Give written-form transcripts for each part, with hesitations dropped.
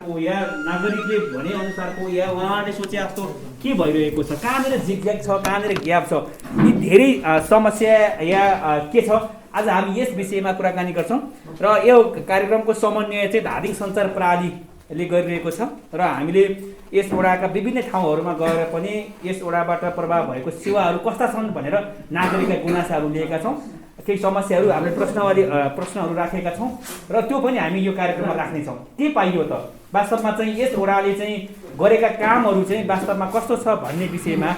हो या नागरिकले भने अनुसारको या उहाँले सोचे जस्तो के भइरहेको छ, कहाँनिर जिगज्याग छ, कहाँनिर ग्याप छ, यी धेरै समस्या या के छ, आज हामी यस विषयमा कुराकानी गर्छौँ। र यो कार्यक्रमको समन्वय चाहिँ धादिङ सञ्चार प्रणालीले गरिरहेको छ र हामीले यस वडाका विभिन्न ठाउँहरूमा गएर पनि यस वडाबाट प्रभाव भएको सेवाहरू कस्ता छन् भनेर नागरिकका गुनासाहरू लिएका छौँ। केही समस्याहरू हामीले प्रश्नहरू राखेका छौँ र त्यो पनि हामी यो कार्यक्रममा राख्नेछौँ। के पाइयो त वास्तवमा चाहिँ यस वडाले चाहिँ गरेका कामहरू चाहिँ वास्तवमा कस्तो छ भन्ने विषयमा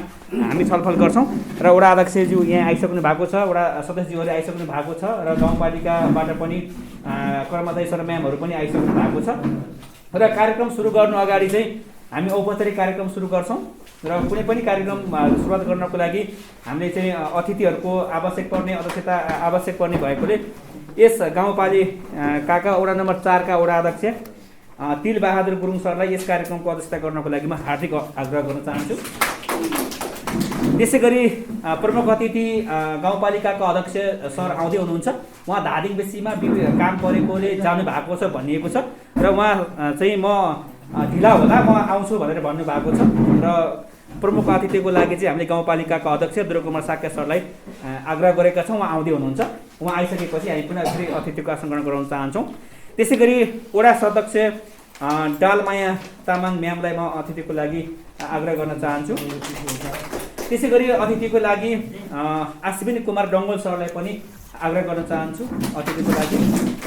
हामी छलफल गर्छौँ। र वडा अध्यक्षज्यू यहाँ आइसक्नु भएको छ, वडा सदस्यज्यूहरू आइसक्नु भएको छ र गाउँपालिकाबाट पनि कर्मचारी सरम्यामहरू पनि आइसक्नु भएको छ। र कार्यक्रम सुरु गर्नु अगाडि चाहिँ हामी औपचारिक कार्यक्रम सुरु गर्छौँ र कुनै पनि कार्यक्रम सुरुवात गर्नको लागि हामीले चाहिँ अतिथिहरूको अध्यक्षता आवश्यक पर्ने भएकोले यस गाउँपालिकाका वडा नम्बर 4 का वडा अध्यक्ष तिलबहादुर गुरुङ सरलाई यस कार्यक्रमको अध्यक्षता गर्नको लागि म हार्दिक आग्रह गर्न चाहन्छु। त्यसै गरी प्रमुख अतिथि गाउँपालिकाका अध्यक्ष सर आउँदै हुनुहुन्छ। उहाँ धादिङ बेसीमा काम परेकोले जानु भएको छ भनिएको छ र उहाँ चाहिँ म ढिला होला म आउँछु भनेर भन्नुभएको छ। र प्रमुख अतिथिको लागि चाहिँ हामीले गाउँपालिकाका अध्यक्ष दुर्गाकुमार साक्य सरलाई आग्रह गरेका छौँ। उहाँ आउँदै हुनुहुन्छ। उहाँ आइसकेपछि हामी पुनः फेरि अतिथिको आसन ग्रहण गराउन चाहन्छौँ। त्यसै गरी वडा सदस्य डालमाया तामाङ म्यामलाई म अतिथिको लागि आग्रह गर्न चाहन्छु। त्यसै गरी अतिथिको लागि अश्विनी कुमार डङ्गोल सरलाई पनि आग्रह गर्न चाहन्छु अतिथिको लागि।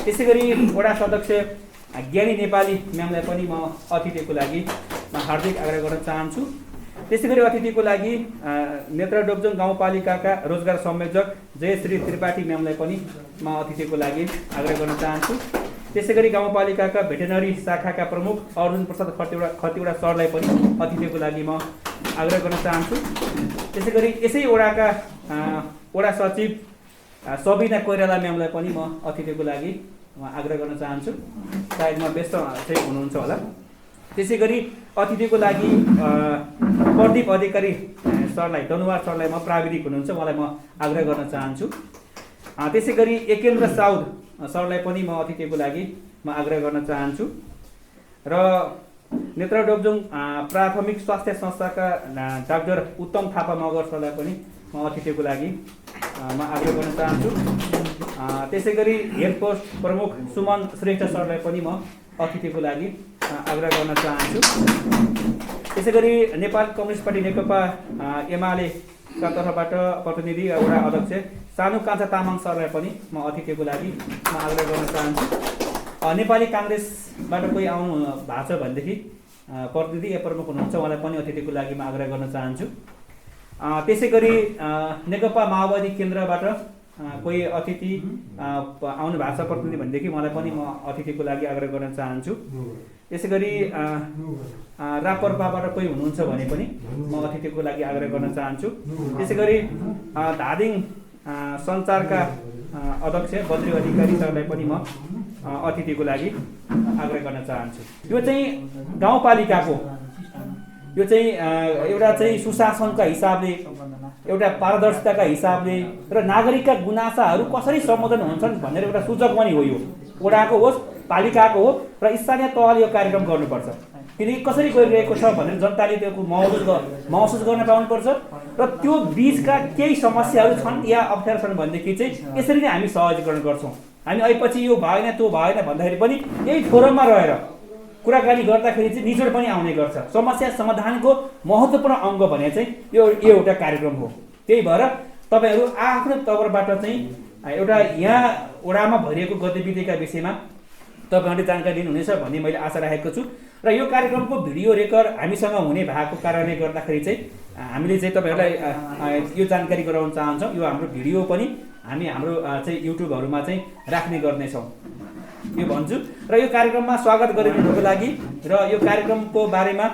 त्यसै गरी वडा सदस्य ज्ञानी नेपाली म्यामलाई पनि म अतिथिको लागि हार्दिक आग्रह गर्न चाहन्छु। त्यसै गरी अतिथिको लागि नेत्राडोब्जोङ गाउँपालिकाका रोजगार संयोजक जयश्री त्रिपाठी म्यामलाई पनि म अतिथिको लागि आग्रह गर्न चाहन्छु। त्यसै गरी गाउँपालिकाका भेटेनरी शाखाका प्रमुख अर्जुन प्रसाद खतिवडा सरलाई पनि अतिथिको लागि म आग्रह गर्न चाहन्छु। त्यसै गरी यसै वडाका वडा सचिव सबिना कोइराला म्यामलाई पनि म अतिथिको लागि आग्रह गर्न चाहन्छु। सायद म व्यस्त चाहिँ हुनुहुन्छ होला। त्यसै गरी अतिथिको लागि प्रदीप अधिकारी सरलाई धनुवार सरलाई म प्राविधिक हुनुहुन्छ, उहाँलाई म आग्रह गर्न चाहन्छु। त्यसै गरी एकेन्द्र साउद सरलाई पनि म अतिथिको लागि म आग्रह गर्न चाहन्छु। र नेत्राडोब्जोङ प्राथमिक स्वास्थ्य संस्थाका डाक्टर उत्तम थापा मगर सरलाई पनि म अतिथिको लागि म आग्रह गर्न चाहन्छु। त्यसै गरी हेड पोस्ट प्रमुख सुमन श्रेष्ठ सरलाई पनि म अतिथिको लागि आग्रह गर्न चाहन्छु। त्यसै गरी नेपाल कम्युनिस्ट पार्टी नेकपा एमालेका तर्फबाट प्रतिनिधि वडा अध्यक्ष सानु कान्छा तामाङ सरलाई पनि म अतिथिको लागि म आग्रह गर्न चाहन्छु। नेपाली काङ्ग्रेसबाट कोही आउनु भएको छ भनेदेखि प्रतिनिधि या प्रमुख हुनुहुन्छ, उहाँलाई पनि अतिथिको लागि म आग्रह गर्न चाहन्छु। त्यसै गरी नेकपा माओवादी केन्द्रबाट कोही अतिथि आउनु भएको छ प्रतिनिधि भनेदेखि उहाँलाई पनि म अतिथिको लागि आग्रह गर्न चाहन्छु। त्यसै गरी राप्रपाबाट कोही हुनुहुन्छ भने पनि म अतिथिको लागि आग्रह गर्न चाहन्छु। त्यसै गरी धादिङ सञ्चारका अध्यक्ष बद्री अधिकारी सरलाई पनि म अतिथिको लागि आग्रह गर्न चाहन्छु। यो चाहिँ गाउँपालिकाको यो चाहिँ एउटा चाहिँ सुशासनका हिसाबले, एउटा पारदर्शिताका हिसाबले र नागरिकका गुनासाहरू कसरी सम्बोधन हुन्छन् भनेर एउटा सूचक पनि हो। यो वडाको होस् पालिकाको हो र स्थानीय तहले यो कार्यक्रम गर्नुपर्छ। किनकि कसरी गरिरहेको छ भनेर जनताले त्यो महसुस गर्न पाउनुपर्छ र त्यो बिचका केही समस्याहरू छन् या अप्ठ्यारो छन् भनेदेखि चाहिँ यसरी नै हामी सहजीकरण गर्छौँ। हामी अहिपछि यो भएन त्यो भएन भन्दाखेरि पनि यही फोरममा रहेर कुराकानी गर्दाखेरि चाहिँ निचोड पनि आउने गर्छ। समस्या समाधानको महत्त्वपूर्ण अङ्ग भने चाहिँ यो एउटा कार्यक्रम हो। त्यही भएर तपाईँहरू आफ्नो तर्फबाट चाहिँ एउटा यहाँ वडामा भइरहेको गतिविधिका विषयमा तपाईँहरूले जानकारी दिनुहुनेछ भन्ने मैले आशा राखेको छु। र यो कार्यक्रमको भिडियो रेकर्ड हामीसँग हुने भएको कारणले गर्दाखेरि चाहिँ हामीले चाहिँ तपाईँहरूलाई यो जानकारी गराउन चाहन्छौँ। यो हाम्रो भिडियो पनि हामी हाम्रो चाहिँ युट्युबहरूमा चाहिँ राख्ने गर्नेछौँ यो भन्छु। र यो कार्यक्रममा स्वागत गरिदिनुको लागि र यो कार्यक्रमको बारेमा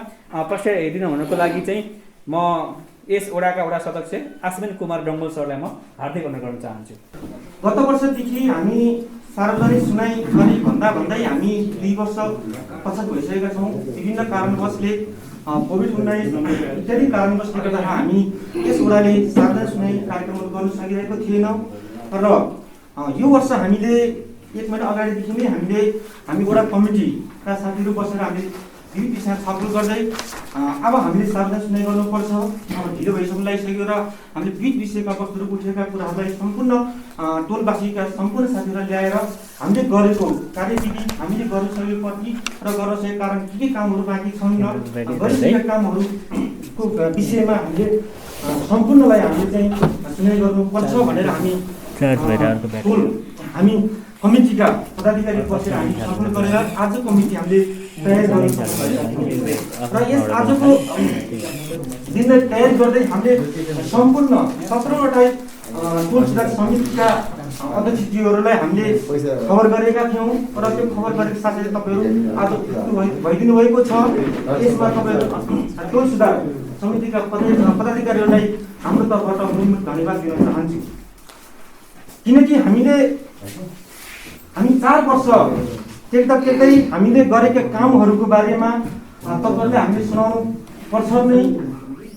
प्रश्न हेरिदिनु हुनुको लागि चाहिँ म यस वडाका वडा सदस्य अश्विनी कुमार डङ्गोल सरलाई म हार्दिक अनुरोध गर्न चाहन्छु। गत वर्षदेखि हामी सार्वजनिक सुनाइ गरी भन्दै हामी 2 वर्ष पछाडि भइसकेका छौँ। विभिन्न कारणवशले कोभिड-19 इत्यादि कारणवशले गर्दा हामी यस वडाले सार्वजनिक सुनाइ कार्यक्रमहरू गर्न सकिरहेको थिएनौँ र यो वर्ष हामीले 1 महिना अगाडिदेखि नै हामी वडा कमिटी का साथीहरू बसेर हामीले विविध विषयमा छलफल गर्दै अब हामीले सार्वजनिक सुनाइ गर्नुपर्छ। अब ढिलो भइसक्नु लागिसक्यो र हामीले विविध विषयका वस्तुहरू उठेका कुराहरूलाई सम्पूर्ण टोलवासीका सम्पूर्ण साथीहरूलाई ल्याएर हामीले गरेको कार्यविधि, हामीले गरिसकेको पट्टि र गरिसकेको कारण के कामहरू बाँकी छन् र गरिसकेका कामहरूको विषयमा हामीले सम्पूर्णलाई हामीले चाहिँ सुनाइ गर्नुपर्छ भनेर हामी कमिटीका पदाधिकारी बसेर हामी छलफल गरेर आज कमिटी हामीले तयार गर्नु र यस आजको दिनलाई तयार गर्दै हामीले सम्पूर्ण 17वटा टोल सुधार समितिका अध्यक्षज्यूहरूलाई हामीले खबर गरेका थियौँ र त्यो खबर गरेको साथै तपाईँहरू आज भइदिनु भएको छ। यसमा तपाईँहरू टोल सुधार समितिका पदाधिकारीहरूलाई हाम्रो तर्फबाट मूलभूत धन्यवाद दिन चाहन्छु। किनकि हामी 4 वर्ष टेक्दै हामीले गरेका कामहरूको बारेमा तपाईँहरूले हामीले सुनाउनु पर्छ नै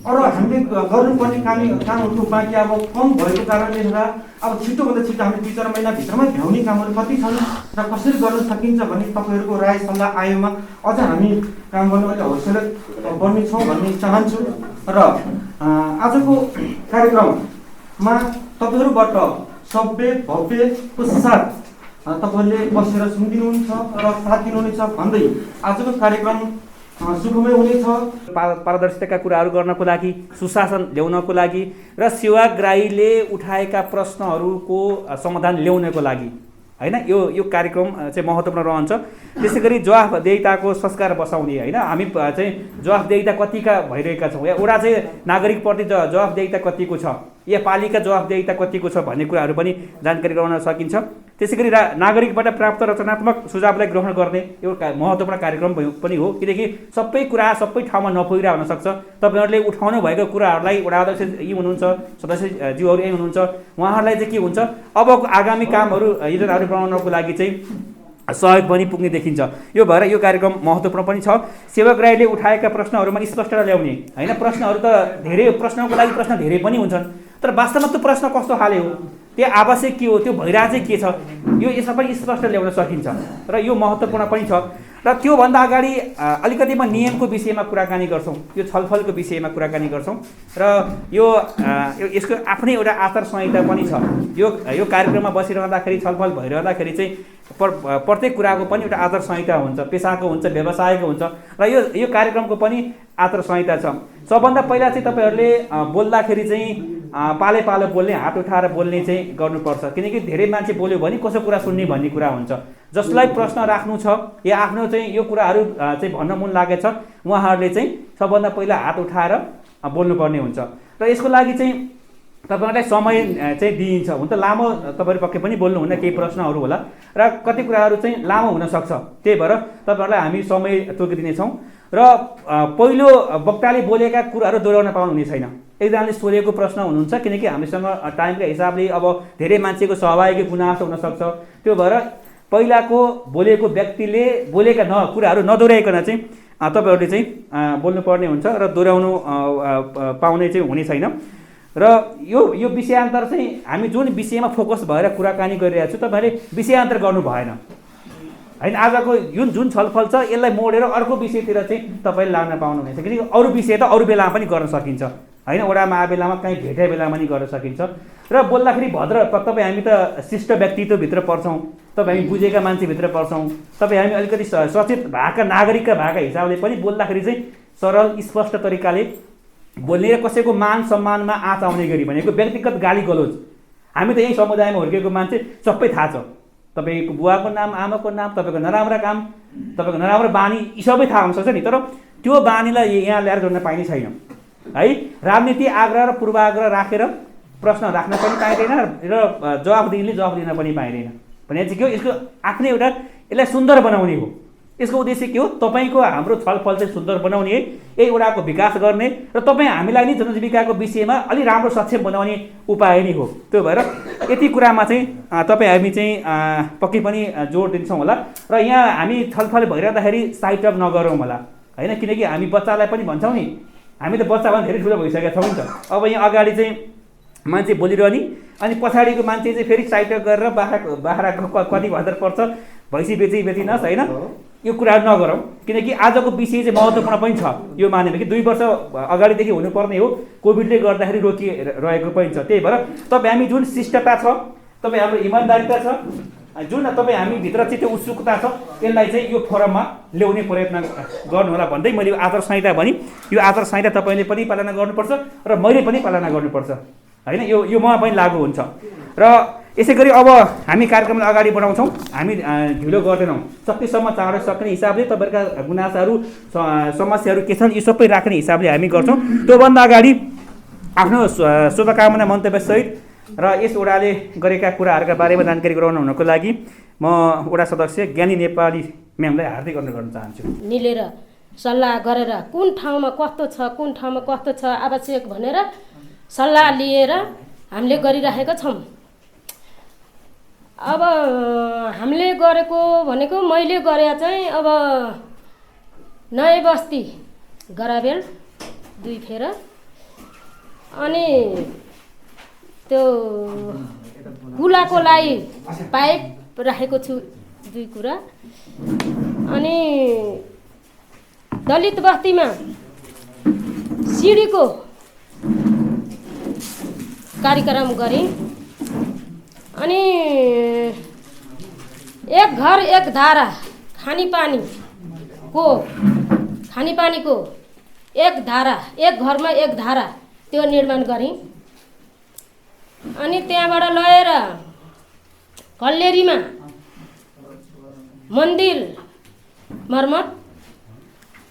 र हामीले गर्नुपर्ने कामहरूको बाँकी अब कम भएको कारणले गर्दा अब छिटोभन्दा छिटो हामीले 2-4 महिनाभित्रमा भ्याउने कामहरू कति छन् र कसरी गर्न सकिन्छ भन्ने तपाईँहरूको राय सल्लाह आयोमा अझ हामी काम गर्न अलिक हौसला बढ्नेछौँ भन्ने चाहन्छु। र आजको कार्यक्रममा तपाईँहरूबाट सभ्य भव्यको साथ तपाईँहरूले बसेर सुनिदिनुहुन्छ र साथ दिनुहुनेछ भन्दै आजको कार्यक्रम सुखमय हुनेछ। पारदर्शिताका कुराहरू गर्नको लागि, सुशासन ल्याउनको लागि र सेवाग्राहीले उठाएका प्रश्नहरूको समाधान ल्याउनको लागि हैन यो कार्यक्रम चाहिँ महत्त्वपूर्ण रहन्छ। त्यसै गरी जवाफदेहिताको संस्कार बसाउने हैन, हामी चाहिँ जवाफदेहिता कतिका भइरहेका छौँ, या वडा चाहिँ नागरिकप्रति जवाफदेहिता कतिको छ, या पालिका जवाफदेहिता कतिको छ भन्ने कुराहरू पनि जानकारी गराउन सकिन्छ। त्यसै गरी नागरिकबाट प्राप्त रचनात्मक सुझावलाई ग्रहण गर्ने एउटा महत्त्वपूर्ण कार्यक्रम पनि हो। किनकि सबै कुरा सबै ठाउँमा नपुगिरहेको हुनसक्छ। तपाईँहरूले उठाउनु भएको कुराहरूलाई वडा अध्यक्ष यी हुनुहुन्छ, सदस्यज्यूहरू यही हुनुहुन्छ, उहाँहरूलाई चाहिँ के हुन्छ अबको आगामी कामहरू योजनाहरू बनाउनको लागि चाहिँ सहयोग पनि पुग्ने देखिन्छ। यो भएर यो कार्यक्रम महत्त्वपूर्ण पनि छ। सेवाग्राहीले उठाएका प्रश्नहरूमा स्पष्टता ल्याउने हैन, प्रश्नहरू त धेरै, प्रश्नको लागि प्रश्न धेरै पनि हुन्छन्, तर वास्तवमा त्यो प्रश्न कस्तो खाले हो, त्यो आवश्यक के हो, त्यो भइरहेको चाहिँ के छ, यो यसमा पनि स्पष्ट ल्याउन सकिन्छ र यो महत्त्वपूर्ण पनि छ। र त्योभन्दा अगाडि अलिकति म नियमको विषयमा कुराकानी गर्छौँ, यो छलफलको विषयमा कुराकानी गर्छौँ र यसको आफ्नै एउटा आचार संहिता पनि छ। यो कार्यक्रममा बसिरहँदाखेरि, छलफल भइरहँदाखेरि चाहिँ प्रत्येक कुराको पनि एउटा आचार संहिता हुन्छ, पेसाको हुन्छ, व्यवसायको हुन्छ र यो कार्यक्रमको पनि आचार संहिता छ। सबभन्दा पहिला चाहिँ तपाईँहरूले बोल्दाखेरि चाहिँ पाले पालो बोल्ने, हात उठाएर बोल्ने चाहिँ गर्नुपर्छ। किनकि धेरै मान्छे बोल्यो भने कसो कुरा सुन्ने भन्ने कुरा हुन्छ। जसलाई प्रश्न राख्नु छ या आफ्नो चाहिँ यो कुराहरू चाहिँ भन्न मन लागेछ उहाँहरूले चाहिँ सबभन्दा पहिला हात उठाएर बोल्नुपर्ने हुन्छ। र यसको लागि चाहिँ तपाईँहरूलाई समय चाहिँ दिइन्छ। हुन त लामो तपाईँहरू पक्कै पनि बोल्नुहुन्न, केही प्रश्नहरू होला र कति कुराहरू चाहिँ लामो हुनसक्छ, त्यही भएर तपाईँहरूलाई हामी समय तोकिदिनेछौँ र पहिलो वक्ताले बोलेका कुराहरू दोहोऱ्याउन पाउनुहुने छैन। एकजनाले सोधेको प्रश्न हुनुहुन्छ, किनकि हामीसँग टाइमको हिसाबले अब धेरै मान्छेको सहभागी गुनासो हुनसक्छ। त्यो भएर पहिलाको बोलेको व्यक्तिले बोलेका कुराहरू नदोहोऱ्याइकन चाहिँ तपाईँहरूले चाहिँ बोल्नुपर्ने हुन्छ र दोहोऱ्याउनु पाउने चाहिँ हुने छैन। र यो विषयान्तर चाहिँ हामी जुन विषयमा फोकस भएर कुराकानी गरिरहेको छु, तपाईँहरूले विषयान्तर गर्नु भएन हैन। आजको जुन छलफल छ यसलाई मोडेर अर्को विषयतिर चाहिँ तपाईँले लाग्न पाउनुहुनेछ। किनकि अरू विषय त अरू बेलामा पनि गर्न सकिन्छ हैन, वडामा आए बेलामा कहीँ भेटे बेलामा पनि गर्न सकिन्छ। र बोल्दाखेरि भद्र तपाईँ हामी त शिष्ट व्यक्तित्वभित्र पर्छौँ, तपाईँ हामी बुझेका मान्छेभित्र पर्छौँ, तपाईँ हामी अलिकति सचेत भएका नागरिकका भएका हिसाबले पनि बोल्दाखेरि चाहिँ सरल स्पष्ट तरिकाले बोल्ने र कसैको मान सम्मानमा आँच आउने गरी भनेको व्यक्तिगत गाली गलोज। हामी त यही समुदायमा हुर्केको मान्छे सबै थाहा छ, तपाईँको बुवाको नाम, आमाको नाम, तपाईँको नराम्रा काम, तपाईँको नराम्रो बानी, यी सबै थाहा हुनसक्छ नि। तर त्यो बानीलाई यहाँ ल्याएर जोड्न पाइने छैन है। राजनीति आग्रह र पूर्वाग्रह राखेर प्रश्न राख्न पनि पाइँदैन र जवाफ दिन पनि पाइँदैन भने चाहिँ के हो, यसको आफ्नै एउटा यसलाई सुन्दर बनाउने हो। यसको उद्देश्य के हो, तपाईँको हाम्रो छलफल चाहिँ सुन्दर बनाउने, यही वडाको विकास गर्ने र तपाईँ हामीलाई नै जनजीविकाको विषयमा अलि राम्रो सक्षम बनाउने उपाय नै हो। त्यो भएर यति कुरामा चाहिँ तपाईँ हामी चाहिँ पक्कै पनि जोड दिन्छौँ होला। र यहाँ हामी छलफल भइरहँदाखेरि साइड अप नगरौँ होला हैन, किनकि हामी बच्चालाई पनि भन्छौँ नि, हामी त बच्चाभन्दा धेरै ठुलो भइसकेका छौँ नि त। अब यहाँ अगाडि चाहिँ मान्छे बोलिरहने अनि पछाडिको मान्छे चाहिँ फेरि साइड अप गरेर बाख्राको कति हजार पर्छ, भैँसी बेची नस् हैन, यो कुराहरू नगरौँ, किनकि आजको विषय चाहिँ महत्त्वपूर्ण पनि छ। यो मानेर कि 2 वर्ष अगाडिदेखि हुनुपर्ने हो, कोभिडले गर्दाखेरि रोकिरहेको पनि छ। त्यही भएर तपाईँ हामी जुन शिष्टता छ, तपाईँ हाम्रो इमान्दारिता छ, जुन तपाईँ हामीभित्र चाहिँ त्यो उत्सुकता छ, यसलाई चाहिँ यो फोरममा ल्याउने प्रयत्न गर्नुहोला भन्दै मैले यो आचार संहिता भने, यो आचार संहिता तपाईँले पनि पालना गर्नुपर्छ र मैले पनि पालना गर्नुपर्छ होइन। यो ममा पनि लागु हुन्छ। र यसै गरी अब हामी कार्यक्रमलाई अगाडि बढाउँछौँ। हामी ढिलो गर्दैनौँ, सकेसम्म चाँडो सक्ने हिसाबले तपाईँहरूका गुनासाहरू समस्याहरू के छन् यो सबै राख्ने हिसाबले हामी गर्छौँ। त्योभन्दा अगाडि आफ्नो शुभकामना मन्तव्यसहित र यस वडाले गरेका कुराहरूका बारेमा जानकारी गराउन हुनको लागि म वडा सदस्य ज्ञानी नेपाली म्यामलाई हार्दिक अनुरोध गर्न चाहन्छु। मिलेर सल्लाह गरेर कुन ठाउँमा कस्तो छ, कुन ठाउँमा कस्तो छ आवश्यक भनेर सल्लाह लिएर हामीले गरिरहेका छौँ। अब हामीले गरेको भनेको मैले गरे चाहिँ अब नयाँ बस्ती गराबेल 2 फेर, अनि त्यो कुलाको लागि पाइप राखेको छु 2 कुरा, अनि दलित बस्तीमा सिडीको कार्यक्रम गरेँ, अनि 1 घर 1 धारा खानेपानीको 1 धारा, 1 घरमा 1 धारा त्यो निर्माण गरेँ। अनि त्यहाँबाट लगेर कल्लेरीमा मन्दिर मर्मत,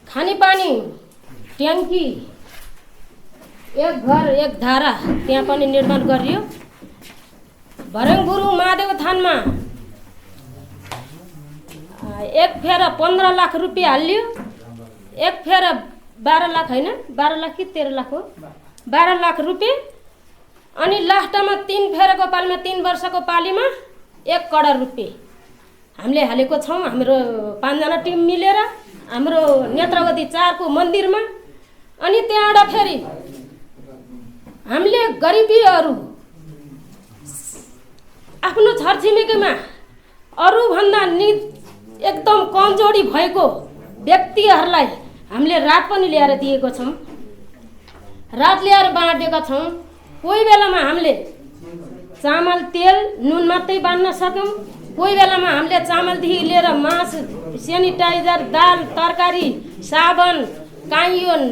खानेपानी ट्याङ्की 1 घर 1 धारा त्यहाँ पनि निर्माण गरियो। भरङ गुरुङ महादेव थानमा 1 फेर 15 लाख रुपियाँ हाल्यो, 1 फेर 12 लाख होइन, 12 लाख कि 13 लाख हो, 12 लाख रुपियाँ। अनि लास्टमा 3 फेरको पालीमा 3 वर्षको पालीमा 1 करोड रुपियाँ हामीले हालेको छौँ। हाम्रो 5 जना टिम मिलेर हाम्रो नेत्रवती 4 को मन्दिरमा। अनि त्यहाँबाट फेरि हामीले गरिबीहरू आफ्नो छरछिमेकीमा अरूभन्दा एकदम कमजोरी भएको व्यक्तिहरूलाई हामीले रात पनि ल्याएर दिएको छौँ, रात ल्याएर बाँडिदिएका छौँ। कोही बेलामा हामीले चामल तेल नुन मात्रै बाँड्न सक्यौँ, कोही बेलामा हामीले चामलदेखि लिएर मास, सेनिटाइजर, दाल, तरकारी, साबन, काइयोन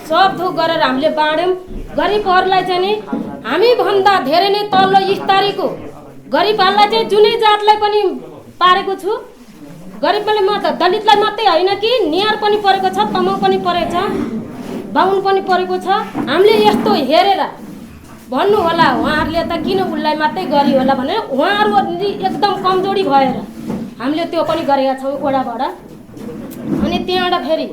सब थोक गरेर हामीले बाँड्यौँ। गरिबहरूलाई चाहिँ नि हामीभन्दा धेरै नै तल्लो स्तरीयको गरिबहरूलाई चाहिँ जुनै जातलाई पनि पारेको छु। गरिबलाई मात्र दलितलाई मात्रै होइन कि नियार पनि परेको छ, तमाउ पनि परेको छ, बाहुन पनि परेको छ। हामीले यस्तो हेरेर भन्नु होला उहाँहरूले त किन उसलाई मात्रै गरी होला भनेर उहाँहरू एकदम कमजोरी भएर हामीले त्यो पनि गरेका छौँ वडाबाट। अनि त्यहाँबाट फेरि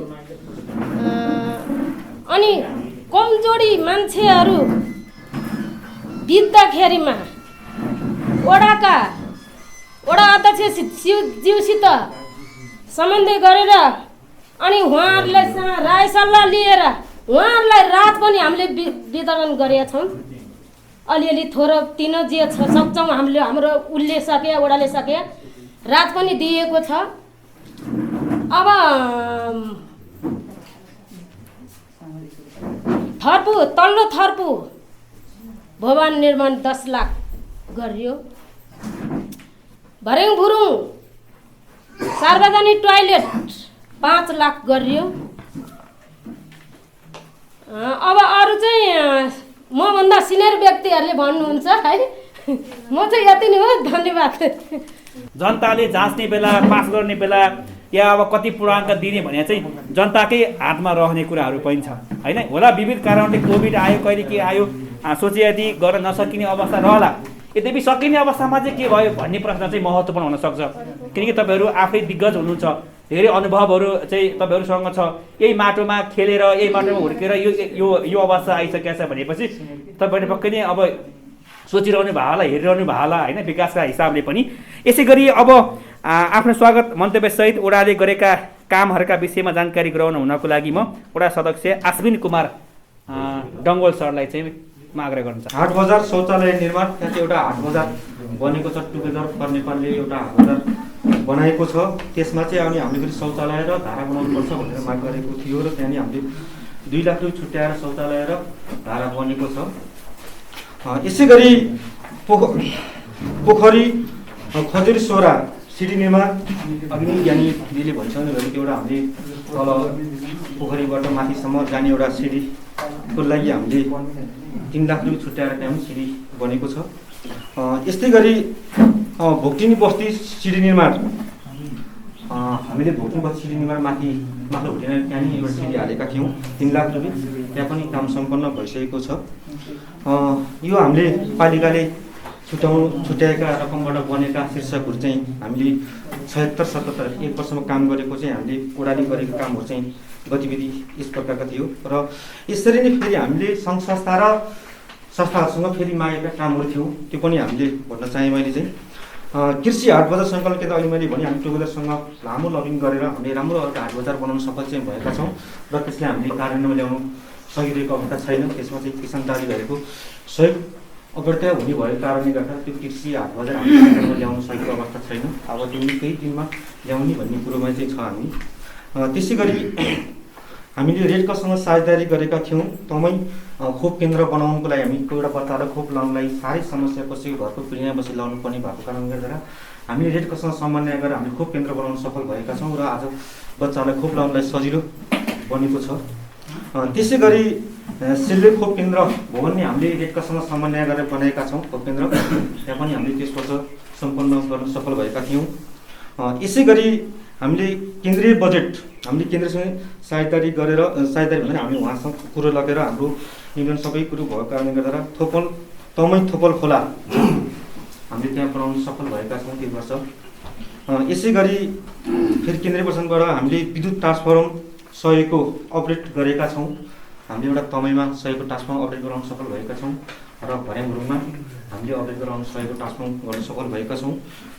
अनि कमजोरी मान्छेहरू बित्दाखेरिमा वडा अध्यक्षज्यूसित समन्वय गरेर अनि उहाँहरूलाई राय सल्लाह लिएर उहाँहरूलाई रात पनि हामीले वितरण गरेका छौँ। अलिअलि थोरो तिनो जे सक्छौँ हामीले, हाम्रो उसले सके वडाले सके रात पनि दिएको छ। अब थर्पु तल्लो थर्पु भवन निर्माण 10 लाख गरियो। भर्याङ गुरुङ सार्वजनिक टोयलेट 5 लाख गरियो। अब अरू चाहिँ मभन्दा सिनियर व्यक्तिहरूले भन्नुहुन्छ है, म चाहिँ यति नै हो। धन्यवाद। जनताले जाँच्ने बेला, पास गर्ने बेला या अब कति पूर्णाङ्क दिने भने चाहिँ जनताकै हातमा रहने कुराहरू पनि छ होइन। होला विविध कारणले कोभिड आयो, कहिले के आयो, सोचे यदि गर्न नसकिने अवस्था रहला। यद्यपि सकिने अवस्थामा चाहिँ के भयो भन्ने प्रश्न चाहिँ महत्त्वपूर्ण हुनसक्छ, किनकि तपाईँहरू आफै दिग्गज हुनुहुन्छ, धेरै अनुभवहरू चाहिँ तपाईँहरूसँग छ। यही माटोमा खेलेर, यही माटोमा हुर्केर यो अवस्था आइसकेको छ भनेपछि तपाईँहरूले पक्कै नै अब सोचिरहनु भयो होला, हेरिरहनु भयो होला होइन, विकासका हिसाबले पनि। यसै गरी अब आफ्नो स्वागत मन्तव्यसहित वडाले गरेका कामहरूका विषयमा जानकारी गराउन हुनको लागि म वडा सदस्य आश्विन कुमार डङ्गोल सरलाई चाहिँ म आग्रह गर्न चाहन्छु। हाट बजार शौचालय निर्माण, त्यहाँ चाहिँ एउटा हाट बजार बनेको छ। टुगेदर फर नेपालले एउटा हाट बजार बनाएको छ। त्यसमा चाहिँ अनि हामीले फेरि शौचालय र धारा बनाउनुपर्छ भनेर माग गरेको थियो र त्यहाँनिर हामीले 2 लाख रुपियाँ छुट्याएर शौचालय र धारा बनेको छ। यसै गरी पोखरी खजुरी सोरा सिडी निर्माण अघि नै ज्ञानीले भनिसक्नु भएको एउटा हामीले तल पोखरीबाट माथिसम्म जाने एउटा सिडीको लागि हामीले 3 लाख रुपियाँ छुट्याएर त्यहाँ पनि सिडी बनेको छ। यस्तै गरी भोक्टिनी बस्ती सिडी निर्माण हामीले भोक्टिनी बस्ती सिडी निर्माण माथिल्लो भोटिना त्यहाँनिर एउटा सिडी हालेका थियौँ 3 लाख रुपियाँ, त्यहाँ पनि काम सम्पन्न भइसकेको छ। यो हामीले पालिकाले छुट्याएका रकमबाट बनेका शीर्षकहरू चाहिँ हामीले 76-77 1 वर्षमा काम गरेको चाहिँ हामीले ओडाली गरेको कामहरू चाहिँ गतिविधि यस प्रकारका थियो। र यसरी नै फेरि हामीले सङ्घ संस्था र संस्थाहरूसँग फेरि मागेका कामहरू थियौँ, त्यो पनि हामीले भन्न चाहेँ। मैले चाहिँ कृषि हाट बजार सङ्कलन केन्द्र अहिले मैले भने हामी टुगेदरसँग लामो लबिङ गरेर हामीले राम्रो अर्को हाट बजार बनाउन सफल चाहिँ भएका छौँ र त्यसलाई हामीले कार्यान्वयनमा ल्याउनु सकिरहेको अवस्था छैन। त्यसमा चाहिँ किसान दाजुभाइहरूको सहयोग अव्यर्थय हुने भएको कारणले गर्दा त्यो कृषि हाट बजार हामीले ल्याउन सकेको अवस्था छैन। अब त्यो केही दिनमा ल्याउने भन्ने कुरोमा चाहिँ छ हामी। त्यसै गरी हामीले रेडक्रससँग साझेदारी गरेका थियौँ तमै खोप केन्द्र बनाउनुको लागि हामी एउटा बच्चालाई खोप लाउनलाई साह्रै समस्या कसैको घरको पिँढीमा बसी लाउनु पर्ने भएको कारणले गर्दा हामीले रेडक्रससँग समन्वय गरेर हामीले खोप केन्द्र बनाउन सफल भएका छौँ र आज बच्चालाई खोप लाउनलाई सजिलो बनेको छ। त्यसै गरी सेल्वे खोप केन्द्र भवनले हामीले रेडक्रससँग समन्वय गरेर बनाएका छौँ खोप केन्द्र, त्यहाँ पनि हामीले त्यस वर्ष सम्पन्न गर्न सफल भएका थियौँ। यसै गरी हामीले केन्द्रीय बजेट हामीले केन्द्रसँग साझेदारी भने हामी उहाँसँग कुरो लगेर हाम्रो निवेदन सबै कुरो भएको कारणले गर्दा तमै थोपल खोला हामीले त्यहाँ बनाउन सफल भएका छौँ त्यो वर्ष। यसै गरी फेरि केन्द्रीय प्रशासनबाट हामीले विद्युत ट्रान्सफर्मर 100 को अपडेट गरेका छौँ। हामीले एउटा तमैमा 100 को ट्रान्सफर्मर अपडेट गराउन सफल भएका छौँ र भर्याङहरूमा हामीले अपडेट गराउन 100 को ट्रान्सफर्मर गर्न सफल भएका छौँ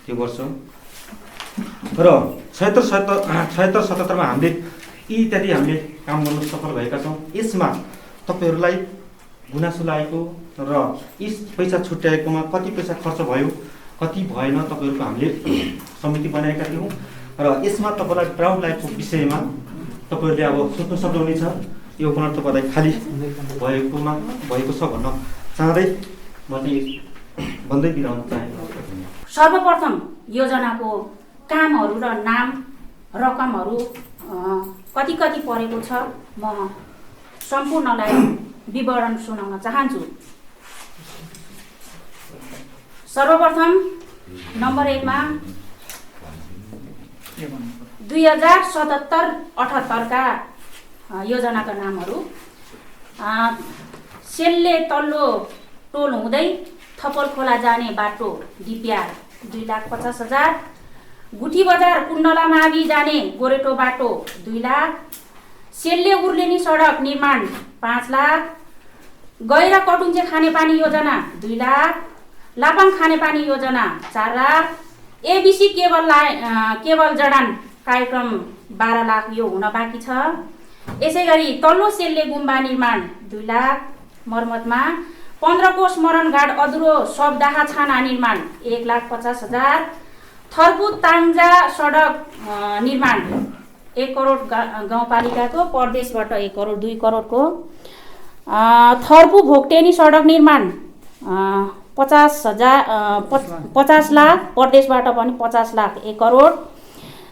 त्यो वर्ष। र 76-77 मा हामीले इत्यादि हामीले काम गर्न सफल भएका छौँ। यसमा तपाईँहरूलाई गुनासो लागेको र यस पैसा छुट्याएकोमा कति पैसा खर्च भयो कति भएन तपाईँहरूको हामीले समिति बनाएका थियौँ र यसमा तपाईँलाई डाउट लागेको विषयमा तपाईँहरूले अब सोध्नु सक्नुहुनेछ। यो उपनाथ तपाईँलाई खाली भएको छ भन्न चाहँदै म चाहिँ भन्दै बिराउन चाहेको। सर्वप्रथम योजनाको कामहरू र नाम रकमहरू कति परेको छ म सम्पूर्णलाई विवरण सुनाउन चाहन्छु। सर्वप्रथम नम्बर 1 मा 2077-78 का योजनाका नामहरू सेल्ले तल्लो टोल हुँदै थपल खोला जाने बाटो डिपिआर 2,50,000, गुठी बजार कुण्डला मावि जाने गोरेटो बाटो 2 लाख, सेल्ले उर्लेनी सडक निर्माण 5 लाख, गैरा कटुन्चे खानेपानी योजना 2 लाख, लापाङ खानेपानी योजना 4 लाख, एबिसी केबल जडान कार्यक्रम 12 लाख यो हुन बाँकी छ। यसै गरी तल्लो सेल्ले गुम्बा निर्माण 2 लाख, मर्मतमा 15 कोष मरणघाट अधुरो सबडाहा छाना निर्माण 1,50,000, थर्पुत ताङ्जा सडक निर्माण 1 करोड गाउँपालिकाको, प्रदेशबाट 1 करोड 2 करोडको, थर्पु भोक्टेनी सडक निर्माण 50 लाख, प्रदेशबाट पनि 50 लाख 1 करोड,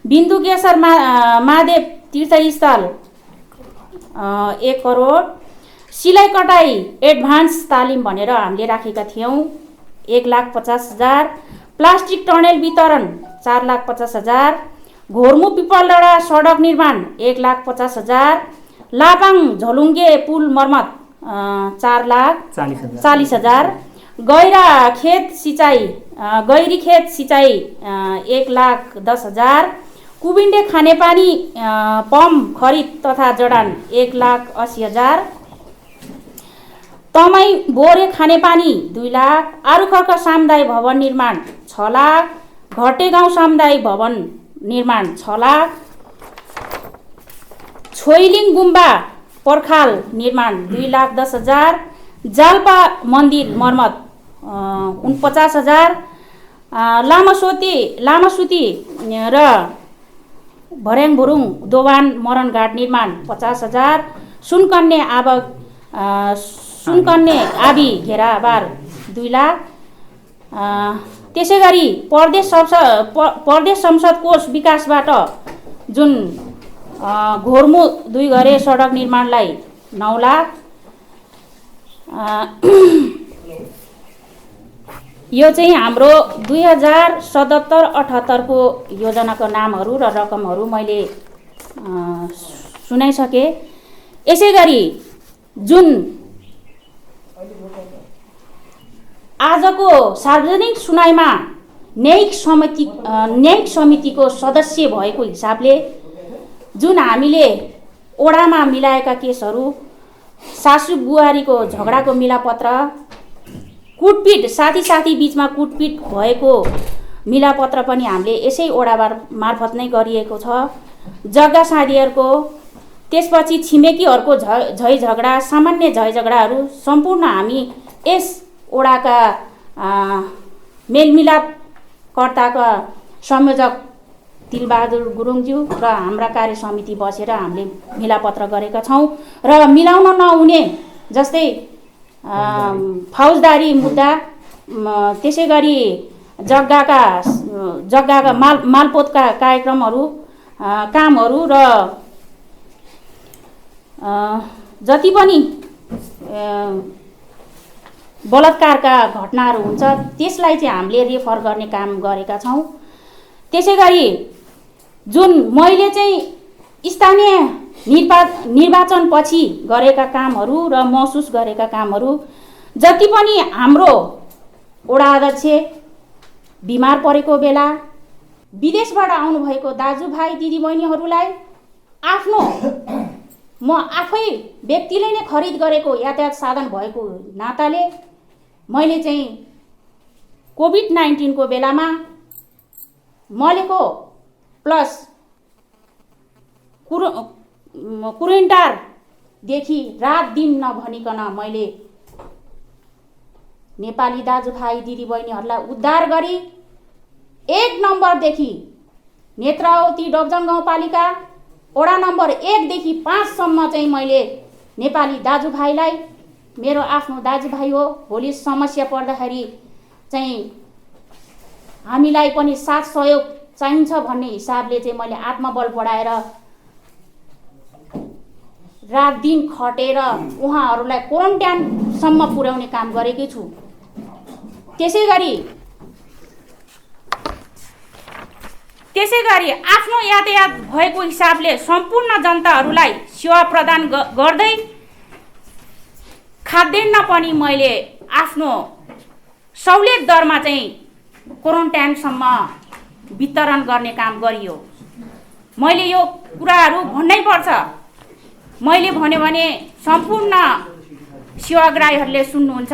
बिन्दुकेश्वर महादेव तीर्थस्थल 1 करोड, सिलाइ कटाई एडभान्स तालिम भनेर हामीले राखेका थियौँ 1,50,000, प्लास्टिक टनेल वितरण 4,50,000, घोर्मु पिपलडाँडा सडक निर्माण 1,50,000, लापाङ झलुङ्गे पुल मर्मत 4,40,000, गैरी खेत सिँचाइ 1,10,000, कुबिन्डे खानेपानी पम्प खरिद तथा जडान 1,80,000, तमै बोरे खानेपानी 2 लाख, आरुखर्क सामुदायिक भवन निर्माण 6 लाख, घटे गाउँ सामुदायिक भवन निर्माण 6 लाख, छोइलिङ गुम्बा पर्खाल निर्माण 2,10,000, जाल्पा मन्दिर मर्मत 49,000, लामासुती र भर्याङ भुरुङ दोभान मरणघाट निर्माण 50,000, सुनकन्ने आबी घेराबार 2 लाख। त्यसै गरी प्रदेश संसद कोष विकासबाट जुन घोर्मु 2 घरे सडक निर्माणलाई 9 लाख। यो चाहिँ हाम्रो 2077-78 को योजनाको नामहरू र रकमहरू मैले सुनाइसकेँ। यसै गरी जुन आजको सार्वजनिक सुनाइमा न्यायिक समितिको सदस्य भएको हिसाबले जुन हामीले ओडामा मिलाएका केसहरू, सासू बुहारीको झगडाको मिलापत्र, कुटपिट साथी बीचमा कुटपिट भएको मिलापत्र पनि हामीले यसै ओडा मार्फत नै गरिएको छ। जग्गा साथीहरूको, त्यसपछि छिमेकीहरूको झै झगडा, सामान्य झै झगडाहरू सम्पूर्ण हामी यस ओडाका मेलमिलापकर्ताका संयोजक तिलबहादुर गुरुङज्यू र हाम्रा कार्य समिति बसेर हामीले मिलापत्र गरेका छौँ। र मिलाउन नहुने जस्तै फौजदारी मुद्दा, त्यसै गरी जग्गाका मालपोतका कार्यक्रमहरू, कामहरू र जति पनि बलात्कारका घटनाहरू हुन्छ त्यसलाई चाहिँ हामीले रेफर गर्ने काम गरेका छौँ। त्यसै गरी जुन मैले चाहिँ स्थानीय निर्वाचनपछि गरेका कामहरू र महसुस गरेका कामहरू, जति पनि हाम्रो वडा अध्यक्ष बिमार परेको बेला विदेशबाट आउनुभएको दाजुभाइ दिदीबहिनीहरूलाई म आफै व्यक्तिले नै खरिद गरेको यातायात साधन भएको नाताले मैले चाहिँ कोभिड-19 को बेलामा मलेको प्लस क्वारेन्टाइनदेखि रात दिन नभनिकन मैले नेपाली दाजुभाइ दिदीबहिनीहरूलाई उद्धार गरी 1 नम्बरदेखि नेत्रावती डोब्जन गाउँपालिका वडा नम्बर 1 देखि 5 सम्म चाहिँ मैले नेपाली दाजुभाइलाई, मेरो आफ्नो दाजुभाइ हो, भोलि समस्या पर्दाखेरि चाहिँ हामीलाई पनि साथ सहयोग चाहिन्छ भन्ने हिसाबले चाहिँ मैले आत्मबल बढाएर रात दिन खटेर उहाँहरूलाई क्वारेन्टाइनसम्म पुर्याउने काम गरेकी छु। त्यसै गरी आफ्नो यातायात भएको हिसाबले सम्पूर्ण जनताहरूलाई सेवा प्रदान गर्दै खाद्यान्न पनि मैले आफ्नो सहुलियत दरमा चाहिँ क्वारेन्टाइनसम्म वितरण गर्ने काम गरियो। मैले यो कुराहरू भन्नै पर्छ। मैले भन्यो भने सम्पूर्ण सेवाग्राहीहरूले सुन्नुहुन्छ।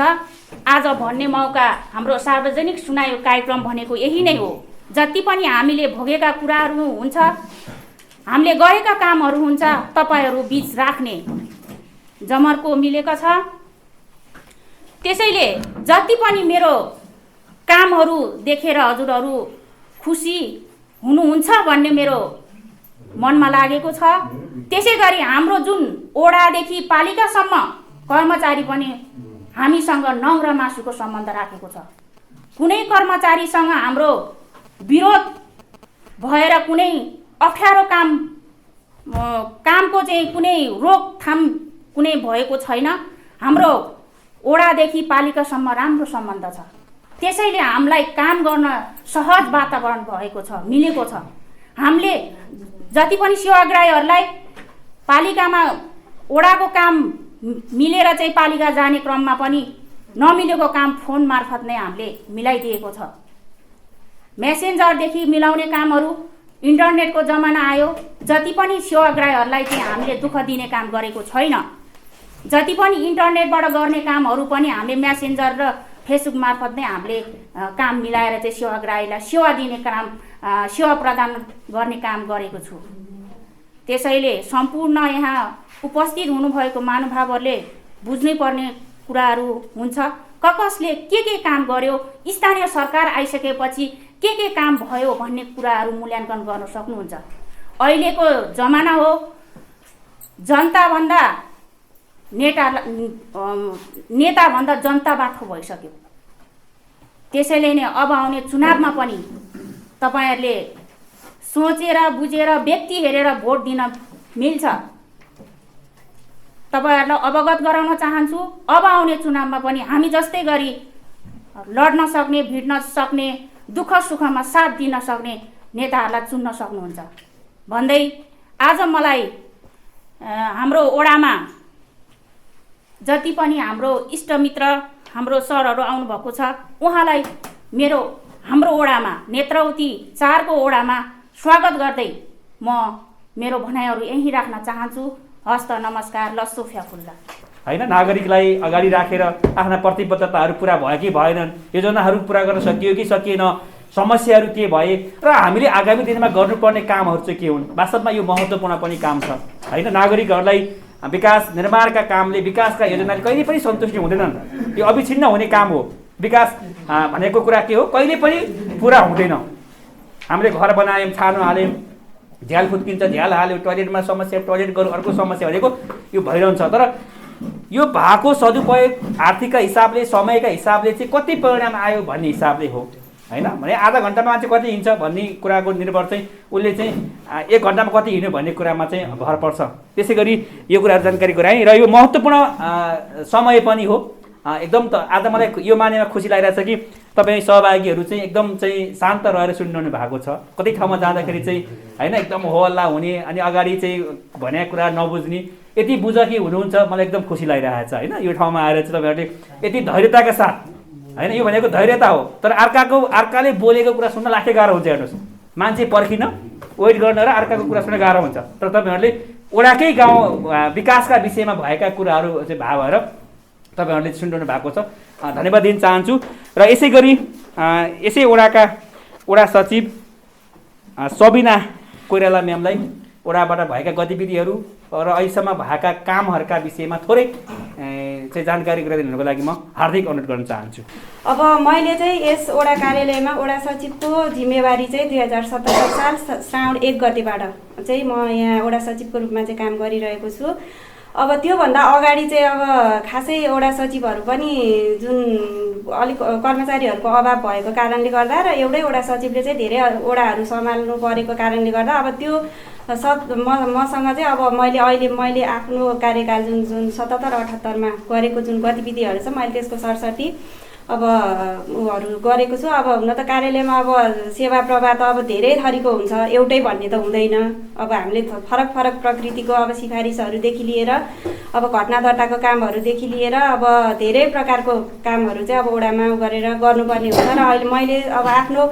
आज भन्ने मौका हाम्रो सार्वजनिक सुनाइ कार्यक्रम भनेको यही नै हो। जति पनि हामीले भोगेका कुराहरू हुन्छ, हामीले गरेका कामहरू हुन्छ, तपाईहरू बीच राख्ने जमर्को मिलेको छ। त्यसैले जति पनि मेरो कामहरू देखेर हजुरहरू खुसी हुनुहुन्छ भन्ने मेरो मनमा लागेको छ। त्यसै गरी हाम्रो जुन ओडादेखि पालिकासम्म कर्मचारी पनि हामीसँग नम्र मासुको सम्बन्ध राखेको छ। कुनै कर्मचारीसँग हाम्रो विरोध भएर कुनै अप्ठ्यारो कामको चाहिँ कुनै रोकथाम कुनै भएको छैन। हाम्रो ओडादेखि पालिकासम्म राम्रो सम्बन्ध छ। त्यसैले हामीलाई काम गर्न सहज वातावरण भएको छ, मिलेको छ। हामीले जति पनि सेवाग्राहीहरूलाई पालिकामा ओडाको काम मिलेर चाहिँ पालिका जाने क्रममा पनि नमिलेको काम फोन मार्फत नै हामीले मिलाइदिएको छ। मेसेन्जरदेखि मिलाउने कामहरू, इन्टरनेटको जमाना आयो। जति पनि सेवाग्राहीहरूलाई चाहिँ हामीले दुःख दिने काम गरेको छैन। जति पनि इन्टरनेटबाट गर्ने कामहरू पनि हामीले मेसेन्जर र फेसबुक मार्फत नै हामीले काम मिलाएर चाहिँ सेवाग्राहीलाई सेवा दिने काम, सेवा प्रदान गर्ने काम गरेको छु। त्यसैले सम्पूर्ण यहाँ उपस्थित हुनुभएको महानुभावहरूले बुझ्नै पर्ने कुराहरू हुन्छ। कसले के काम गर्यो, स्थानीय सरकार आइसकेपछि के काम भयो भन्ने कुराहरू मूल्याङ्कन गर्न सक्नुहुन्छ। अहिलेको जमाना हो जनताभन्दा नेताभन्दा जनता बाठो भइसक्यो। त्यसैले नै अब आउने चुनावमा पनि तपाईहरुले सोचेर बुझेर व्यक्ति हेरेर भोट दिन मिल्छ। तपाईहरुलाई अवगत गराउन चाहन्छु, अब आउने चुनावमा पनि हामी जस्तै गरी लड्न सक्ने, भिड्न सक्ने, दुःख सुखमा साथ दिन सक्ने नेताहरूलाई चुन्न सक्नुहुन्छ भन्दै आज मलाई हाम्रो ओडामा जति पनि हाम्रो इष्टमित्र हाम्रो सरहरू आउनुभएको छ उहाँलाई हाम्रो ओडामा नेत्रवती 4 को ओडामा स्वागत गर्दै म मेरो भनाइहरू यही राख्न चाहन्छु। हस्त नमस्कार, लस्सो फ्याफुल्ला। हैन, नागरिकलाई अगाडि राखेर आफ्ना प्रतिबद्धताहरू पुरा भयो कि भएनन्, योजनाहरू पुरा गर्न सकियो कि सकिएन, समस्याहरू के भए र हामीले आगामी दिनमा गर्नुपर्ने कामहरू चाहिँ के हुन्, वास्तवमा यो महत्त्वपूर्ण पनि काम छ। हैन, नागरिकहरूलाई विकास निर्माणका कामले, विकासका योजनाले कहिले पनि सन्तुष्टि हुँदैनन्। यो अविछिन्न हुने काम हो। विकास भनेको कुरा के हो, कहिले पनि पुरा हुँदैन। हामीले घर बनायौँ, छानो हाल्यौँ, झ्याल फुत्किन्छ, झ्याल हाल्यो, टोयलेटमा समस्या, टोयलेट गरौँ, अर्को समस्या भनेको यो भइरहन्छ। तर यो भएको सदुपयोग आर्थिकका हिसाबले, समयका हिसाबले चाहिँ कति परिणाम आयो भन्ने हिसाबले हो। हैन, भने आधा घन्टामा मान्छे कति हिँड्छ भन्ने कुराको निर्भर चाहिँ उसले चाहिँ 1 घन्टामा कति हिँड्यो भन्ने कुरामा चाहिँ भर पर्छ। त्यसै गरी यो कुराहरू जानकारी गराएँ र यो महत्त्वपूर्ण समय पनि हो। एकदम त आज मलाई यो मानेमा खुसी लागिरहेछ कि तपाईँ सहभागीहरू चाहिँ एकदम चाहिँ शान्त रहेर सुनिरहनु भएको छ। कतै ठाउँमा जाँदाखेरि चाहिँ हैन एकदम हो हल्ला हुने अनि अगाडि चाहिँ भनेको कुरा नबुझ्ने यति बुझकी हुनुहुन्छ, मलाई एकदम खुसी लागिरहेछ। हैन, यो ठाउँमा आएर चाहिँ तपाईँहरूले यति धैर्यताका साथ, हैन यो भनेको धैर्यता हो, तर अर्काले बोलेको कुरा सुन्न लाखे गाह्रो हुन्छ। हेर्नुहोस्, मान्छे पर्खिन, वेट गर्न र अर्काको कुरा सुन्न गाह्रो हुन्छ। तर तपाईँहरूले ओडाकै गाउँ विकासका विषयमा भएका कुराहरू चाहिँ भाव भएर तपाईहरुले सुनिरहनु भएको छ। धन्यवाद दिन चाहन्छु। र यसै गरी यसै ओडाका ओडा सचिव सबिना कोइराला म्यामलाई ओडाबाट भएका गतिविधिहरू र अहिलेसम्म भएका कामहरूका विषयमा थोरै चाहिँ जानकारी गराइदिनुको लागि म हार्दिक अनुरोध गर्न चाहन्छु। अब मैले चाहिँ यस ओडा कार्यालयमा ओडा सचिवको जिम्मेवारी चाहिँ 2077 साल श्रावण 1 गतेबाट चाहिँ म यहाँ ओडा सचिवको रूपमा चाहिँ काम गरिरहेको छु। अब त्योभन्दा अगाडि चाहिँ अब खासै ओडा सचिवहरू पनि जुन अलिक कर्मचारीहरूको अभाव भएको कारणले गर्दा र एउटै ओडा सचिवले चाहिँ धेरै ओडाहरू सम्हाल्नु परेको कारणले गर्दा अब त्यो मसँग चाहिँ अब मैले आफ्नो कार्यकाल जुन 77-78 मा गरेको जुन गतिविधिहरू छ मैले त्यसको सरसर्ती अब उहरू गरेको छु। अब हुन त कार्यालयमा अब सेवा प्रवाह त अब धेरै थरीको हुन्छ, एउटै भन्ने त हुँदैन। अब हामीले फरक फरक प्रकृतिको अब सिफारिसहरूदेखि लिएर अब घटना दर्ताको कामहरूदेखि लिएर अब धेरै प्रकारको कामहरू चाहिँ अब ओडामा गरेर गर्नुपर्ने हुन्छ। र अहिले मैले अब आफ्नो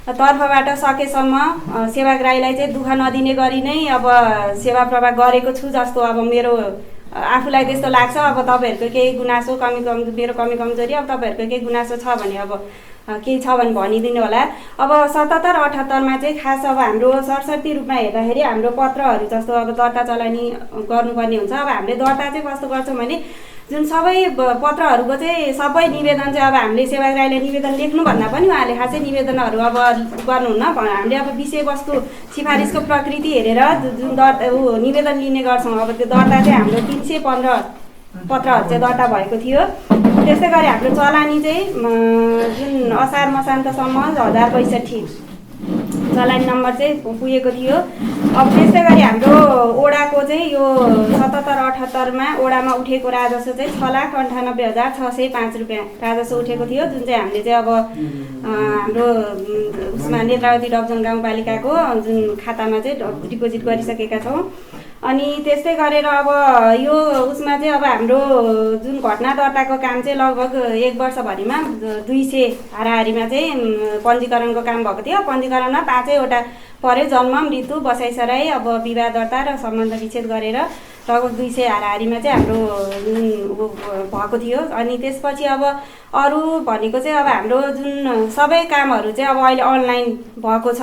तर्फबाट सकेसम्म सेवाग्राहीलाई चाहिँ दुःख नदिने गरी नै अब सेवा प्रवाह गरेको छु जस्तो अब मेरो आफूलाई त्यस्तो लाग्छ। अब तपाईहरुको केही गुनासो मेरो कमी कमजोरी अब तपाईहरुको केही गुनासो छ भने अब केही छ भने भनिदिनु होला। अब 77-78 मा चाहिँ खास अब हाम्रो सरसर्ती रूपमा हेर्दाखेरि हाम्रो पत्रहरू जस्तो अब दर्ता चलानी गर्नुपर्ने हुन्छ। अब हामीले दर्ता चाहिँ कस्तो गर्छौँ भने जुन सबै पत्रहरूको चाहिँ सबै निवेदन चाहिँ अब हामीले सेवाग्राहीले निवेदन लेख्नु भन्दा पनि उहाँले खासै निवेदनहरू अब गर्नुहुन्न। हामीले अब विषयवस्तु सिफारिसको प्रकृति हेरेर जुन निवेदन लिने गर्छौँ। अब त्यो दर्ता चाहिँ हाम्रो 315 पत्रहरू चाहिँ दर्ता भएको थियो। त्यस्तै गरी हाम्रो चलानी चाहिँ जुन असार मसान्तसम्म 1062 चलानी नम्बर चाहिँ पुगेको थियो। अब त्यस्तै गरी हाम्रो ओडाको चाहिँ यो 77-78 मा ओडामा उठेको राजस्व चाहिँ 6,98,605 रुपियाँ राजस्व उठेको थियो, जुन चाहिँ हामीले चाहिँ अब हाम्रो उसमा नेत्रावती डबजन गाउँपालिकाको जुन खातामा चाहिँ डिपोजिट गरिसकेका छौँ। अनि त्यस्तै गरेर अब यो उसमा चाहिँ अब हाम्रो जुन घटना दर्ताको काम चाहिँ लगभग 1 वर्षभरिमा 200 हाराहारीमा चाहिँ पञ्जीकरणको काम भएको थियो। पञ्जीकरणमा 5वटा पर्यो, जन्म, मृत्यु, बसाइसराई, अब विवाह दर्ता र सम्बन्ध विच्छेद गरेर लगभग 200 हाराहारीमा चाहिँ हाम्रो भएको थियो। अनि त्यसपछि अब अरू भनेको चाहिँ अब हाम्रो जुन सबै कामहरू चाहिँ अब अहिले अनलाइन भएको छ,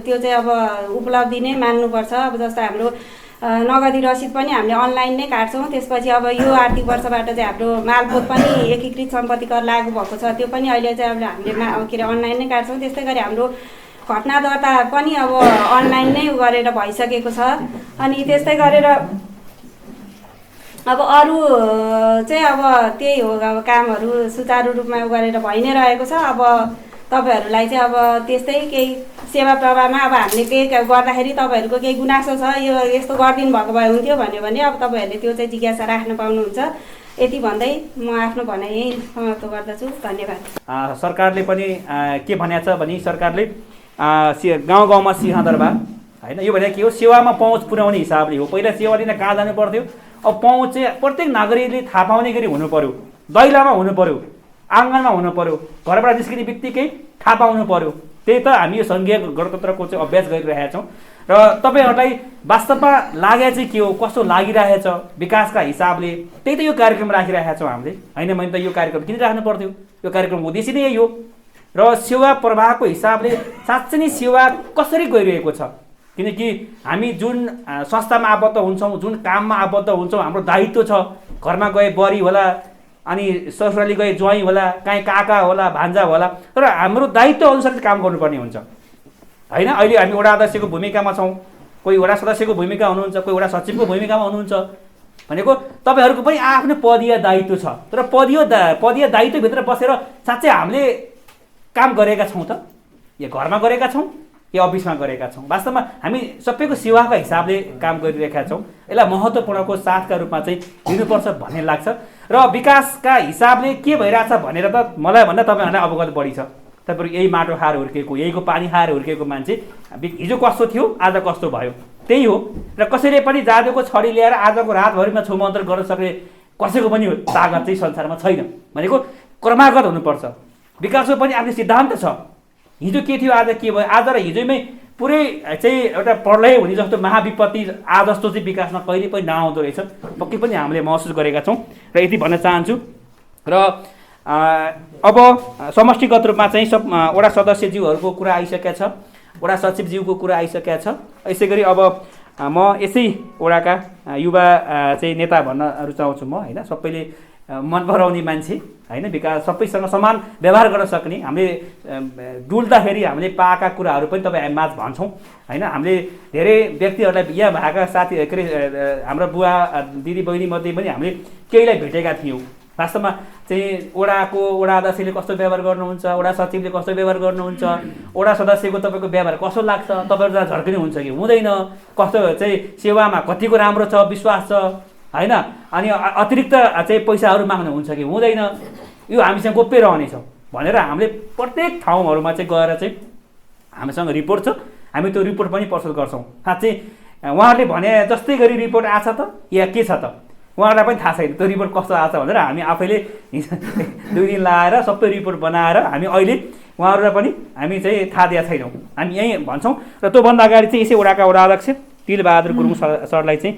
त्यो चाहिँ अब उपलब्धि नै मान्नुपर्छ। अब जस्तो हाम्रो नगदी रसिद पनि हामीले अनलाइन नै काट्छौँ। त्यसपछि अब यो आर्थिक वर्षबाट चाहिँ हाम्रो मालपोत पनि एकीकृत सम्पत्ति कर लागू भएको छ, त्यो पनि अहिले चाहिँ अब हामीले के अरे अनलाइन नै काट्छौँ। त्यस्तै गरी हाम्रो घटना दर्ता पनि अब अनलाइन नै गरेर भइसकेको छ। अनि त्यस्तै गरेर अब अरू चाहिँ अब त्यही हो, अब कामहरू सुचारू रूपमा गरेर भइ नै रहेको छ। अब तपाईँहरूलाई चाहिँ अब त्यस्तै केही सेवा प्रवाहमा अब हामीले केही गर्दाखेरि तपाईँहरूको केही गुनासो छ, यो यस्तो गरिदिनु भएको भए हुन्थ्यो भन्यो भने अब तपाईँहरूले त्यो चाहिँ जिज्ञासा राख्न पाउनुहुन्छ। यति भन्दै म आफ्नो भनाइ यहीँ समाप्त गर्दछु। धन्यवाद। सरकारले पनि के भनेको छ भने सरकारले गाउँ गाउँमा सिंहदरबार होइन, यो भने के हो, सेवामा पहुँच पुर्याउने हिसाबले हो। पहिला सेवा लिन कहाँ जानु पर्थ्यो, अब पहुँच चाहिँ प्रत्येक नागरिकले थाहा पाउने गरी हुनु पर्यो, दैलामा हुनु पर्यो, आँगनमा हुनु पर्यो, घरबाट निस्किने बित्तिकै थाहा पाउनु पर्यो। त्यही त हामी यो सङ्घीय गणतन्त्रको चाहिँ अभ्यास गरिरहेका छौँ। र तपाईँहरूलाई वास्तवमा लागे चाहिँ के हो, कस्तो लागिरहेछ विकासका हिसाबले, त्यही त यो कार्यक्रम राखिरहेका छौँ हामीले होइन। मैले त यो कार्यक्रम किन राख्नु पर्थ्यो, यो कार्यक्रम उद्देश्य नै यही हो। र सेवा प्रवाहको हिसाबले साँच्चै नै सेवा कसरी गइरहेको छ, किनकि हामी जुन संस्थामा आबद्ध हुन्छौँ, जुन काममा आबद्ध हुन्छौँ, हाम्रो दायित्व छ। घरमा गए बरी होला, अनि ससुराली गए ज्वाइँ होला, काहीँ काका होला, भान्जा होला, तर हाम्रो दायित्व अनुसार काम गर्नुपर्ने हुन्छ होइन। अहिले हामी वडा अध्यक्षको भूमिकामा छौँ, कोही वडा सदस्यको भूमिका हुनुहुन्छ, कोही वडा सचिवको भूमिकामा हुनुहुन्छ भनेको तपाईँहरूको पनि आफ्नो पदीय दायित्व छ। तर पदीय दायित्वभित्र बसेर साँच्चै हामीले काम गरेका छौँ त, या घरमा गरेका छौँ या अफिसमा गरेका छौँ। वास्तवमा हामी सबैको सेवाको हिसाबले काम गरिरहेका छौँ। यसलाई महत्त्वपूर्णको साथका रूपमा चाहिँ लिनुपर्छ भन्ने लाग्छ। र विकासका हिसाबले के भइरहेछ भनेर त मलाई भन्दा तपाईँहरूलाई अवगत बढी छ। तपाईँहरू यही माटो खाएर हुर्केको, यहीको पानी खाएर हुर्केको मान्छे हिजो कस्तो थियो, आज कस्तो भयो, त्यही हो। र कसैले पनि जादुको छडी ल्याएर आजको रातभरिमा छुमन्त्र गर्न सक्ने कसैको पनि तागत चाहिँ संसारमा छैन। भनेको क्रमागत हुनुपर्छ। विकासको पनि आफ्नो सिद्धान्त छ। हिजो के थियो, आज के भयो, आज र हिजोमै पुरै चाहिँ एउटा प्रलय हुने जस्तो महाविपत्ति आज जस्तो चाहिँ विकासमा कहिले पनि नआउँदो रहेछ, पक्कै पनि हामीले महसुस गरेका छौँ। र यति भन्न चाहन्छु। र अब समष्टिगत रूपमा चाहिँ सब वडा सदस्यज्यूहरूको कुरा आइसकेको छ, वडा सचिवज्यूको कुरा आइसकेको छ। यसै गरी अब म यसै वडाका युवा चाहिँ नेता भन्न रुचाउँछु म होइन। सबैले मन पराउने मान्छे होइन, विकास सबैसँग समान व्यवहार गर्न सक्ने, हामीले डुल्दाखेरि हामीले पाएका कुराहरू पनि तपाईँ माझ भन्छौँ होइन। हामीले धेरै व्यक्तिहरूलाई यहाँ भएका साथी के अरे हाम्रो बुवा दिदी बहिनीमध्ये पनि हामीले केहीलाई भेटेका थियौँ। वास्तवमा चाहिँ वडा अध्यक्षले कस्तो व्यवहार गर्नुहुन्छ, वडा सचिवले कस्तो व्यवहार गर्नुहुन्छ, वडा सदस्यको तपाईँको व्यवहार कस्तो लाग्छ, तपाईँहरू जहाँ झर्किने हुन्छ कि हुँदैन, कस्तो चाहिँ सेवामा कतिको राम्रो छ, विश्वास छ होइन, अनि अतिरिक्त चाहिँ पैसाहरू माग्नुहुन्छ कि हुँदैन, यो हामीसँग गोप्य रहनेछ भनेर हामीले प्रत्येक ठाउँहरूमा चाहिँ गएर चाहिँ हामीसँग रिपोर्ट छ, हामी त्यो रिपोर्ट पनि प्रस्तुत गर्छौँ। साँच्चै उहाँहरूले भने जस्तै गरी रिपोर्ट आछ त या के छ त उहाँहरूलाई पनि थाहा छैन त्यो रिपोर्ट कस्तो आछ भनेर हामी आफैले 2 दिन लाएर सबै रिपोर्ट बनाएर हामी अहिले उहाँहरूलाई पनि हामी चाहिँ थाहा दिएका छैनौँ, हामी यहीँ भन्छौँ। र त्योभन्दा अगाडि चाहिँ यसै वडाका वडा अध्यक्ष तिलबहादुर गुरुङ सरलाई चाहिँ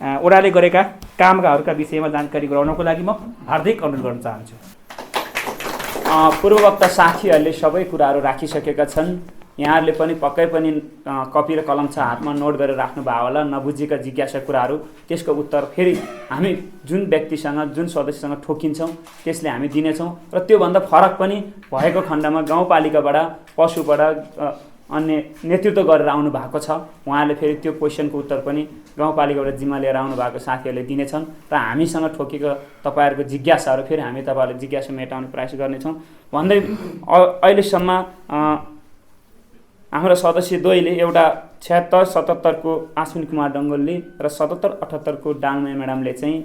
वडाले गरेका कामकाहरूका विषयमा जानकारी गराउनको लागि म हार्दिक अनुरोध गर्न चाहन्छु। पूर्ववक्ता साथीहरूले सबै कुराहरू राखिसकेका छन्। यहाँहरूले पनि पक्कै पनि कपी र कलम छ हातमा नोट गरेर राख्नुभयो होला। नबुझेका जिज्ञासा कुराहरू त्यसको उत्तर फेरि हामी जुन व्यक्तिसँग जुन सदस्यसँग ठोकिन्छौँ त्यसले हामी दिनेछौँ। र त्योभन्दा फरक पनि भएको खण्डमा गाउँपालिकाबाट पशुबाट अन्य नेतृत्व गरेर आउनु भएको छ, उहाँले फेरि त्यो क्वेसनको उत्तर पनि गाउँपालिकाबाट जिम्मा लिएर आउनु भएको साथीहरूले दिनेछन्। र हामीसँग ठोकेको तपाईँहरूको जिज्ञासाहरू फेरि हामी तपाईँहरूले जिज्ञासा मेटाउने प्रयास गर्नेछौँ भन्दै अहिलेसम्म हाम्रो सदस्य द्वयले एउटा 76-77 को आश्विन कुमार डङ्गोलले र 77-78 को डाङमे म्याडमले चाहिँ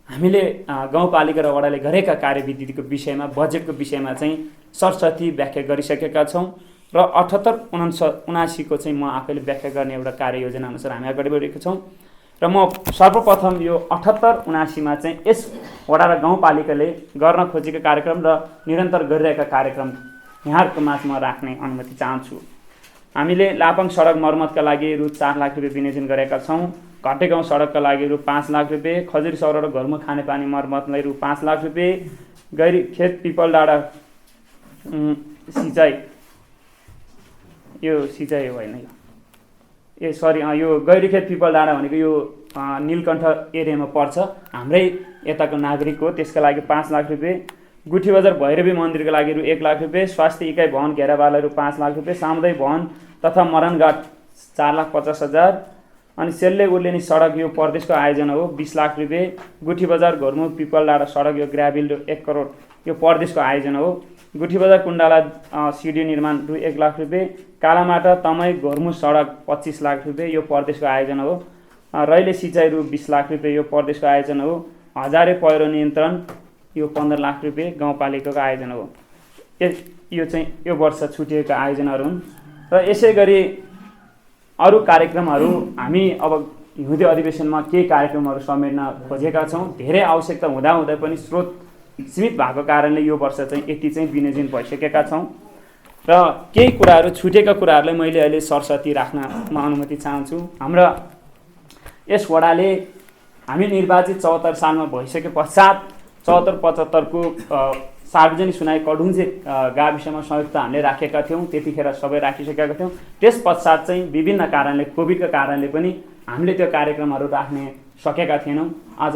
हामीले गाउँपालिका र वडाले गरेका कार्यविधिको विषयमा बजेटको विषयमा चाहिँ सरस्वती व्याख्या गरिसकेका छौँ। र 78-79 को चाहिँ म आफैले व्याख्या गर्ने एउटा कार्ययोजना अनुसार हामी अगाडि बढेका छौँ। र म सर्वप्रथम यो 78-79 मा चाहिँ यस वडा र गाउँपालिकाले गर्न खोजेको कार्यक्रम र निरन्तर गरिरहेका कार्यक्रम यहाँहरूको माझमा राख्ने अनुमति चाहन्छु। हामीले लापाङ सडक मर्मतका लागि रु 4 लाख रुपियाँ विनियोजन गरेका छौँ। घटेगाउँ सडकका लागि रु 5 लाख रुपियाँ, खजुरी सौरा र घरमा खानेपानी मर्मतलाई रु 5 लाख रुपियाँ, गैरी खेत पिपल डाँडा सिँचाइ यो सिँचाइ होइन यो सरी यो गैरी खेत पिपल डाँडा भनेको यो नीलकण्ठ एरियामा पर्छ, हाम्रै यताको नागरिक हो। त्यसका लागि 5 लाख रुपियाँ, गुठी बजार भैरवी मन्दिरको लागि रु 1 लाख रुपियाँ, स्वास्थ्य इकाइ भवन घेराबाला रु 5 लाख रुपियाँ, सामुदायिक भवन तथा मरणघाट 4,50,000, अनि सेल्ले उर्लेनी सडक यो प्रदेशको आयोजना हो 20 लाख रुपियाँ, गुठी बजार घोर्मु पिपल डाँडा सडक यो ग्राभिल 1 करोड यो प्रदेशको आयोजना हो, गुठी बजार कुण्डाला सिडी निर्माण रु 1 लाख रुपियाँ, कालामाटा तमई घोर्मु सडक 25 लाख रुपियाँ यो प्रदेशको आयोजना हो, रैले सिँचाइ रु 20 लाख रुपियाँ यो प्रदेशको आयोजना हो, हजारे पहिरो नियन्त्रण यो 15 लाख रुपियाँ गाउँपालिकाको आयोजना हो। यो चाहिँ यो वर्ष छुटिएका आयोजनाहरू हुन्। र यसै गरी अरू कार्यक्रमहरू हामी अब हिउँदे अधिवेशनमा केही कार्यक्रमहरू समेट्न खोजेका छौँ। धेरै आवश्यकता हुँदाहुँदै पनि स्रोत सीमित भएको कारणले यो वर्ष चाहिँ यति चाहिँ विनियोजन भइसकेका छौँ र केही कुराहरू छुटेका कुराहरूलाई मैले अहिले सरस्वती राख्नमा अनुमति चाहन्छु। हाम्रा यस वडाले हामी निर्वाचित 74 सालमा भइसके पश्चात 74-75 को सार्वजनिक सुनाई कडुङ्जे गाविसमा संयुक्त हामीले राखेका थियौँ। त्यतिखेर सबै राखिसकेका थियौँ। त्यस पश्चात चाहिँ विभिन्न कारणले कोभिडको कारणले पनि हामीले त्यो कार्यक्रमहरू राख्ने सकेका थिएनौँ। आज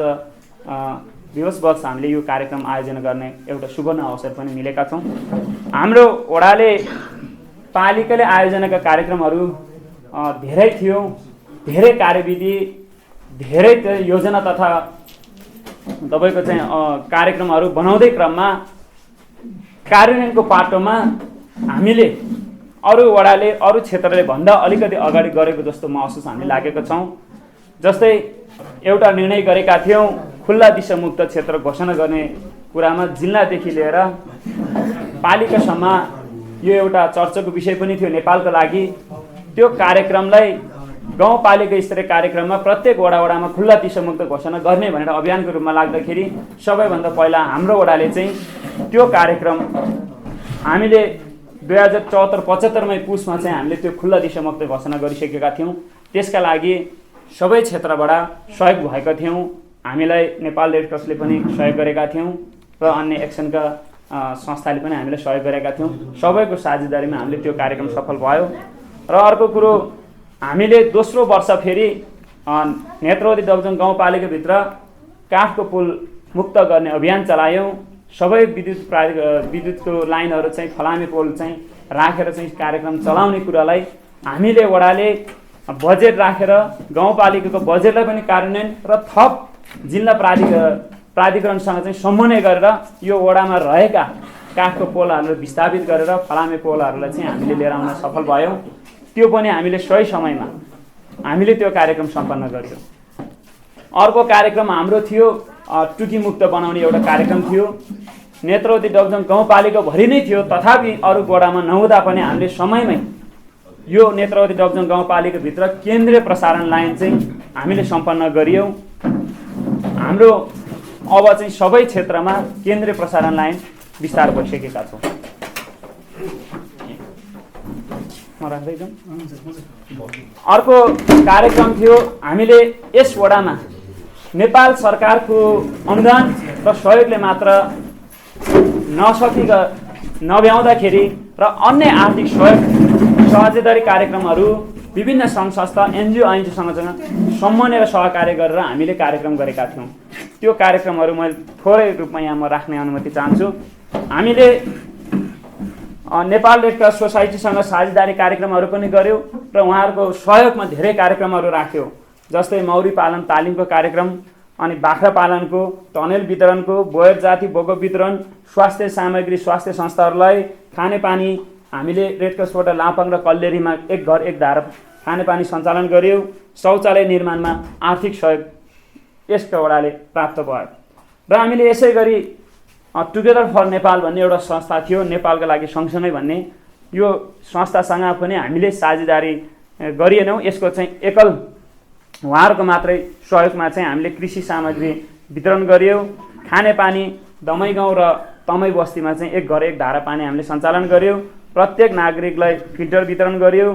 विवशवश हामीले यो कार्यक्रम आयोजना गर्ने एउटा सुवर्ण अवसर पनि मिलेका छौँ। हाम्रो वडाले पालिकाले आयोजनाका कार्यक्रमहरू धेरै थियो, धेरै कार्यविधि, धेरै योजना तथा तपाईँको चाहिँ कार्यक्रमहरू बनाउँदै क्रममा कार्यान्वयनको पाटोमा हामीले अरू वडाले अरू क्षेत्रले भन्दा अलिकति अगाडि गरेको जस्तो महसुस हामीले लागेको छौँ। जस्तै एउटा निर्णय गरेका थियौँ खुल्ला दिशामुक्त क्षेत्र घोषणा गर्ने कुरामा जिल्लादेखि लिएर पालिकासम्म यो एउटा चर्चाको विषय पनि थियो नेपालको लागि। त्यो कार्यक्रमलाई गाउँपालिका स्तरीय कार्यक्रममा प्रत्येक वडामा खुल्ला दिशामुक्त घोषणा गर्ने भनेर अभियानको रूपमा लाग्दाखेरि सबैभन्दा पहिला हाम्रो वडाले चाहिँ त्यो कार्यक्रम हामीले 2074-75मै पुसमा चाहिँ हामीले त्यो खुल्ला दिशामुक्त घोषणा गरिसकेका थियौँ। त्यसका लागि सबै क्षेत्रबाट सहयोग भएका थियौँ। हामीलाई नेपाल रेड क्रसले पनि सहयोग गरेका थियौँ र अन्य एक्सनका संस्थाले पनि हामीलाई सहयोग गरेका थियौँ। सबैको साझेदारीमा हामीले त्यो कार्यक्रम सफल भयो। र अर्को कुरो हामीले दोस्रो वर्ष फेरि नेत्रवती डबजङ गाउँपालिकाभित्र काठको पुल मुक्त गर्ने अभियान चलायौँ। सबै विद्युतको लाइनहरू चाहिँ फलामे पोल चाहिँ राखेर चाहिँ कार्यक्रम चलाउने कुरालाई हामीले वडाले बजेट राखेर गाउँपालिकाको बजेटलाई पनि कार्यान्वयन र थप जिल्ला प्राधिकरणसँग चाहिँ समन्वय गरेर यो वडामा रहेका काठको पोलहरूलाई विस्थापित गरेर फलामे पोलहरूलाई चाहिँ हामीले लिएर आउन सफल भयौँ। त्यो पनि हामीले सही समयमा हामीले त्यो कार्यक्रम सम्पन्न गर्यौँ। अर्को कार्यक्रम हाम्रो थियो टुकीमुक्त बनाउने एउटा कार्यक्रम थियो। नेत्रवती डबजङ गाउँपालिकाभरि नै थियो, तथापि अरू वडामा नहुँदा पनि हामीले समयमै यो नेत्रवती डबजङ गाउँपालिकाभित्र केन्द्रीय प्रसारण लाइन चाहिँ हामीले सम्पन्न गरियौँ। हाम्रो अब चाहिँ सबै क्षेत्रमा केन्द्रीय प्रसारण लाइन विस्तार भइसकेका छौँ। अर्को कार्यक्रम थियो हामीले यस वडामा नेपाल सरकारको अनुदान र सहयोगले मात्र नभ्याउँदाखेरि र अन्य आर्थिक सहयोग साझेदारी कार्यक्रमहरू विभिन्न सङ्घ संस्था एनजिओ आइएनजीसँग समन्वय र सहकार्य गरेर हामीले कार्यक्रम गरेका थियौँ। त्यो कार्यक्रमहरू मैले थोरै रूपमा यहाँ म राख्ने अनुमति चाहन्छु। हामीले नेपाल रेड क्रस सोसाइटीसँग साझेदारी कार्यक्रमहरू पनि गऱ्यौँ र उहाँहरूको सहयोगमा धेरै कार्यक्रमहरू राख्यौँ। जस्तै मौरी पालन तालिमको कार्यक्रम, अनि बाख्रा पालनको, टनेल वितरणको, बोयर जाति बोको वितरण, स्वास्थ्य सामग्री स्वास्थ्य संस्थाहरूलाई खानेपानी हामीले रेड क्रसबाट लापाङ र कल्लेरीमा एक घर एक धारा खानेपानी सञ्चालन गऱ्यौँ। शौचालय निर्माणमा आर्थिक सहयोग यसको वडाले प्राप्त भयो। र हामीले यसै गरी टुगेदर फर नेपाल भन्ने एउटा संस्था थियो, नेपालको लागि सँगसँगै भन्ने, यो संस्थासँग पनि हामीले साझेदारी गरिएनौँ। यसको चाहिँ एकल उहाँहरूको मात्रै सहयोगमा चाहिँ हामीले कृषि सामग्री वितरण गरियौँ। खानेपानी दमै गाउँ र तमै बस्तीमा चाहिँ एक घर एक धारा पानी हामीले सञ्चालन गऱ्यौँ। प्रत्येक नागरिकलाई फिल्टर वितरण गरियो,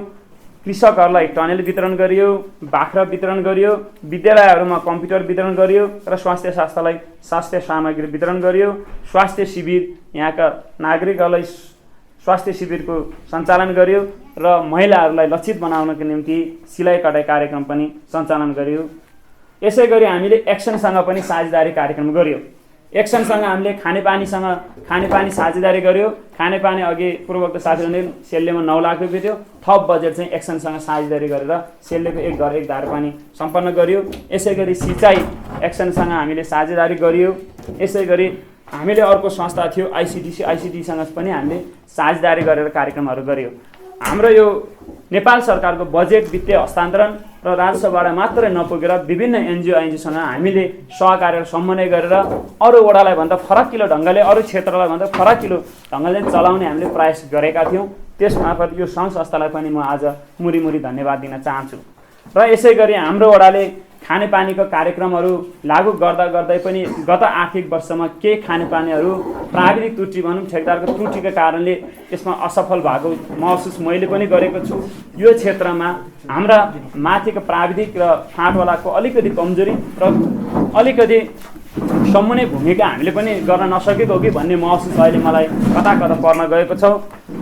कृषकहरूलाई टनेल वितरण गरियो, बाख्रा वितरण गरियो, विद्यालयहरूमा कम्प्युटर वितरण गरियो र स्वास्थ्य संस्थालाई स्वास्थ्य सामग्री वितरण गरियो। स्वास्थ्य शिविर यहाँका नागरिकहरूलाई स्वास्थ्य शिविरको सञ्चालन गरियो र महिलाहरूलाई लक्षित बनाउनको निम्ति सिलाइ कटाइ कार्यक्रम पनि सञ्चालन गरियो। यसै गरी हामीले एक्सनसँग पनि साझेदारी कार्यक्रम गर्यो। एक्सनसँग हामीले खानेपानी साझेदारी गर्यो। खानेपानी अघि पूर्वोक्त साथीहरूले सेल्लेमा 9 लाख रुपियाँ थियो, थप बजेट चाहिँ एक्सनसँग साझेदारी गरेर सेल्लेको एक घर एक धार पानी सम्पन्न गरियो। यसै गरी सिँचाइ एक्सनसँग हामीले साझेदारी गरियो। यसै गरी हामीले अर्को संस्था थियो आइसिडीसँग पनि हामीले साझेदारी गरेर कार्यक्रमहरू गर्यो। हाम्रो यो नेपाल सरकारको बजेट वित्तीय हस्तान्तरण र राजस्वबाट मात्रै नपुगेर विभिन्न एनजिओसँग हामीले सहकार्य समन्वय गरेर अरू वडालाई भन्दा फरकिलो ढङ्गले, अरू क्षेत्रलाई भन्दा फरकिलो ढङ्गले चलाउने हामीले प्रयास गरेका थियौँ। त्यसमार्फत यो सङ्घ संस्थालाई पनि म आज मुरी धन्यवाद दिन चाहन्छु। र यसै गरी हाम्रो वडाले खानेपानीको कार्यक्रमहरू लागू गर्दै पनि गत आर्थिक वर्षमा केही खानेपानीहरू प्राविधिक त्रुटि भनौँ ठेकदारको त्रुटिको कारणले त्यसमा असफल भएको महसुस मैले पनि गरेको छु। यो क्षेत्रमा हाम्रा माथिको प्राविधिक र फाँटवालाको अलिकति कमजोरी र अलिकति समन्वय भूमिका हामीले पनि गर्न नसकेको हो कि भन्ने महसुस अहिले मलाई कता पर्न गएको छ।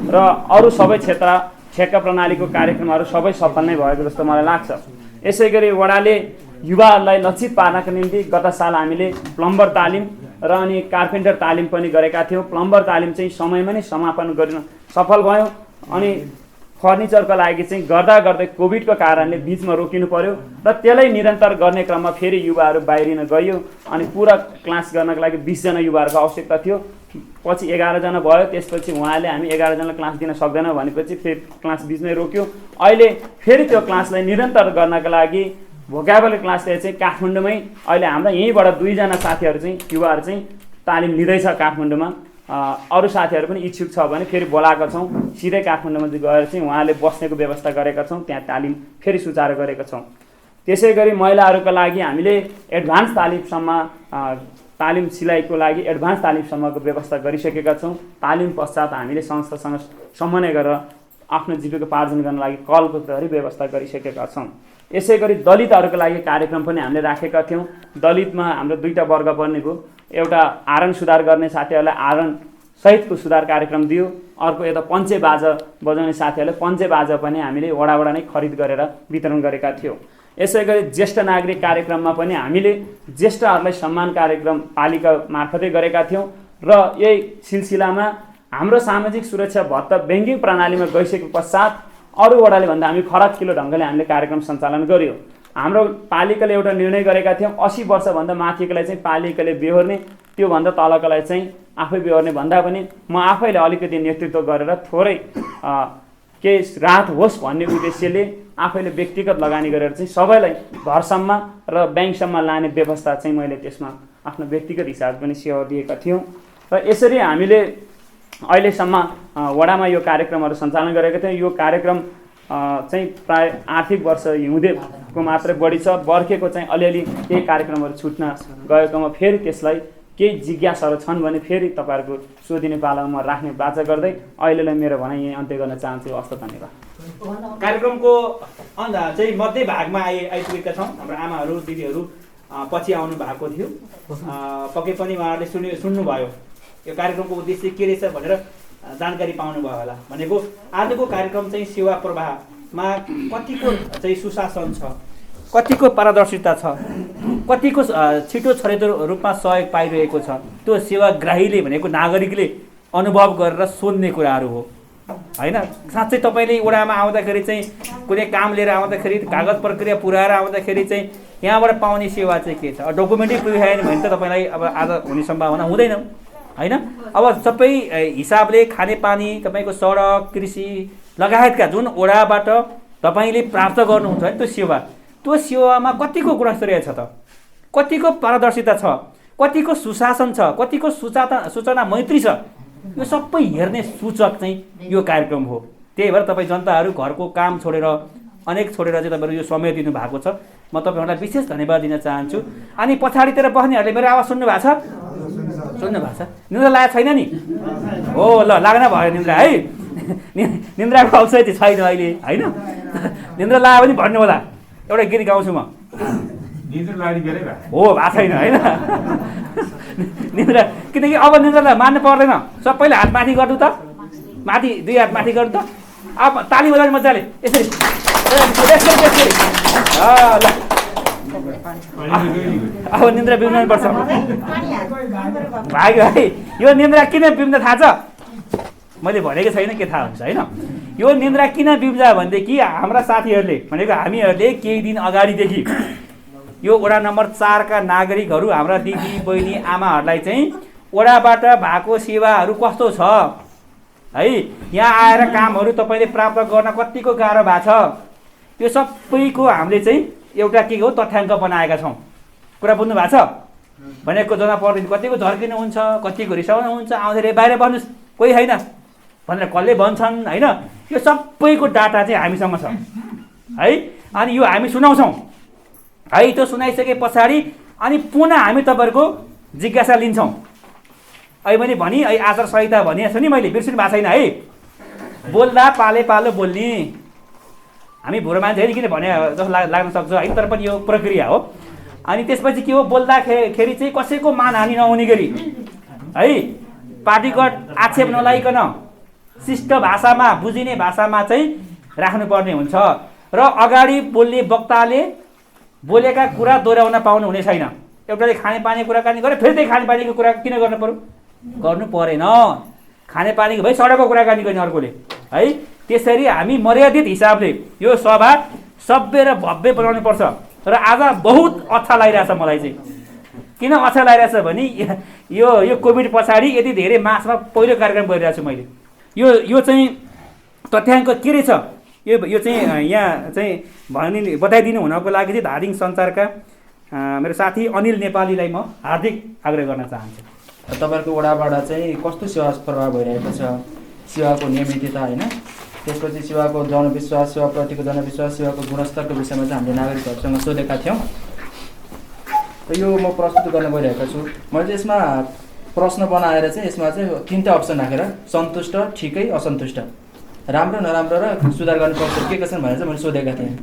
र अरू सबै क्षेत्र ठेक्का प्रणालीको कार्यक्रमहरू सबै सफल नै भएको जस्तो मलाई लाग्छ। यसै गरी वडाले युवाहरूलाई लक्षित पार्नका निम्ति गत साल हामीले प्लम्बर तालिम र अनि कार्पेन्टर तालिम पनि गरेका थियौँ। प्लम्बर तालिम चाहिँ समयमा नै समापन गर्न सफल भयो। अनि फर्निचरको लागि चाहिँ गर्दै कोभिडको कारणले बिचमा रोकिनु पर्यो र त्यसलाई निरन्तर गर्ने क्रममा फेरि युवाहरू बाहिरिन गयो। अनि पुरा क्लास गर्नको लागि 20 जना युवाहरूको आवश्यकता थियो। पछि 11 जना भयो। त्यसपछि उहाँले हामी 11 जनालाई क्लास दिन सक्दैनौँ भनेपछि फेरि क्लास बिचमै रोक्यो। अहिले फेरि त्यो क्लासलाई निरन्तर गर्नका लागि भोकाबुलरी क्लासले चाहिँ काठमाडौँमै अहिले हाम्रा यहीँबाट 2 जना साथीहरू चाहिँ युवाहरू चाहिँ तालिम लिँदैछ काठमाडौँमा। अरू साथीहरू पनि इच्छुक छ भने फेरि बोलाएका छौँ। सिधै काठमाडौँमा गएर चाहिँ उहाँले बस्नेको व्यवस्था गरेका छौँ। त्यहाँ तालिम फेरि सुचारू गरेका छौँ। त्यसै गरी महिलाहरूका लागि हामीले एडभान्स तालिम सिलाइको लागि एडभान्स तालिमसम्मको व्यवस्था गरिसकेका छौँ। तालिम पश्चात हामीले संस्थासँग समन्वय गरेर आफ्नो जीविकोपार्जन गर्नको लागि कलको पनि व्यवस्था गरिसकेका छौँ। यसै गरी दलितहरूको लागि कार्यक्रम पनि हामीले राखेका थियौँ। दलितमा हाम्रो 2टा वर्ग पर्ने भयो। एउटा आरण सुधार गर्ने साथीहरूलाई आरण सहितको सुधार कार्यक्रम दियो। अर्को यता पञ्चे बाजा बजाउने साथीहरूलाई पञ्चे बाजा पनि हामीले वडाबाट नै खरिद गरेर वितरण गरेका थियौँ। यसै गरी ज्येष्ठ नागरिक कार्यक्रममा पनि हामीले ज्येष्ठहरूलाई सम्मान कार्यक्रम पालिका मार्फतै गरेका थियौँ। र यही सिलसिलामा हाम्रो सामाजिक सुरक्षा भत्ता ब्याङ्किङ प्रणालीमा गइसके पश्चात अरू वडाले भन्दा हामी फरकिलो ढङ्गले हामीले कार्यक्रम सञ्चालन गर्यो। हाम्रो पालिकाले एउटा निर्णय गरेका थियौँ 80 वर्षभन्दा माथिकोलाई चाहिँ पालिकाले बेहोर्ने, त्योभन्दा तलकोलाई चाहिँ आफै बेहोर्ने भन्दा पनि म आफैले अलिकति नेतृत्व गरेर थोरै केही राहत होस् भन्ने उद्देश्यले आफैले व्यक्तिगत लगानी गरेर चाहिँ सबैलाई घरसम्म र ब्याङ्कसम्म लाने व्यवस्था चाहिँ मैले त्यसमा आफ्नो व्यक्तिगत हिसाब पनि सेवा दिएका थियौँ। र यसरी हामीले अहिलेसम्म वडामा यो कार्यक्रमहरू सञ्चालन गरेका थियौँ। यो कार्यक्रम चाहिँ प्राय आर्थिक वर्ष हिउँदेको मात्रै बढी छ। बर्खेको चाहिँ अलिअलि केही कार्यक्रमहरू छुट्न गएकोमा फेरि त्यसलाई केही जिज्ञासाहरू छन् भने फेरि तपाईँहरूको सोधिने पालामा म राख्ने बाचा गर्दै अहिलेलाई मेरो भनाइ यहीँ अन्त्य गर्न चाहन्छु। हस्त धन्यवाद। कार्यक्रमको चाहिँ मध्य भागमा आइपुगेका छौँ। हाम्रो आमाहरू दिदीहरू पछि आउनु भएको थियो। पक्कै पनि उहाँहरूले सुन्नुभयो यो कार्यक्रमको उद्देश्य के रहेछ भनेर जानकारी पाउनुभयो होला। भनेको आजको कार्यक्रम चाहिँ सेवा प्रवाहमा कतिको चाहिँ सुशासन छ, कतिको पारदर्शिता छ, कतिको छिटो छरितो रूपमा सहयोग पाइरहेको छ, त्यो सेवाग्राहीले भनेको नागरिकले अनुभव गरेर सोध्ने कुराहरू हो होइन। साँच्चै तपाईँले वडामा आउँदाखेरि चाहिँ कुनै काम लिएर आउँदाखेरि कागज प्रक्रिया पुऱ्याएर आउँदाखेरि चाहिँ यहाँबाट पाउने सेवा चाहिँ के छ? डकुमेन्टै पुऱ्याएन भने त तपाईँलाई अब आज हुने सम्भावना हुँदैन होइन। अब सबै हिसाबले खानेपानी, तपाईँको सडक, कृषि लगायतका जुन वडाबाट तपाईँले प्राप्त गर्नुहुन्छ है त्यो सेवामा कतिको गुणस्तरीय छ त, कतिको पारदर्शिता छ, कतिको सुशासन छ, कतिको सूचना मैत्री छ, यो सबै हेर्ने सूचक चाहिँ यो कार्यक्रम हो। त्यही भएर तपाईँ जनताहरू घरको काम छोडेर अनेक छोडेर चाहिँ तपाईँहरू यो समय दिनुभएको छ। म तपाईँहरूलाई विशेष धन्यवाद दिन चाहन्छु। अनि पछाडितिर बस्नेहरूले मेरो आवाज सुन्नु भएको छ? सुन्नु भएको छ? निन्द्रा लागेको छैन नि? हो ल, लाग्न भयो निन्द्रा है। निन्द्राको अवसर चाहिँ छैन अहिले होइन। निन्द्रा लाग्यो भने भन्नु होला, एउटा गीत गाउँछु म। हो भएको छैन होइन निन्द्रा, किनकि अब निन्द्रालाई मान्नु पर्दैन। सबैले हात माथि गर्नु त, माथि 2 हात माथि गर्नु त। अब ताली बजाउने मजाले यसरी ल अब निन्द्रा बिउनै पर्छ भाइ भाइ यो निन्द्रा किन बिउन्छ थाहा छ मैले भनेको छैन के थाहा हुन्छ होइन यो निन्द्रा किन बिउन्छ भनेदेखि हाम्रा साथीहरूले भनेको हामीहरूले केही दिन अगाडिदेखि यो वडा नम्बर 4 का नागरिकहरू हाम्रा दिदी बहिनी आमाहरूलाई चाहिँ वडाबाट भएको सेवाहरू कस्तो छ है यहाँ आएर कामहरू तपाईँले प्राप्त गर्न कतिको गाह्रो भएको छ यो सबैको हामीले चाहिँ एउटा के हो तथ्याङ्क बनाएका छौँ कुरा बुझ्नु भएको छ भनेको जनप्रतिनिधि कतिको झर्किनुहुन्छ कतिको रिसाउनुहुन्छ आउँदाखेरि बाहिर भन्नुहोस् कोही छैन भनेर कसले भन्छन् होइन यो सबैको डाटा चाहिँ हामीसँग छ है अनि यो हामी सुनाउँछौँ है त्यो सुनाइसके पछाडि अनि पुनः हामी तपाईँहरूको जिज्ञासा लिन्छौँ अहिले पनि भनी अहिले आचार संहिता भनिएको छु नि मैले बिर्सिनु भएको छैन है बोल्दा पाले पालो बोल्ने हामी बुढो मान्छे होइन किन भने जस्तो लाग्न सक्छ है तर पनि यो प्रक्रिया हो अनि त्यसपछि के हो बोल्दाखेरि चाहिँ कसैको मानहानि नहुने गरी है पार्टीगत आक्षेप नलाइकन शिष्ट भाषामा बुझिने भाषामा चाहिँ राख्नुपर्ने हुन्छ र अगाडि बोल्ने वक्ताले बोलेका कुरा दोहोऱ्याउन पाउनु हुने छैन एउटाले खानेपानी कुराकानी गरे फेरि त्यही खानेपानीको कुरा किन गर्नु पर्यो गर्नु परेन खानेपानीको भइ सडकको कुराकानी गर्ने अर्कोले है त्यसरी हामी मर्यादित हिसाबले यो सभा सभ्य र भव्य बनाउनु पर्छ र आज बहुत अच्छा लागिरहेछ मलाई चाहिँ किन अच्छा लागिरहेछ भने यो कोभिड पछाडि यति धेरै मासमा पहिलो कार्यक्रम गरिरहेको छु मैले यो चाहिँ तथ्याङ्क के रहेछ यो चाहिँ यहाँ चाहिँ बताइदिनु हुनको लागि चाहिँ धादिङ सञ्चारका मेरो साथी अनिल नेपालीलाई म हार्दिक आग्रह गर्न चाहन्छु तपाईँहरूको वडाबाट चाहिँ कस्तो सेवा प्रभाव भइरहेको छ सेवाको नियमितता होइन त्यसपछि सेवाको जनविश्वास सेवाप्रतिको जनविश्वास सेवाको गुणस्तरको विषयमा चाहिँ हामीले नागरिकहरूसँग सोधेका थियौँ र यो म प्रस्तुत गर्न गइरहेको छु मैले चाहिँ यसमा प्रश्न बनाएर चाहिँ यसमा चाहिँ 3टा अप्सन राखेर सन्तुष्ट ठिकै असन्तुष्ट राम्रो नराम्रो र सुधार गर्नुपर्छ के छन् भनेर चाहिँ मैले सोधेका थिएँ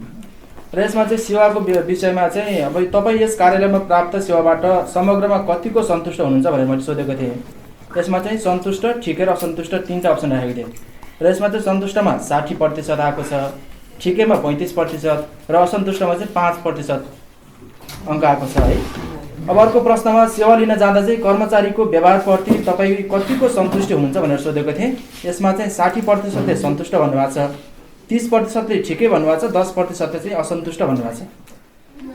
र यसमा चाहिँ सेवाको विषयमा चाहिँ अब तपाईँ यस कार्यालयमा प्राप्त सेवाबाट समग्रमा कतिको सन्तुष्ट हुनुहुन्छ भनेर मैले सोधेको थिएँ यसमा चाहिँ सन्तुष्ट ठिकै र असन्तुष्ट 3टा अप्सन राखेको थिएँ र यसमा चाहिँ सन्तुष्टमा 60% आएको छ ठिकैमा 35% र असन्तुष्टमा चाहिँ 5% अङ्क आएको छ है अब अर्को प्रश्नमा सेवा लिन जाँदा चाहिँ कर्मचारीको व्यवहारप्रति तपाईँ कतिको सन्तुष्टि हुनुहुन्छ भनेर सोधेको थिएँ यसमा चाहिँ 60%ले सन्तुष्ट भन्नुभएको छ 30%ले ठिकै भन्नुभएको छ 10%ले चाहिँ असन्तुष्ट भन्नुभएको छ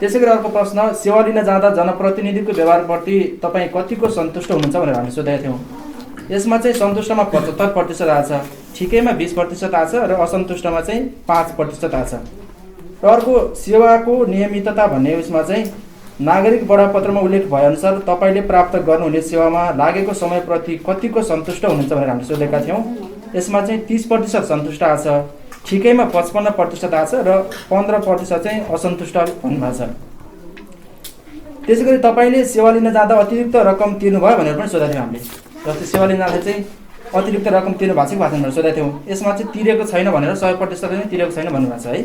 त्यसै गरी अर्को प्रश्न सेवा लिन जाँदा जनप्रतिनिधिको व्यवहारप्रति तपाईँ कतिको सन्तुष्ट हुनुहुन्छ भनेर हामीले सोधेका थियौँ यसमा चाहिँ सन्तुष्टमा 75% आएको छ ठिकैमा 20% आएको छ र असन्तुष्टमा चाहिँ 5% आएको छ र अर्को सेवाको नियमितता भन्ने उसमा चाहिँ नागरिक बडापत्रमा उल्लेख भएअनुसार तपाईँले प्राप्त गर्नुहुने सेवामा लागेको समयप्रति कतिको सन्तुष्ट हुनुहुन्छ भनेर हामीले सोधेका थियौँ यसमा चाहिँ 30% सन्तुष्ट आएको छ ठिकैमा 55% आएको छ र 15% चाहिँ असन्तुष्ट भन्नुभएको छ त्यसै गरी तपाईँले सेवा लिन जाँदा अतिरिक्त रकम तिर्नुभयो भनेर पनि सोधेका थियौँ हामीले जस्तै सेवा लिन जाँदा चाहिँ अतिरिक्त रकम तिर्नु भएको छ कि भनेर सोधेका थियौँ यसमा चाहिँ तिरेको छैन भनेर 100% नै तिरेको छैन भन्नुभएको छ है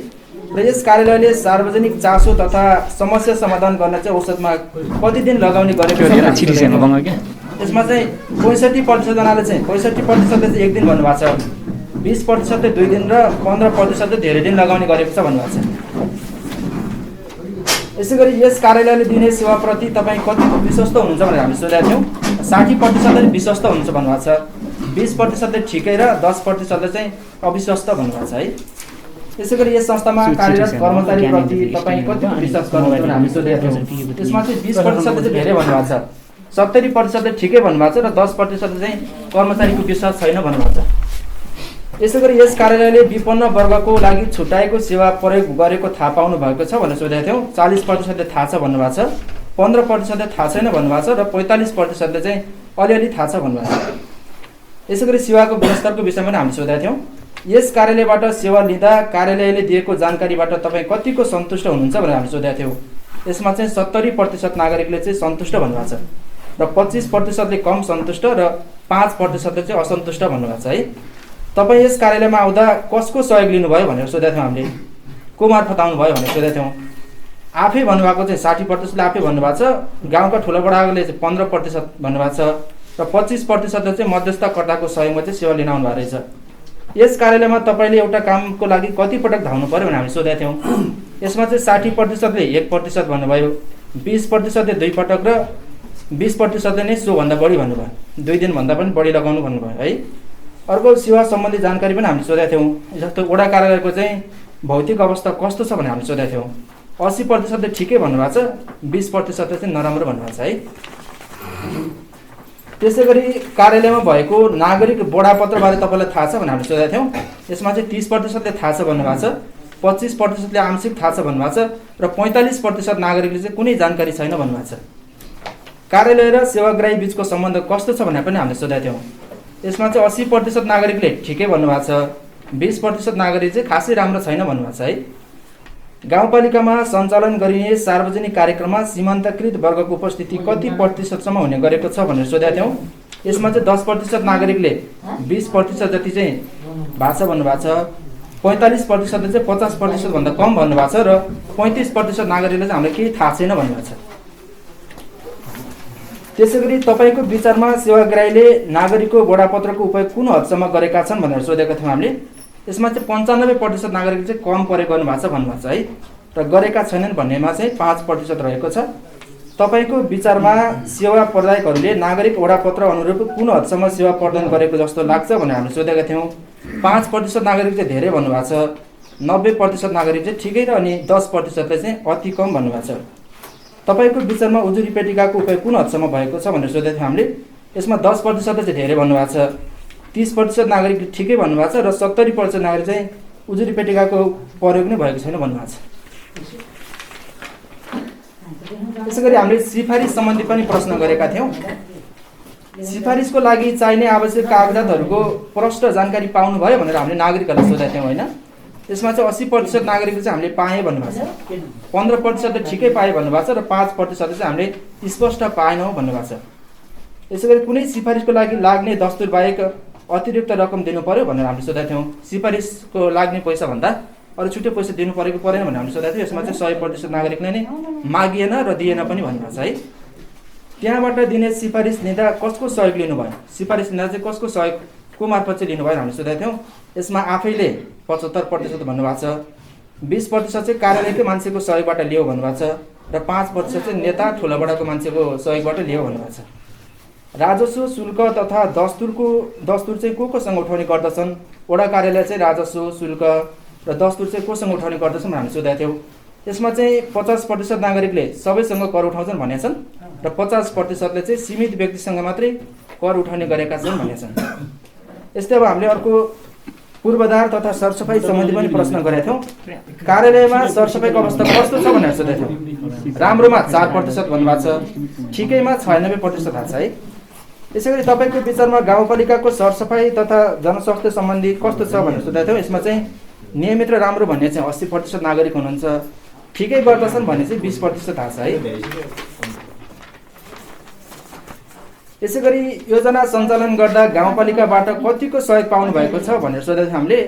र यस कार्यालयले सार्वजनिक चासो तथा समस्या समाधान गर्न चाहिँ औसतमा कति दिन लगाउने गरेको छ यसमा चाहिँ 65% जनाले चाहिँ 65%ले चाहिँ 1 दिन भन्नुभएको छ 20%ले 2 दिन र 15%ले धेरै दिन लगाउने गरेको छ भन्नुभएको छ यसै गरी यस कार्यालयले दिने सेवाप्रति तपाईँ कतिको विश्वस्त हुनुहुन्छ भनेर हामीले सोधेका थियौँ 60%ले विश्वस्त हुनुहुन्छ भन्नुभएको छ 20%ले ठिकै र 10%ले चाहिँ अविश्वस्त भन्नुभएको छ है यसै गरी यस संस्थामा कार्यरत कर्मचारीप्रति तपाईँ कतिको विश्वास गर्नुहुन्छ भनेर हामीले सोधेका थियौँ त्यसमा चाहिँ 20%ले चाहिँ धेरै भन्नुभएको छ 70%ले ठिकै भन्नुभएको छ र 10%ले चाहिँ कर्मचारीको विश्वास छैन भन्नुभएको छ यसै गरी यस कार्यालयले विपन्न वर्गको लागि छुट्याएको सेवा प्रयोग गरेको थाहा पाउनु भएको छ भनेर सोधेका थियौँ 40%ले थाहा छ भन्नुभएको छ 15%ले थाहा छैन भन्नुभएको छ र 45%ले चाहिँ अलिअलि थाहा छ भन्नुभएको छ यसै गरी सेवाको गुणस्तरको विषयमा पनि हामीले सोधेका थियौँ यस कार्यालयबाट सेवा लिँदा कार्यालयले दिएको जानकारीबाट तपाईँ कतिको सन्तुष्ट हुनुहुन्छ भनेर हामीले सोधेका थियौँ यसमा चाहिँ 70% नागरिकले चाहिँ सन्तुष्ट भन्नुभएको छ र 25%ले कम सन्तुष्ट र 5%ले चाहिँ असन्तुष्ट भन्नुभएको छ है तपाईँ यस कार्यालयमा आउँदा कसको सहयोग लिनुभयो भनेर सोधेका थियौँ हामीले को मार्फत आउनुभयो भनेर सोधेका थियौँ आफै भन्नुभएको चाहिँ 60%ले आफै भन्नुभएको छ गाउँका ठुला बडाले चाहिँ 15% भन्नुभएको छ र 25%ले चाहिँ मध्यस्थकर्ताको सहयोगमा चाहिँ सेवा लिन आउनु भएको रहेछ यस कार्यालयमा तपाईँले एउटा कामको लागि कति पटक धाउनु पर्यो भनेर हामीले सोधेका थियौँ यसमा चाहिँ 60%ले 1% भन्नुभयो, 20%ले 2 पटक र 20%ले नै सोभन्दा बढी भन्नुभयो, 2 दिनभन्दा पनि बढी लगाउनु भन्नुभयो है। अर्को सेवा सम्बन्धी जानकारी पनि हामीले सोधेका थियौँ, जस्तो वडा कार्यालयको चाहिँ भौतिक अवस्था कस्तो छ भनेर हामीले सोधेका थियौँ। 80%ले ठिकै भन्नुभएको छ, 20%ले चाहिँ नराम्रो भन्नुभएको छ है। त्यसै गरी कार्यालयमा भएको नागरिक बडापत्रबारे तपाईँलाई थाहा छ भनेर हामीले सोधेका थियौँ। यसमा चाहिँ 30%ले थाहा छ भन्नुभएको छ, 25%ले आंशिक थाहा छ भन्नुभएको छ र 45% नागरिकले चाहिँ कुनै जानकारी छैन भन्नुभएको छ। कार्यालय र सेवाग्राही बिचको सम्बन्ध कस्तो छ भनेर पनि हामीले सोधेका थियौँ। यसमा चाहिँ 80% नागरिकले ठिकै भन्नुभएको छ, 20% नागरिक चाहिँ खासै राम्रो छैन भन्नुभएको छ है। गाउँपालिकामा सञ्चालन गरिने सार्वजनिक कार्यक्रममा सीमान्तकृत वर्गको उपस्थिति कति प्रतिशतसम्म हुने गरेको छ भनेर सोधेका थियौँ। यसमा चाहिँ 10% नागरिकले 20% जति चाहिँ भएको छ भन्नुभएको छ, 45%ले चाहिँ 50% भन्दा कम भन्नुभएको छ र 35% नागरिकले चाहिँ हामीलाई केही थाहा छैन भन्नुभएको छ। त्यसै गरी तपाईँको विचारमा सेवाग्राहीले नागरिकको बडापत्रको उपयोग कुन हदसम्म गरेका छन् भनेर सोधेका थियौँ हामीले। यसमा चाहिँ 95% नागरिकले चाहिँ कम प्रयोग गर्नुभएको छ भन्नुभएको छ है, र गरेका छैनन् भन्नेमा चाहिँ 5% रहेको छ। तपाईँको विचारमा सेवा प्रदायकहरूले नागरिक वडापत्र अनुरूप कुन हदसम्म सेवा प्रदान गरेको जस्तो लाग्छ भनेर हामीले सोधेका थियौँ। 5% नागरिक चाहिँ धेरै भन्नुभएको छ, 90% नागरिक चाहिँ ठिकै र अनि 10%ले चाहिँ अति कम भन्नुभएको छ। तपाईँको विचारमा उजुरी पेटिकाको उपयोग कुन हदसम्म भएको छ भनेर सोधेको थियौँ हामीले। यसमा 10% चाहिँ धेरै भन्नुभएको छ, 30% नागरिकले ठिकै भन्नुभएको छ र 70% नागरिक चाहिँ उजुरी पेटिकाको प्रयोग नै भएको छैन भन्नुभएको छ। त्यसै गरी हामीले सिफारिस सम्बन्धी पनि प्रश्न गरेका थियौँ। सिफारिसको लागि चाहिने आवश्यक कागजातहरूको प्रष्ट जानकारी पाउनुभयो भनेर हामीले नागरिकहरूलाई सोधेका थियौँ होइन। यसमा चाहिँ 80% नागरिकले चाहिँ हामीले पाएँ भन्नुभएको छ, 15%ले ठिकै पाएँ भन्नुभएको छ र 5%ले चाहिँ हामीले स्पष्ट पाएनौँ भन्नुभएको छ। यसै गरी कुनै सिफारिसको लागि लाग्ने दस्तुर बाहेक अतिरिक्त रकम दिनु पर्यो भनेर हामीले सोधेका थियौँ। सिफारिसको लाग्ने पैसा भन्दा अरू छुट्टै पैसा दिनु परेको परेन भनेर हामीले सोधेका थियौँ। यसमा चाहिँ 100% नागरिकले नै मागिएन र दिएन पनि भन्नुभएको छ है। त्यहाँबाट दिने सिफारिस लिँदा कसको सहयोग लिनुभयो, सिफारिस लिँदा चाहिँ कसको सहयोगको मार्फत चाहिँ लिनुभयो हामीले सोधेका थियौँ। यसमा आफैले 75% भन्नुभएको छ, 20% चाहिँ कार्यालयकै मान्छेको सहयोगबाट लियो भन्नुभएको छ र 5% चाहिँ नेता ठुलाबडाको मान्छेको सहयोगबाट लियो भन्नुभएको छ। राजस्व शुल्क तथा दस्तुर चाहिँ कोसँग उठाउने गर्दछन्, वडा कार्यालय चाहिँ राजस्व शुल्क र दस्तुर चाहिँ कोसँग उठाउने गर्दछन् भनेर हामीले सोधेका थियौँ। यसमा चाहिँ 50% नागरिकले सबैसँग कर उठाउँछन् भनेका छन् र 50%ले चाहिँ सीमित व्यक्तिसँग मात्रै कर उठाउने गरेका छन् भनेका छन्। यस्तै अब हामीले अर्को पूर्वाधार तथा सरसफाइ सम्बन्धी पनि प्रश्न गरेका थियौँ। कार्यालयमा सरसफाइको अवस्था कस्तो छ भनेर सोधेका थियौँ। राम्रोमा 4% भन्नुभएको छ, ठिकैमा 96% थाहा छ है। यसै गरी तपाईँको विचारमा गाउँपालिकाको सरसफाइ तथा जनस्वास्थ्य सम्बन्धी कस्तो छ भनेर सोधेका थियौँ। यसमा चाहिँ नियमित र राम्रो भन्ने चाहिँ 80% नागरिक हुनुहुन्छ, ठिकै गर्दछन् भन्ने चाहिँ 20% थाहा छ है। यसै गरी योजना सञ्चालन गर्दा गाउँपालिकाबाट कतिको सहयोग पाउनु भएको छ भनेर सोधेको थियौँ हामीले।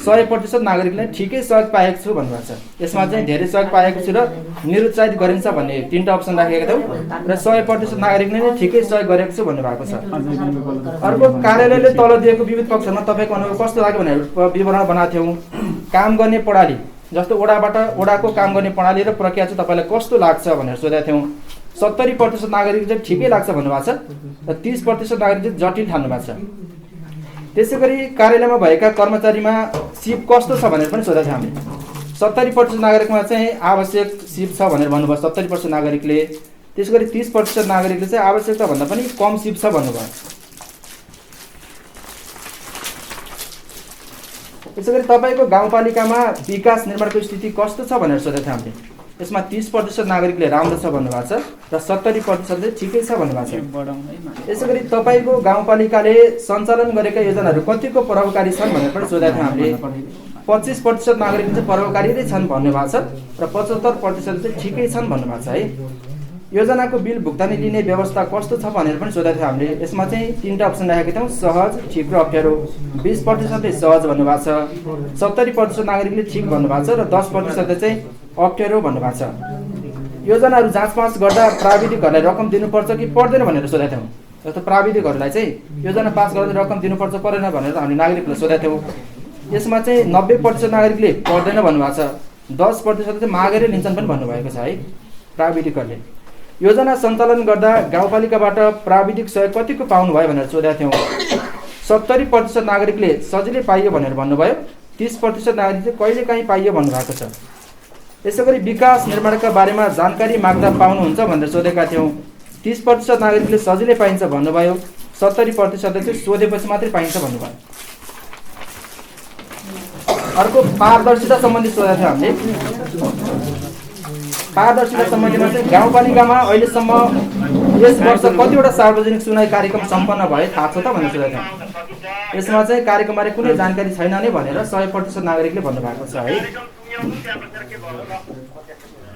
100% नागरिकले ठिकै सहयोग पाएको छु भन्नुभएको छ। यसमा चाहिँ धेरै सहयोग पाएको छु र निरुत्साहित गरिन्छ भन्ने 3टा अप्सन राखेका थियौँ र 100% नागरिकले नै ठिकै सहयोग गरेको छु भन्नुभएको छ। अर्को कार्यालयले तल दिएको विविध पक्षमा तपाईँको अनुभव कस्तो लाग्यो भनेर विवरण बनाएको थियौँ। काम गर्ने प्रणाली जस्तो वडाको काम गर्ने प्रणाली र प्रक्रिया चाहिँ तपाईँलाई कस्तो लाग्छ भनेर सोधेका थियौँ। 70% नागरिक चाहिँ ठिकै लाग्छ भन्नुभएको छ र 30% नागरिक चाहिँ जटिल ठान्नु भएको छ। त्यसै गरी कार्यालयमा भएका कर्मचारीमा सिप कस्तो छ भनेर पनि सोधेका थियौँ हामीले। 70% नागरिकमा चाहिँ आवश्यक सिप छ भनेर भन्नुभयो 70% नागरिकले। त्यसै गरी 30% नागरिकले चाहिँ आवश्यकता भन्दा पनि कम सिप छ भन्नुभयो। त्यसै गरी तपाईँको गाउँपालिकामा विकास निर्माणको स्थिति कस्तो छ भनेर सोधेका थियौँ हामीले। यसमा 30% नागरिकले राम्रो छ भन्नुभएको छ र 70%ले ठिकै छ भन्नुभएको छ। यसै गरी तपाईँको गाउँपालिकाले सञ्चालन गरेका योजनाहरू कतिको प्रभावकारी छन् भनेर पनि सोधेका थियौँ हामीले। 25% नागरिक चाहिँ प्रभावकारी नै छन् भन्नुभएको छ र 75% चाहिँ ठिकै छन् भन्नुभएको छ है। योजनाको बिल भुक्तानी लिने व्यवस्था कस्तो छ भनेर पनि सोधेका थियौँ हामीले। यसमा चाहिँ 3टा अप्सन राखेका थियौँ, सहज, ठिक र अप्ठ्यारो। 20%ले सहज भन्नुभएको छ, 70% नागरिकले ठिक भन्नुभएको छ र 10%ले चाहिँ अप्ठ्यारो भन्नुभएको छ। योजनाहरू जाँचपाँच गर्दा प्राविधिकहरूलाई रकम दिनुपर्छ कि पर्दैन भनेर सोधेका थियौँ। जस्तो प्राविधिकहरूलाई चाहिँ योजना पास गर्दा रकम दिनुपर्छ परेन भनेर हामीले नागरिकलाई सोधेका थियौँ। यसमा चाहिँ 90% नागरिकले पर्दैन भन्नुभएको छ, 10% चाहिँ मागेरै लिन्छन् पनि भन्नुभएको छ है प्राविधिकहरूले। योजना सञ्चालन गर्दा गाउँपालिकाबाट प्राविधिक सहयोग कतिको पाउनुभयो भनेर सोधेका थियौँ। 70% नागरिकले सजिलै पाइयो भनेर भन्नुभयो। 30% नागरिकले कहिलेकाहीँ पाइयो भन्नुभएको छ। यसै गरी विकास निर्माणका बारेमा जानकारी माग्दा पाउनुहुन्छ भनेर सोधेका थियौँ। 30% नागरिकले सजिलै पाइन्छ भन्नुभयो। 70% चाहिँ सोधेपछि मात्रै पाइन्छ भन्नुभयो। अर्को पारदर्शिता सम्बन्धी सोधेका थियौँ हामीले। पारदर्शिता सम्बन्धीमा चाहिँ गाउँपालिकामा अहिलेसम्म यस वर्ष कतिवटा सार्वजनिक सुनाइ कार्यक्रम सम्पन्न भए थाहा छ त भनेर सोधेका थियौँ। यसमा चाहिँ कार्यक्रमबारे कुनै जानकारी छैन नै भनेर 100% नागरिकले भन्नुभएको छ है।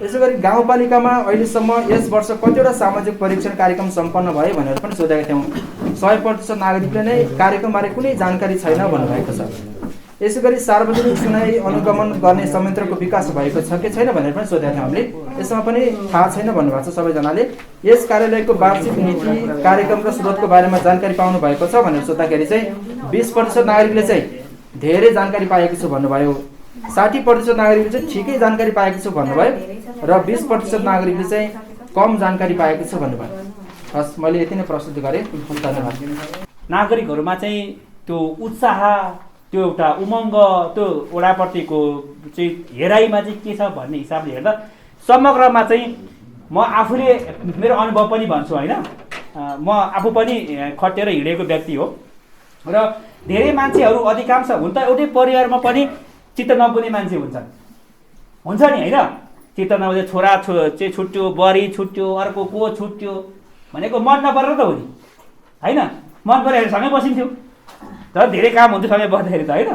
यसै गरी गाउँपालिकामा अहिलेसम्म यस वर्ष कतिवटा सामाजिक परीक्षण कार्यक्रम सम्पन्न भयो भनेर पनि सोधेका थियौँ। 100% नागरिकले नै कार्यक्रमबारे कुनै जानकारी छैन भन्नुभएको छ। यसै गरी सार्वजनिक सुनाइ अनुगमन गर्ने संयन्त्रको विकास भएको छ कि छैन भनेर पनि सोधेका थियौँ हामीले। यसमा पनि थाहा छैन भन्नुभएको छ सबैजनाले। यस कार्यालयको वार्षिक नीति कार्यक्रम र स्रोतको बारेमा जानकारी पाउनु भएको छ भनेर सोद्धाखेरि चाहिँ 20% नागरिकले चाहिँ धेरै जानकारी पाएको छु भन्नुभयो। 60% नागरिकले चाहिँ ठिकै जानकारी पाएको छु भन्नुभयो र 20% नागरिकले चाहिँ कम जानकारी पाएको छु भन्नुभयो। हस्, मैले यति नै प्रस्तुत गरेँ। धन्यवाद। नागरिकहरूमा चाहिँ त्यो उत्साह, त्यो एउटा उमङ्ग, त्यो वडाप्रतिको चाहिँ हेराइमा चाहिँ के छ भन्ने हिसाबले हेर्दा समग्रमा चाहिँ म आफूले मेरो अनुभव पनि भन्छु होइन। म आफू पनि खटेर हिँडेको व्यक्ति हो र धेरै मान्छेहरू अधिकांश हुन त एउटै परिवारमा पनि चित्त नबुझ्ने मान्छे हुन्छ नि होइन। चित्त नबुझे छोरा चाहिँ छुट्यो, बुहारी छुट्यो, अर्को को छुट्यो भनेको मन नपरेर त हो नि होइन। मन परेर सँगै बसिन्थ्यो तर धेरै काम हुन्थ्यो सँगै बस्दाखेरि त होइन।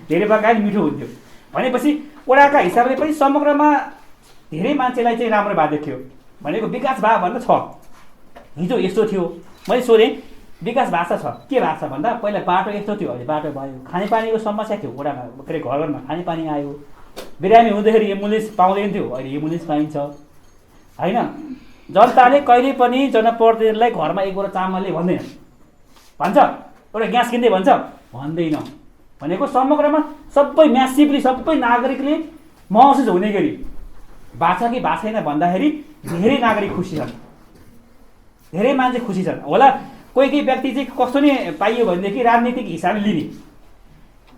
धेरै प्रकारले मिठो हुन्थ्यो भनेपछि वडाका हिसाबले पनि समग्रमा धेरै मान्छेलाई चाहिँ राम्रो भएको थियो भनेको विकास भयो भन्दा छ। हिजो यस्तो थियो, मैले सोधेँ विकास भएको छ के भएको छ भन्दा पहिला बाटो यस्तो थियो, अहिले बाटो भयो। खानेपानीको समस्या थियो वडामा, के अरे घर घरमा खानेपानी आयो। बिरामी हुँदाखेरि एम्बुलेन्स पाउँदैन थियो, अहिले एम्बुलेन्स पाइन्छ होइन। जनताले कहिले पनि जनप्रतिनिधिलाई घरमा एक बोरा चामलले भन्दैन, भन्छ एउटा ग्यास किन्दै भन्छ भन्दैन भनेको समग्रमा सबै म्यासिभली सबै नागरिकले महसुस हुने गरी भएको छ कि भएको छैन भन्दाखेरि धेरै नागरिक खुसी छन्, धेरै मान्छे खुसी छन् होला। कोही व्यक्ति चाहिँ कस्तो नै पाइयो भनेदेखि राजनीतिक हिसाबले लिने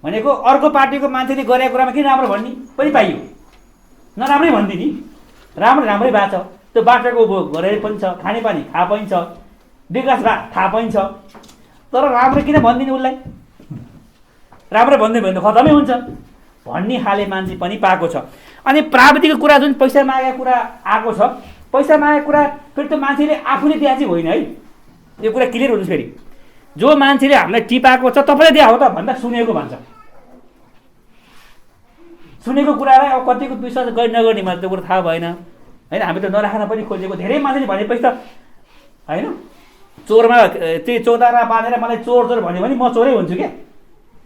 भनेको अर्को पार्टीको मान्छेले गरेको कुरामा किन राम्रो भन्ने पनि पाइयो, नराम्रै भनिदिने। राम्रै भएको छ, त्यो बाटोको गरेर पनि छ, खानेपानी थाहा पाइन्छ, विकास थाहा पाइन्छ, तर राम्रो किन भनिदिने उसलाई, राम्रो भनिदियो भने त खतमै हुन्छ भन्ने खाले मान्छे पनि पाएको छ। अनि प्राविधिकको कुरा जुन पैसा मागेको कुरा आएको छ, पैसा मागेको कुरा फेरि त मान्छेले आफूले दिए चाहिँ होइन है। यो कुरा क्लियर हुन्छ। फेरि जो मान्छेले हामीलाई टिपाएको छ तपाईँले दिए हो त भन्दा सुनेको भन्छ। सुनेको कुरालाई अब कतिको विश्वास गर्ने नगर्ने मलाई त्यो कुरा थाहा भएन होइन। हामी त नराख्न पनि खोजेको, धेरै मान्छेले भनेपछि त होइन। चोरमा त्यही चौधारा बाँधेर मलाई चोर भन्यो भने म चोरै हुन्छु क्या।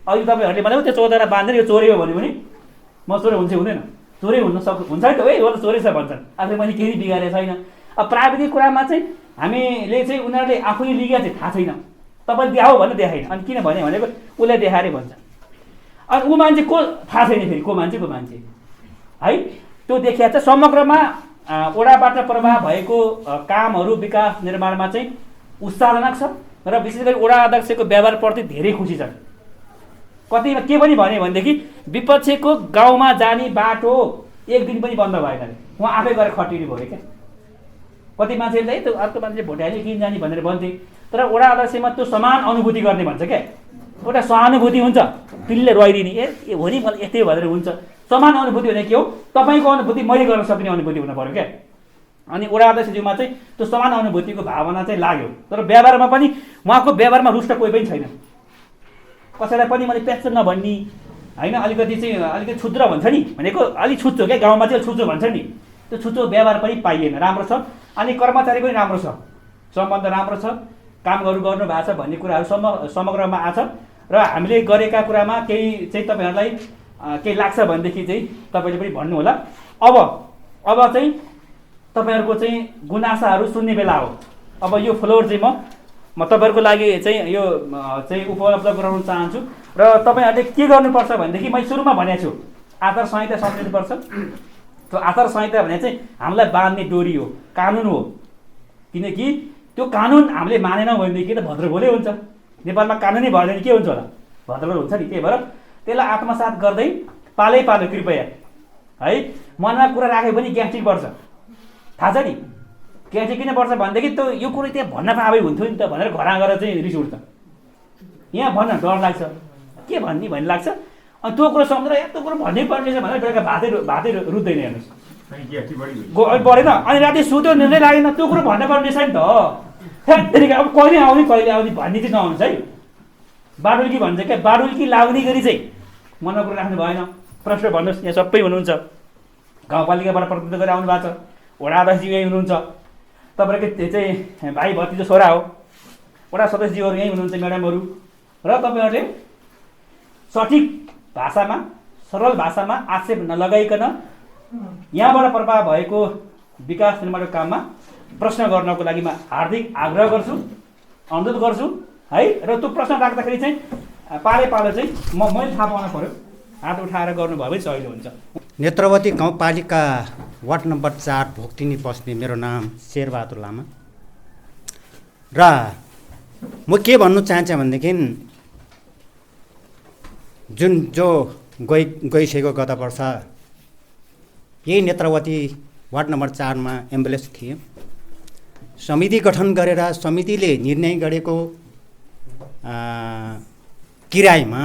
अहिले तपाईँहरूले भनेको त्यो चौधारा बाँधेर यो चोरै हो भन्यो भने म चोरै हुन्छ हुँदैन, चोरै हुन्छ नि त है। हो त चोरै छ भन्छन्, आफूले मैले केही बिगारेको छैन। अब प्राविधिक कुरामा चाहिँ हामीले चाहिँ उनीहरूले आफूले लिगेको चाहिँ थाहा छैन, तपाईँले देखाऊ भन्नु देखाएन। अनि किन भनेको उसलाई देखाएरै भन्छ। अनि ऊ मान्छे को थाहा छैन, फेरि को मान्छे है। त्यो देखिया चाहिँ समग्रमा वडाबाट प्रभाव भएको कामहरू विकास निर्माणमा चाहिँ उत्साहजनक छ र विशेष गरी वडा अध्यक्षको व्यवहारप्रति धेरै खुसी छन्। कतिमा के पनि भन्यो भनेदेखि विपक्षीको गाउँमा जाने बाटो एक दिन पनि बन्द भएन अरे, उहाँ आफै गएर खटिनु भयो क्या। कति मान्छेले त्यो अर्को मान्छेले भोट हाल्यो किन जाने भनेर भन्थे, तर वडा अध्यक्षमा त्यो समान अनुभूति गर्ने भन्छ क्या। एउटा सहानुभूति हुन्छ, तिनले रोइदिने ए हो नि मलाई यस्तै भनेर हुन्छ। समान अनुभूति भने के हो, तपाईँको अनुभूति मैले गर्न सक्ने अनुभूति हुनु पऱ्यो क्या। अनि वडा अध्यक्षज्यूमा चाहिँ त्यो समान अनुभूतिको भावना चाहिँ लाग्यो। तर व्यवहारमा पनि उहाँको व्यवहारमा रुष्ट कोही पनि छैन। कसैलाई पनि मैले प्याच नभन्ने होइन, अलिकति चाहिँ अलिकति छुद्र भन्छ नि भनेको अलिक छुच्चो क्या, गाउँमा चाहिँ छुच्चो भन्छ नि, त्यो छुच्चो व्यवहार पनि पाइएन, राम्रो छ। अनि कर्मचारी पनि राम्रो छ, सम्बन्ध राम्रो छ, कामहरू गर्नु भएको छ भन्ने कुराहरू समग्रमा आछ। र हामीले गरेका कुरामा केही चाहिँ तपाईँहरूलाई केही लाग्छ भनेदेखि चाहिँ तपाईँले पनि भन्नु होला। अब चाहिँ तपाईँहरूको चाहिँ गुनासाहरू सुन्ने बेला हो। अब यो फ्लोर चाहिँ म तपाईँहरूको लागि चाहिँ यो चाहिँ उपलब्ध गराउन चाहन्छु। र तपाईँहरूले के गर्नुपर्छ भनेदेखि मैले सुरुमा भनेको छु, आचार संहिता सम्झिनुपर्छ। त्यो आचार संहिता भने चाहिँ हामीलाई बाँध्ने डोरी हो, कानुन हो। किनकि त्यो कानुन हामीले मानेनौँ भनेदेखि त भद्रगोलै हुन्छ। नेपालमा कानुनै भएन के हुन्छ होला, भद्रगोल हुन्छ नि। त्यही भएर त्यसलाई आत्मसात गर्दै पालै पालो कृपया है। मनमा कुरा राख्यो भने ग्यास्ट्रिक बढ्छ, थाहा छ नि। ग्यास्ट्रिक किन बढ्छ भनेदेखि त्यो यो कुरो त्यहाँ भन्न पाए हुन्थ्यो नि त भनेर घर गएर चाहिँ रिस उठ्छ। यहाँ भन्न डर लाग्छ, के भन्ने भन्ने लाग्छ। अनि त्यो कुरो सम्झेर यस्तो कुरो भन्नै पर्ने रहेछ भनेर बेलुका भातै रुच्दैन। हेर्नुहोस् बढेन, अनि राति सुत्यो निर्णय लागेन, त्यो कुरो भन्नुपर्ने रहेछ नि त। त्यहाँदेखि अब कहिले आउने भन्ने चाहिँ नहुनुहोस् है। बाडुल्की भन्छ क्या, बाडुल्की लाग्ने गरी चाहिँ मनमा कुरो राख्नु भएन। प्रश्न भन्नुहोस्, यहाँ सबै हुनुहुन्छ, गाउँपालिकाबाट प्रतिनिधित्व गरेर आउनु भएको छ, वडा अध्यक्षज्यू यहीँ हुनुहुन्छ, तपाईँको त्यो चाहिँ भाइ भतिजो छोरा हो, वडा सदस्यज्यूहरू यहीँ हुनुहुन्छ, म्याडमहरू। र तपाईँहरूले सठिक भाषामा, सरल भाषामा आक्षेप नलगाइकन यहाँबाट प्रभाव भएको विकास निर्माणको काममा प्रश्न गर्नको लागि म हार्दिक आग्रह गर्छु, अनुरोध गर्छु है। र त्यो प्रश्न राख्दाखेरि चाहिँ पाले पालो चाहिँ मैले थाहा पाउन पऱ्यो, हात उठाएर गर्नुभयो भने सजिलो हुन्छ। नेत्रवती गाउँपालिका वार्ड नम्बर 4 भोक्टिनी बस्ने मेरो नाम शेरबहादुर लामा। र म के भन्नु चाहन्छु भनेदेखि जो गइसकेको गत वर्ष यही नेत्रवती वार्ड नम्बर 4 मा एम्बुलेन्स थियो। समिति गठन गरेर समितिले निर्णय गरेको किरायमा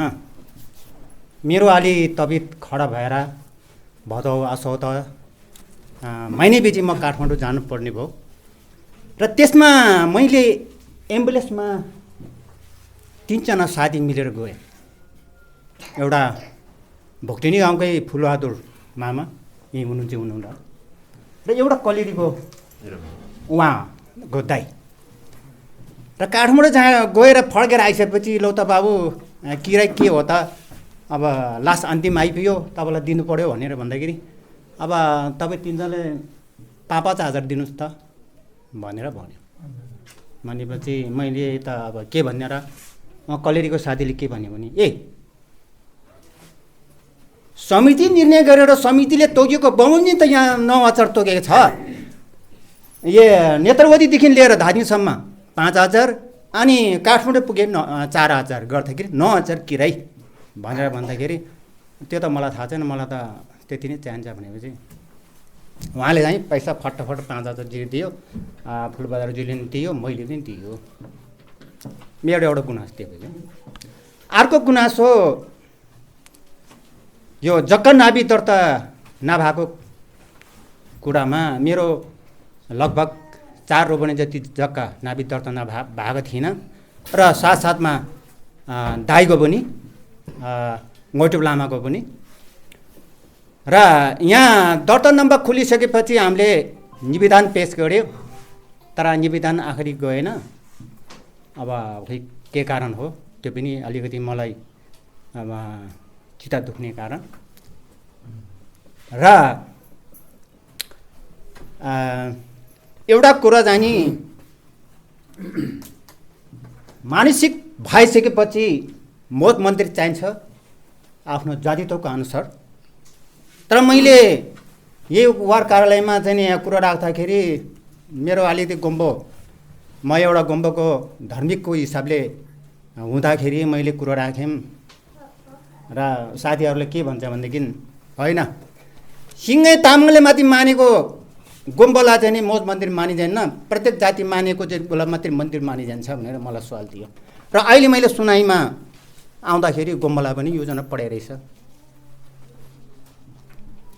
मेरो अलि तबियत खडा भएर भदौ असौत महिनैपछि म काठमाडौँ जानुपर्ने भयो। र त्यसमा मैले एम्बुलेन्समा 3 जना साथी मिलेर गएँ। एउटा भोक्टिनी गाउँकै फुलबहादुर मामा यहीँ हुनुहुन्छ र एउटा कलिडीको उहाँको दाइ। र काठमाडौँ गएर फर्केर आइसकेपछि लौ त बाबु किराय के हो त, अब लास्ट अन्तिम आइपुग्यो, तपाईँलाई दिनु पऱ्यो भनेर भन्दाखेरि अब तपाईँ 3 जनाले 5,000 दिनुहोस् त भनेर भन्यो। भनेपछि मैले त अब के भन्ने र कलेरीको साथीले के भन्यो भने समिति निर्णय गरेर समितिले तोकेको बमोजिम त यहाँ 9,000 तोकेको छ। नेत्रवतीदेखि लिएर धादिङसम्म 5,000 अनि काठमाडौँ पुगे 4,000 गर्दाखेरि 9,000 किराय भनेर भन्दाखेरि त्यो त मलाई थाहा छैन, मलाई त त्यति नै चाहिन्छ भनेपछि उहाँले चाहिँ पैसा फटाफट 5,000 दियो, फुलबहादुरज्यूले पनि दियो, मैले पनि दियो। मेरो एउटा गुनासो त्यो भयो। अर्को गुनासो यो जक्का नाभि दर्ता नभएको कुरामा मेरो लगभग 4 रोपनी जति जग्गा नाभि दर्ता भएको थिएन र साथसाथमा दाइको पनि गोइटुप लामाको पनि। र यहाँ दर्ता नम्बर खुलिसकेपछि हामीले निवेदन पेश गर्यो, तर निवेदन आखिरी गएन। अब खै के कारण हो त्यो पनि अलिकति मलाई अब चित्त दुख्ने कारण। र एउटा कुरा चाहिँ नि मानसिक भइसकेपछि मोद मन्दिर चाहिन्छ आफ्नो जातित्वको अनुसार। तर मैले यही वार्ड कार्यालयमा चाहिँ नि यहाँ कुरा राख्दाखेरि मेरो अलिकति गुम्बो, म एउटा गुम्बोको धार्मिकको हिसाबले हुँदाखेरि मैले कुरा राखेँ र साथीहरूले के भन्छ भनेदेखि होइन सिङ्गै तामाङले माथि मानेको गुम्बोलाई चाहिँ नि मोज मन्दिर मानिँदैन, प्रत्येक जाति मानेको चाहिँ गोला मात्रै मन्दिर मानिजान्छ भनेर मलाई सवाल दियो। र अहिले मैले सुनाइमा आउँदाखेरि गुम्बोलाई पनि योजना पढाइ रहेछ।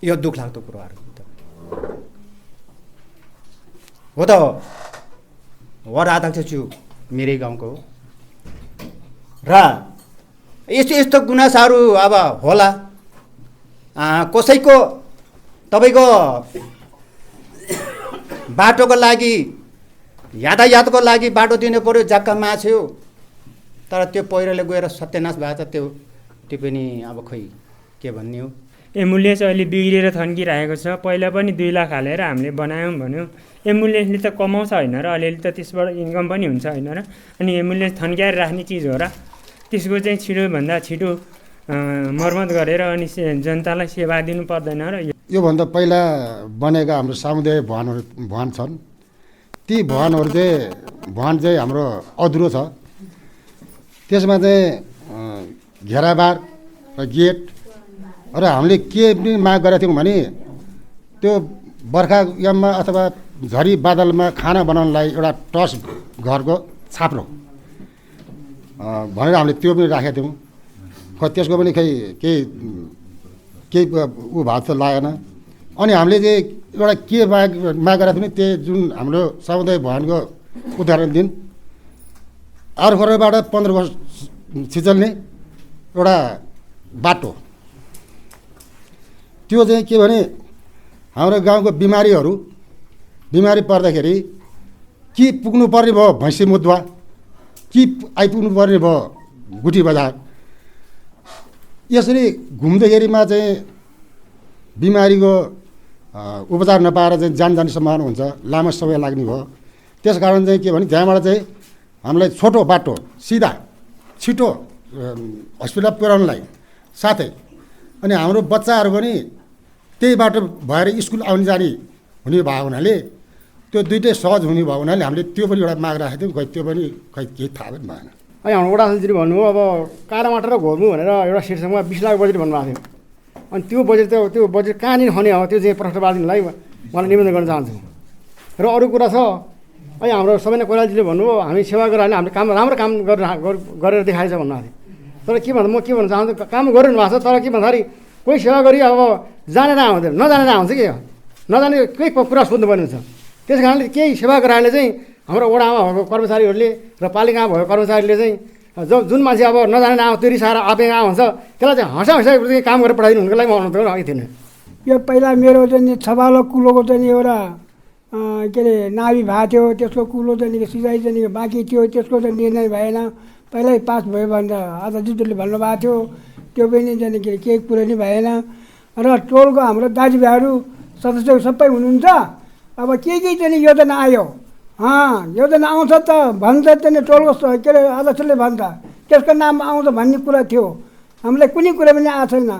यो दुःख लाग्दो कुराहरू हो त। वार्ड अध्यक्षज्यू मेरै गाउँको हो र यस्तो गुनासाहरू अब होला। कसैको तपाईँको बाटोको लागि यातायातको लागि बाटो दिनु पऱ्यो, जग्गा माछ्यो, तर त्यो पहिरोले गएर सत्यानाश भएको छ। त्यो पनि अब खै के भन्ने हो। एम्बुलेन्स अहिले बिग्रिएर थन्किरहेको छ। पहिला पनि 2 लाख हालेर हामीले बनायौँ भन्यो। एम्बुलेन्सले त कमाउँछ होइन र, अलिअलि त त्यसबाट इन्कम पनि हुन्छ होइन र। अनि एम्बुलेन्स थन्क्याएर राख्ने चिज हो र, त्यसको चाहिँ छिटोभन्दा छिटो मर्मत गरेर अनि जनतालाई सेवा दिनु पर्दैन र योभन्दा पहिला बनेका हाम्रो सामुदायिक भवन छन्। ती भवनहरू चाहिँ हाम्रो अधुरो छ। त्यसमा चाहिँ घेराबार र गेट र हामीले के पनि माग गरेका थियौँ भने त्यो बर्खा याममा अथवा झरी बादलमा खाना बनाउनलाई एउटा टस घरको छाप्रो भनेर हामीले त्यो पनि राखेका थियौँ। त्यसको पनि केही ऊ भाव त लागेन। अनि हामीले चाहिँ एउटा के माग गरेका थियौँ त्यो जुन हाम्रो सामुदायिक भवनको उदाहरण दिन अर्खरबाट 15 वर्ष छिचल्ने एउटा बाटो, त्यो चाहिँ के भने हाम्रो गाउँको बिमारी पर्दाखेरि कि पुग्नु पर्ने भयो भैँसी मुदुवा, कि आइपुग्नु पर्ने भयो गुठी बजार। यसरी घुम्दाखेरिमा चाहिँ बिमारीको उपचार नपाएर चाहिँ जाने सम्भावना हुन्छ, लामो समय लाग्ने भयो। त्यस कारण चाहिँ के भने त्यहाँबाट चाहिँ हामीलाई छोटो बाटो सिधा छिटो हस्पिटल पुर्याउनलाई साथै अनि हाम्रो बच्चाहरू पनि त्यही बाटो भएर स्कुल आउने जाने हुने भएको हुनाले त्यो दुइटै सहज हुने भएको हुनाले हामीले त्यो पनि एउटा माग राखेको थियौँ। त्यो पनि केही थाहा पनि भएन। अनि हाम्रो वडा सचिवले भन्नुभयो अब काँडामाटर र घोर्नु भनेर एउटा शीर्षकमा 20 लाख बजेट भन्नुभएको थियो। अनि त्यो बजेट कहाँनिर खने हो त्यो चाहिँ प्रश्नवादीलाई मलाई निवेदन गर्न चाहन्छु। र अरू कुरा छ, अनि हाम्रो सबैजना कोइरालाजीले भन्नुभयो हामी सेवा गरेर हामीले काम राम्रो काम गरेर देखाएछ भन्नुभएको थियो। तर के भन्दा म के भन्न चाहन्छु, काम गरिरहनु भएको छ, तर के भन्दाखेरि कोही सेवा गरी अब जानेर आउँदैन, नजानेर आउँछ कि नजाने केही कुरा सोध्नुपर्ने हुन्छ। त्यस कारणले केही सेवा गराएर चाहिँ हाम्रो वडामा भएको कर्मचारीहरूले र पालिकामा भएको कर्मचारीले चाहिँ जुन मान्छे अब नजानेर आउँछ त्यो रिसाएर आफै आउँछ त्यसलाई चाहिँ हँसा काम गरेर पठाइदिनु हुनुको लागि म अनुरोध गरेको थिएन। यो पहिला मेरो चाहिँ छबालो कुलोको चाहिँ एउटा के अरे नाभी भएको थियो, त्यसको कुलो चाहिँ सिँचाइ चाहिँ बाँकी थियो, त्यसको चाहिँ निर्णय भएन। पहिल्यै पास भयो भनेर आचार्यज्यूले भन्नुभएको थियो, त्यो पनि चाहिँ के अरे केही कुरो नै भएन। र टोलको हाम्रो दाजुभाइहरू सदस्यहरू सबै हुनुहुन्छ। अब के चाहिँ योजना आयो, योजना आउँछ त भन्छ चाहिँ टोलको के अरे अध्यक्षले भन्छ त्यसको नाम आउँछ भन्ने कुरा थियो। हामीलाई कुनै कुरा पनि आएको छैन।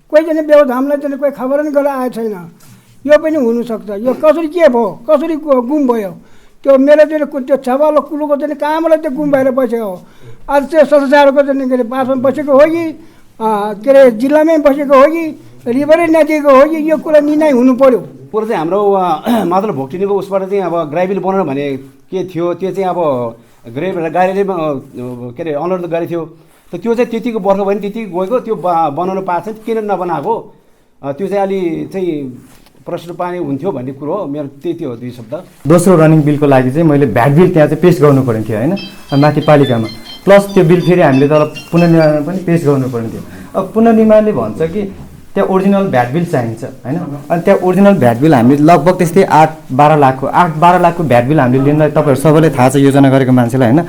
कोही चाहिँ व्यवधानलाई चाहिँ कोही खबर पनि गरेर आएको छैन। यो पनि हुनसक्छ। यो कसरी के भयो, कसरी गुम भयो, त्यो मेरो चाहिँ त्यो छबालो कुलोको चाहिँ कहाँबाट त्यो गुम भएर बसेको हो। आज त्यो सदस्यहरूको चाहिँ के अरे पासमा बसेको हो कि के अरे जिल्लामै बसेको हो कि रिभरै नदिएको हो कि यो कुरा निर्णय हुनु पर्यो। कुरो चाहिँ हाम्रो मात्र भोक्टिनेको उसबाट चाहिँ अब ग्राइबिल बनाउनु भने के थियो, त्यो चाहिँ अब गाडीले के अरे अनुरोध गरेको थियो। त त्यो चाहिँ त्यतिको वर्ष भयो भने त्यतिको गएको, त्यो बनाउनु पाएको छ किन नबनाएको, त्यो चाहिँ अलि चाहिँ प्रश्न पानी हुन्थ्यो भन्ने कुरो हो। मेरो त्यति हो 2 शब्द। दोस्रो रनिङ बिलको लागि चाहिँ मैले भ्याट बिल त्यहाँ चाहिँ पेस गर्नु पर्ने थियो होइन, माथि पालिकामा, प्लस त्यो बिल फेरि हामीले तल पुनर्निर्माण पनि पेस गर्नु पर्ने थियो। अब पुनर्निर्माणले भन्छ कि त्यहाँ ओरिजिनल भ्याट बिल चाहिन्छ होइन। अनि त्यहाँ ओरिजिनल भ्याट बिल हामीले लगभग त्यस्तै 8-12 लाखको भ्याट बिल हामीले लिनलाई तपाईँहरू सबैलाई थाहा छ, योजना गरेको मान्छेलाई होइन।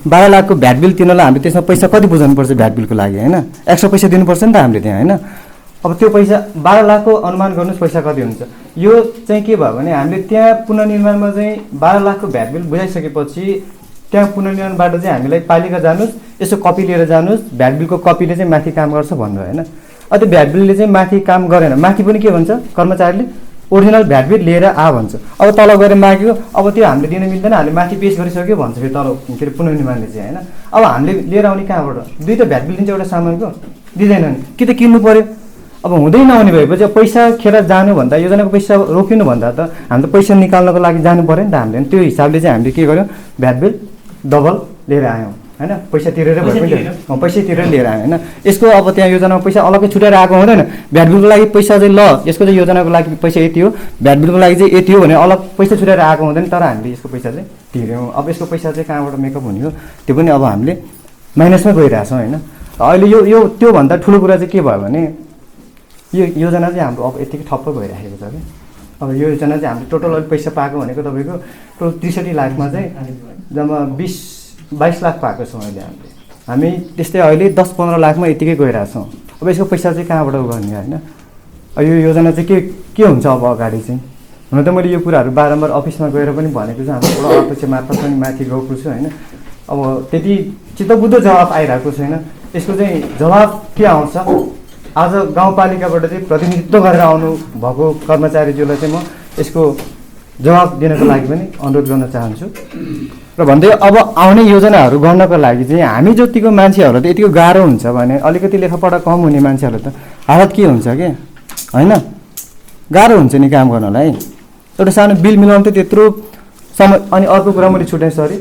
8-12 लाखको भ्याट बिल तिर्नलाई हामीले त्यसमा पैसा कति बुझाउनुपर्छ भ्याट बिलको लागि होइन, एक्स्ट्रा पैसा दिनुपर्छ नि त हामीले त्यहाँ होइन। अब त्यो पैसा 12 लाखको अनुमान गर्नुहोस् पैसा कति हुन्छ। यो चाहिँ के भयो भने हामीले त्यहाँ पुनर्निर्माणमा चाहिँ 12 लाखको भ्याट बिल बुझाइसकेपछि त्यहाँ पुनर्निर्माणबाट चाहिँ हामीलाई पालिका जानुहोस्, यसो कपी लिएर जानुहोस्, भ्याट बिलको कपीले चाहिँ माथि काम गर्छ भन्नु होइन। अब त्यो भ्याट बिलले चाहिँ माथि काम गरेन, माथि पनि के भन्छ कर्मचारीले ओरिजिनल भ्याट बिल लिएर आ भन्छ। अब तल गएर माग्यो, अब त्यो हामीले दिन मिल्दैन, हामीले माथि पेस गरिसक्यो भन्छ फेरि तल के अरे पुनर्निर्माणले चाहिँ होइन। अब हामीले लिएर आउने कहाँबाट, 2 त भ्याट बिल दिन्छ एउटा सामानको, दिँदैनन् कि त किन्नु पर्यो। अब हुँदै नहुने भएपछि पैसा खेर जानुभन्दा योजनाको पैसा रोकिनु भन्दा त हामी त पैसा निकाल्नको लागि जानु पऱ्यो नि त हामीले। त्यो हिसाबले चाहिँ हामीले के गर्यौँ, भ्याट बिल डबल लिएर आयौँ होइन, पैसा तिरेर भए पनि पैसा तिरेर लिएर आयौँ होइन। यसको अब त्यहाँ योजनामा पैसा अलग्गै छुट्याएर आएको हुँदैन। भ्याट बिलको लागि पैसा चाहिँ ल यसको चाहिँ योजनाको लागि पैसा यति हो, भ्याट बिलको लागि चाहिँ यति हो भने अलग पैसा छुट्याएर आएको हुँदैन। तर हामीले यसको पैसा चाहिँ तिर्यौँ। अब यसको पैसा चाहिँ कहाँबाट मेकअप हुने हो, त्यो पनि अब हामीले माइनसमा गइरहेछौँ होइन। अहिले यो त्योभन्दा ठुलो कुरा चाहिँ के भयो भने यो योजना चाहिँ हाम्रो अब यतिकै ठप्प भइराखेको छ कि। अब यो योजना चाहिँ हामीले टोटल अहिले पैसा पाएको भनेको तपाईँको टोटल 63 लाखमा चाहिँ जम्मा 20-22 लाख पाएको छौँ अहिले हामी त्यस्तै अहिले 10-15 लाखमा यतिकै गइरहेछौँ। अब यसको पैसा चाहिँ कहाँबाट गर्ने होइन। यो योजना चाहिँ के हुन्छ अब अगाडि चाहिँ। हुन त मैले यो कुराहरू बारम्बार अफिसमा गएर पनि भनेको छु, हाम्रो एउटा अध्यक्ष मार्फत पनि माथि गएको छु होइन। अब त्यति चित्तबुद्ध जवाब आइरहेको छैन। यसको चाहिँ जवाब के आउँछ आज गाउँपालिकाबाट चाहिँ प्रतिनिधित्व गरेर आउनु भएको कर्मचारीज्यूलाई चाहिँ म यसको जवाब दिनको लागि पनि अनुरोध गर्न चाहन्छु र भन्दै अब आउने योजनाहरू गर्नको लागि चाहिँ हामी जतिको मान्छेहरूलाई त यतिको गाह्रो हुन्छ भने अलिकति लेखापढा कम हुने मान्छेहरूलाई त हालत के हुन्छ के होइन गाह्रो हुन्छ नि काम गर्नलाई एउटा सानो बिल मिलाउनु त त्यत्रो समय अनि अर्को कुरा मैले छुट्याएँ सरी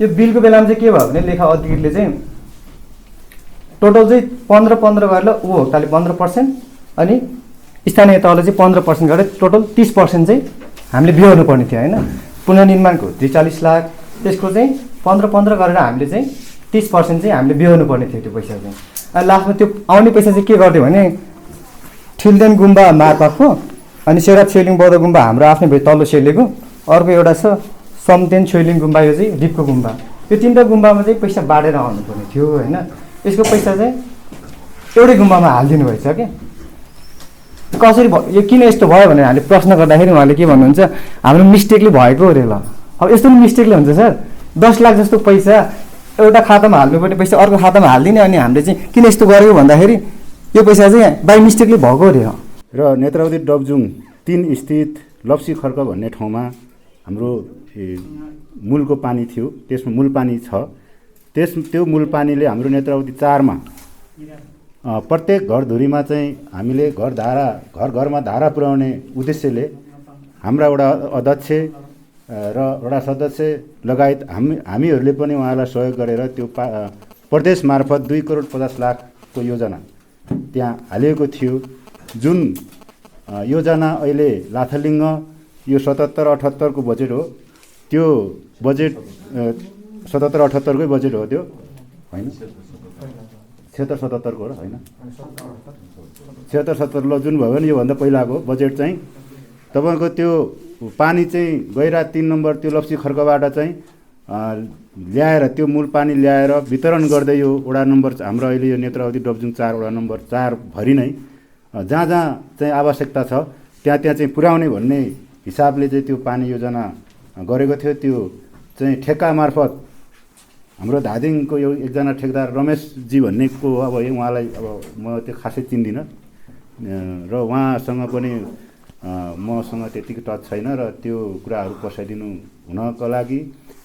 यो बिलको बेलामा चाहिँ के भयो भने लेखा अधिकारीले चाहिँ टोटल चाहिँ 15 गरेर ऊ हप्ताले 15% अनि स्थानीय तहले चाहिँ 15% गरेर टोटल 30% चाहिँ हामीले बिहोर्नु पर्ने थियो होइन पुनर्निर्माणको 43 लाख त्यसको चाहिँ 15 गरेर हामीले चाहिँ 30% चाहिँ हामीले बिहोर्नु पर्ने थियो त्यो पैसा चाहिँ अनि लास्टमा त्यो आउने पैसा चाहिँ के गरिदियो भने ठिलदेन गुम्बा मार्फतको अनि सेराप छेलिङ बौद्ध गुम्बा हाम्रो आफ्नै भयो तल्लो सेलेको अर्को एउटा छ समतेन छेलिङ गुम्बा यो चाहिँ डिपको गुम्बा यो तीनवटा गुम्बामा चाहिँ पैसा बाँडेर आउनु पर्ने थियो होइन यसको पैसा चाहिँ एउटै गुम्बामा हालिदिनु भएछ कि कसरी भयो यो किन यस्तो भयो भनेर हामीले प्रश्न गर्दाखेरि उहाँले के भन्नुहुन्छ हाम्रो मिस्टेकले भएको अरे ल अब यस्तो पनि मिस्टेकले हुन्छ सर 10 लाख जस्तो पैसा एउटा खातामा हाल्नुपर्ने पैसा अर्को खातामा हालिदिने अनि हामीले चाहिँ किन यस्तो गरेको भन्दाखेरि यो पैसा चाहिँ बाई मिस्टेकले भएको अरे र नेत्रावती डबजुङ 3 स्थित लप्सी खर्क भन्ने ठाउँमा हाम्रो मूलको पानी थियो त्यसमा मूल पानी छ त्यो मूल पानीले हाम्रो नेत्रावती 4 मा प्रत्येक घरधुरीमा चाहिँ हामीले घरमा धारा पुर्याउने उद्देश्यले हाम्रा वडा अध्यक्ष र वडा सदस्य लगायत हामीहरूले पनि उहाँलाई सहयोग गरेर त्यो प्रदेश मार्फत 2,50,00,000 को योजना त्यहाँ हालिएको थियो जुन योजना अहिले लाथालिङ्ग यो 77-78 को बजेट हो त्यो बजेट 77-78 कै बजेट हो त्यो होइन 76-77 को हो होइन 76-77 ल जुन भयो भने योभन्दा पहिलाको बजेट चाहिँ तपाईँको त्यो पानी चाहिँ गैरा 3 नम्बर त्यो लप्सी खर्कबाट चाहिँ ल्याएर त्यो मूल पानी ल्याएर वितरण गर्दै यो वडा नम्बर हाम्रो अहिले यो नेत्रावती डबजुङ 4 वडा नम्बर 4 भरि नै जहाँ चाहिँ आवश्यकता छ त्यहाँ चाहिँ पुर्याउने भन्ने हिसाबले चाहिँ त्यो पानी योजना गरेको थियो त्यो चाहिँ ठेक्का मार्फत हाम्रो धादिङको एकजना ठेकदार रमेशजी भन्नेको अब उहाँलाई अब म त्यो खासै चिन्दिनँ र उहाँसँग पनि मसँग त्यतिको टच छैन र त्यो कुराहरू पसाइदिनु हुनको लागि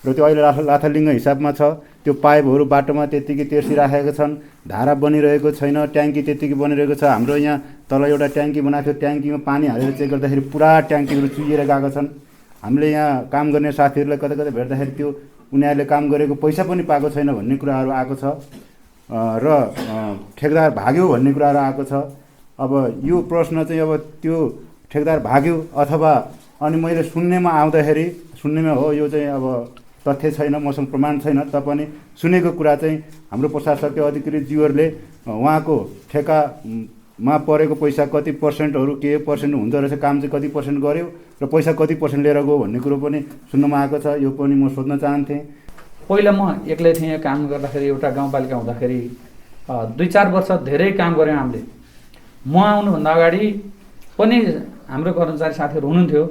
र त्यो अहिले लाथालिङ्ग हिसाबमा छ त्यो पाइपहरू बाटोमा त्यतिकै तेर्सिराखेका छन् धारा बनिरहेको छैन ट्याङ्की त्यतिकै बनिरहेको छ हाम्रो यहाँ तल एउटा ट्याङ्की बनाएको थियो ट्याङ्कीमा पानी हालेर चेक गर्दाखेरि पुरा ट्याङ्कीहरू चुहिएर गएको छन् हामीले यहाँ काम गर्ने साथीहरूलाई कतै कतै भेट्दाखेरि त्यो उनीहरूले काम गरेको पैसा पनि पाएको छैन भन्ने कुराहरू आएको छ र ठेकदार भाग्यो भन्ने कुराहरू आएको छ अब यो प्रश्न चाहिँ अब त्यो ठेकदार भाग्यो अथवा अनि मैले सुन्नेमा आउँदाखेरि सुन्नेमा हो यो चाहिँ अब तथ्य छैन मसँग प्रमाण छैन तापनि सुनेको कुरा चाहिँ हाम्रो प्रशासकीय अधिकारीज्यूहरूले उहाँको ठेकामा परेको पैसा कति पर्सेन्टहरू के पर्सेन्ट हुँदो रहेछ काम चाहिँ कति पर्सेन्ट गर्यो र पैसा कति पर्सेन्ट लिएर गयो भन्ने कुरो पनि सुन्नमा आएको छ यो पनि म सोध्न चाहन्थेँ पहिला म एक्लै थिएँ काम गर्दाखेरि एउटा गाउँपालिका हुँदाखेरि 2-4 वर्ष धेरै काम गऱ्यौँ हामीले म आउनुभन्दा अगाडि पनि हाम्रो कर्मचारी साथीहरू हुनुहुन्थ्यो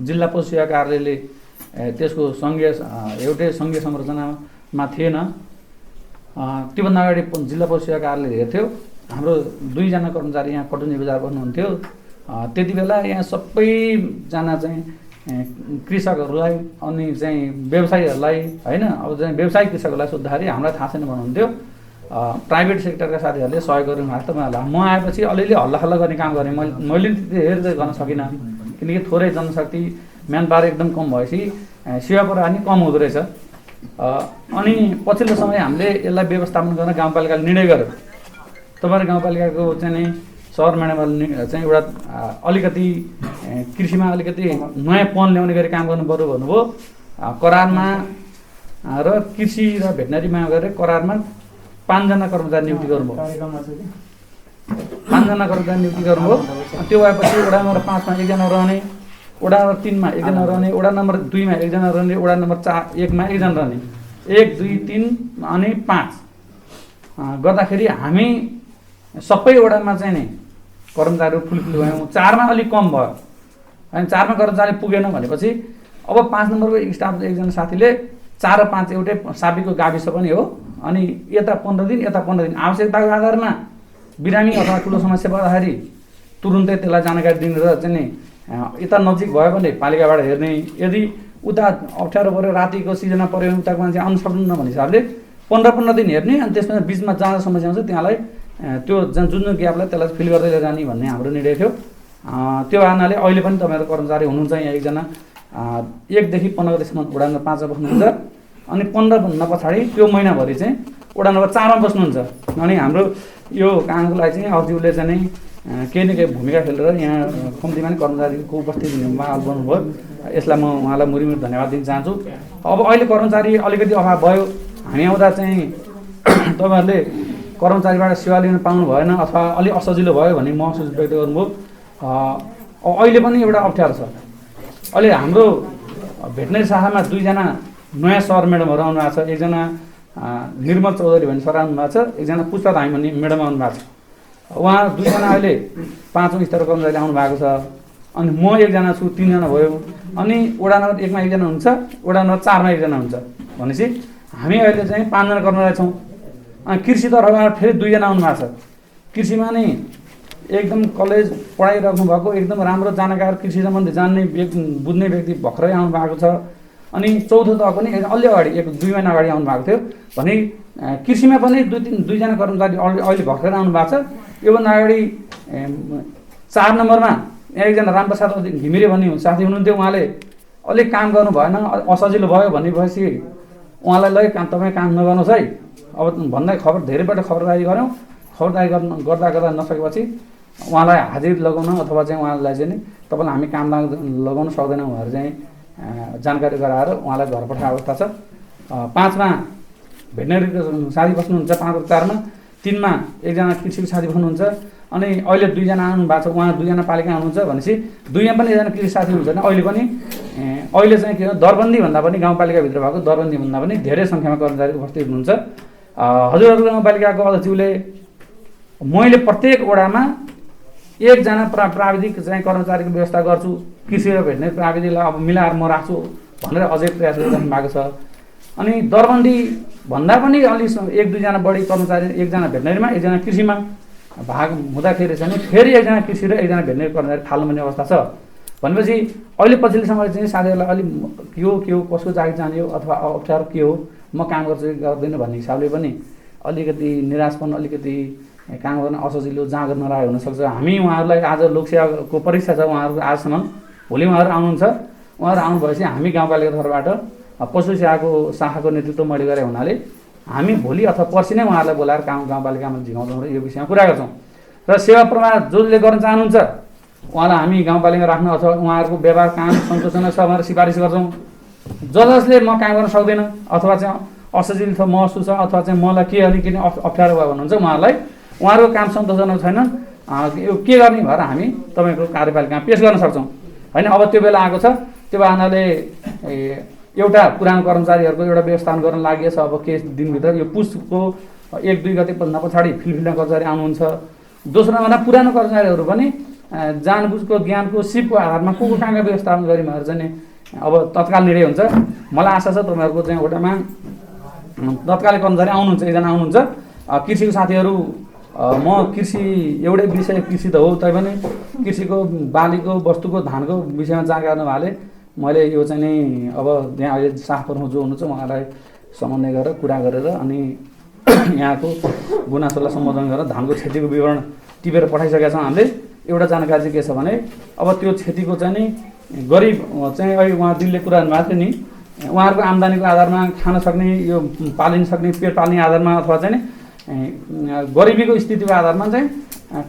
जिल्ला पशु सेवा कार्यालयले त्यसको एउटै सङ्घीय संरचनामा थिएन त्योभन्दा अगाडि जिल्ला पशु सेवा कार्यालय हेर्थ्यो हाम्रो 2 जना कर्मचारी यहाँ कटुनी बजार गर्नुहुन्थ्यो त्यति बेला यहाँ सबैजना चाहिँ कृषकहरूलाई अनि चाहिँ व्यवसायीहरूलाई होइन अब चाहिँ व्यवसायिक कृषकहरूलाई सोद्धाखेरि हामीलाई थाहा छैन भन्नुहुन्थ्यो प्राइभेट सेक्टरका साथीहरूले सहयोग गर्नु भएको त मलाई म आएपछि अलिअलि हल्लाखल्ला गर्ने काम गरेँ मैले त्यति हेर्दै गर्न सकिनँ किनकि थोरै जनशक्ति म्यान पावर एकदम कम भएपछि सेवा प्रवाह नि कम हुँदो रहेछ अनि पछिल्लो समय हामीले यसलाई व्यवस्थापन गर्न गाउँपालिकाले निर्णय गर्यो तपाईँहरू गाउँपालिकाको चाहिँ सहर म्याडमले चाहिँ एउटा अलिकति कृषिमा अलिकति नयाँ पन ल्याउने गरी काम गर्नु पर्यो भन्नुभयो करारमा र कृषि र भेटनरीमा गरेर करारमा 5 जना कर्मचारी नियुक्ति गर्नुभयो 5 जना कर्मचारी नियुक्ति गर्नुभयो त्यो भएपछि वडा नम्बर 5 मा 1 जना रहने वडा नम्बर 3 मा 1 जना रहने वडा नम्बर 2 मा 1 जना रहने वडा नम्बर 1 मा 1 जना रहने 1 2 3 अनि 5 गर्दाखेरि हामी सबै वडामा चाहिँ नि कर्मचारीहरू फुलफिल भयौँ 4 मा अलिक कम भयो अनि 4 मा कर्मचारी पुगेन भनेपछि अब 5 नम्बरको स्टाफ एकजना साथीले 4 र 5 एउटै साबीको गाविस पनि हो अनि यता 15 दिन यता 15 दिन आवश्यकताको आधारमा बिरामी अथवा ठुलो समस्या पर्दाखेरि तुरुन्तै त्यसलाई जानकारी दिने र चाहिँ नि यता नजिक भयो भने पालिकाबाट हेर्ने, यदि उता अप्ठ्यारो पऱ्यो रातिको सिजनमा पऱ्यो भने उताको मान्छे आउनु सक्दैन भन्ने हिसाबले 15 दिन हेर्ने अनि त्यसमा बिचमा जहाँ समस्या हुन्छ त्यहाँलाई त्यो जुन जुन ग्यापलाई त्यसलाई फिल गर्दै लिएर जाने भन्ने हाम्रो निर्णय थियो। त्यो कारणले अहिले पनि तपाईँहरू कर्मचारी हुनुहुन्छ यहाँ एकजना 1 देखि 15 गतेसम्म वडा नम्बर 5 मा बस्नुहुन्छ अनि 15 भन्दा पछाडि त्यो महिनाभरि चाहिँ वडा नम्बर 4 मा बस्नुहुन्छ। अनि हाम्रो यो कामको लागि चाहिँ अज्यूले चाहिँ केही न केही भूमिका खेलेर यहाँ कम्तीमा नि कर्मचारीको उपस्थिति माहौल बनाउनुभयो, यसलाई म उहाँलाई मुरीमुरी धन्यवाद दिन चाहन्छु। अब अहिले कर्मचारी अलिकति अभाव भयो, हामी आउँदा चाहिँ तपाईँहरूले कर्मचारीबाट सेवा लिन पाउनु भएन अथवा अलिक असजिलो भयो भन्ने महसुस व्यक्त गर्नुभयो। अहिले पनि एउटा अप्ठ्यारो छ। अहिले हाम्रो भेटनेरी शाखामा 2 जना नयाँ सर म्याडमहरू आउनु भएको छ। एकजना निर्मल चौधरी भन्ने सर आउनु भएको छ, एकजना पुष्पा धामी भन्ने म्याडम आउनु भएको छ। उहाँ 2 जना अहिले 5औं स्तरको कर्मचारी आउनु भएको छ। अनि म 1 जना छु, 3 जना भयो। अनि वडा नम्बर 1 मा 1 जना हुन्छ, वडा नम्बर 4 मा 1 जना हुन्छ भनेपछि हामी अहिले चाहिँ 5 जना कर्मचारी छौँ। अनि कृषि तर्फबाट फेरि 2 जना आउनु भएको छ। कृषिमा नै एकदम कलेज पढाइराख्नु भएको एकदम राम्रो जानकार कृषि सम्बन्धी जान्ने बुझ्ने व्यक्ति भर्खरै आउनु भएको छ। अनि चौथो तह पनि अलि अगाडि 1-2 महिना अगाडि आउनु भएको थियो भने कृषिमा पनि 2 जना कर्मचारी अहिले भर्खरै आउनु भएको छ। योभन्दा अगाडि 4 नम्बरमा यहाँ एकजना रामप्रसाद घिमिरे भन्ने साथी हुनुहुन्थ्यो, उहाँले अलिक काम गर्नु भएन असजिलो भयो भनेपछि उहाँलाई ल तपाईँ काम नगर्नुहोस् है अब भन्दा धेरैपल्ट खबरदारी गऱ्यौँ। खबरदारी गर्दा नसकेपछि उहाँलाई हाजिर लगाउन अथवा चाहिँ उहाँलाई चाहिँ तपाईँलाई हामी काम लगाउन सक्दैनौँ भनेर चाहिँ जानकारी गराएर उहाँलाई घर पठाएको अवस्था छ। 5 मा भेटनेरीको साथी बस्नुहुन्छ, 5 र 4 मा, 3 मा एकजना कृषिको साथी बस्नुहुन्छ। अनि अहिले 2 जना आउनु भएको छ, उहाँ 2 जना पालिका आउनुहुन्छ भनेपछि 2 मा पनि एकजना कृषि साथी हुनुहुन्छ। अहिले पनि अहिले चाहिँ के हो दरबन्दी भन्दा पनि गाउँपालिकाभित्र भएको दरबन्दी भन्दा पनि धेरै सङ्ख्यामा कर्मचारी उपस्थित हुनुहुन्छ। हजुरहरू गाउँपालिकाको अध्यक्षले मैले प्रत्येक वडामा 1 जना प्राविधिक चाहिँ कर्मचारीको व्यवस्था गर्छु, कृषि र भेटनेरी प्राविधिकलाई अब मिलाएर म राख्छु भनेर अझै प्रयास गरिरहनु भएको छ। अनि दरबन्दी भन्दा पनि अलि 1-2 जना बढी कर्मचारी 1 जना भेटनेरीमा 1 जना कृषिमा भाग हुँदाखेरि चाहिँ फेरि 1 जना कृषि र 1 जना भेटनेरी कर्मचारी थाल्नुपर्ने अवस्था छ भनेपछि अहिले पछिल्लो समय चाहिँ साथीहरूलाई अलिक के हो कसको जागिर जाने हो अथवा अप्ठ्यारो के हो म काम गर्छु गर्दैन भन्ने हिसाबले पनि अलिकति निराशपन अलिकति काम गर्न असजिलो जाँगर नराखेको हुनसक्छ। हामी उहाँहरूलाई आज लोकसेवाको परीक्षा छ उहाँहरूको आजसम्म, भोलि उहाँहरू आउनुहुन्छ। उहाँहरू आउनु भएपछि हामी गाउँपालिका तर्फबाट पशु सेवाको शाखाको नेतृत्व मैले गरेँ हुनाले हामी भोलि अथवा पर्सि नै उहाँहरूलाई बोलाएर गाउँपालिकामा झिकाउँछौँ र यो विषयमा कुरा गर्छौँ। र सेवा प्रवाह जसले गर्न चाहनुहुन्छ उहाँलाई हामी गाउँपालिका राख्न अथवा उहाँहरूको व्यवहार काम सन्तोषजनक छ भनेर सिफारिस गर्छौँ। जसले म काम गर्न सक्दैन अथवा चाहिँ असजिलो छ महसुस छ अथवा चाहिँ मलाई के अलिकति अप्ठ्यारो भयो भन्नुहुन्छ उहाँहरूको काम सन्तोषजनक छैन यो के गर्ने भएर हामी तपाईँको कार्यपालिकामा पेस गर्न सक्छौँ होइन। अब त्यो बेला आएको छ, त्यो बाहनाले एउटा पुरानो कर्मचारीहरूको एउटा व्यवस्थापन गर्न लागि छ। अब केही दिनभित्र यो पुसको 1-2 गते भन्दा पछाडि फिल्ड कर्मचारी आउनुहुन्छ। दोस्रो भन्दा पुरानो कर्मचारीहरू पनि जानबुझको ज्ञानको सिपको आधारमा को कहाँका व्यवस्थापन गऱ्यौँ भनेर चाहिँ अब तत्काल निर्णय हुन्छ। मलाई आशा छ तपाईँहरूको चाहिँ वडामा तत्काल कर्मचारी आउनुहुन्छ, 1 जना आउनुहुन्छ। कृषिको साथीहरू म कृषि एउटै विषय कृषि त हो तैपनि कृषिको बालीको वस्तुको धानको विषयमा जानकारी नभएले मैले यो चाहिँ नि अब त्यहाँ अहिले साख प्रमुख जो हुनुहुन्छ उहाँलाई समन्वय गरेर कुरा गरेर अनि यहाँको गुनासोलाई सम्बोधन गरेर धानको क्षतिको विवरण टिपेर पठाइसकेका छौँ हामीले। एउटा जानकारी चाहिँ के छ भने अब त्यो क्षतिको चाहिँ नि गरिब चाहिँ अहिले उहाँ दिनले कुरा गर्नुभएको थियो नि उहाँहरूको आम्दानीको आधारमा खान सक्ने यो पालिन सक्ने पेट पाल्ने आधारमा अथवा चाहिँ गरिबीको स्थितिको आधारमा चाहिँ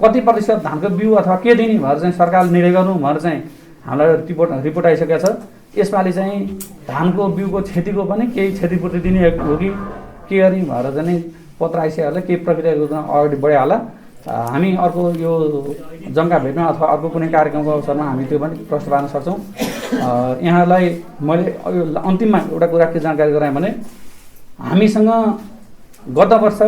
कति प्रतिशत धानको बिउ अथवा के दिने भनेर चाहिँ सरकारले निर्णय गर्नु भनेर चाहिँ हामीलाई रिपोर्ट आइसकेको छ। यसपालि चाहिँ धानको बिउको क्षतिको पनि केही क्षतिपूर्ति दिने हो कि के गर्ने भनेर चाहिँ पत्र आइसकेको होला, केही प्रक्रियाको अगाडि बढाइ होला। हामी अर्को यो जम्का भेटमा अथवा अर्को कुनै कार्यक्रमको अवसरमा हामी त्यो पनि प्रश्न पार्न सक्छौँ। यहाँलाई मैले अन्तिममा एउटा कुरा के जानकारी गराएँ भने हामीसँग गत वर्ष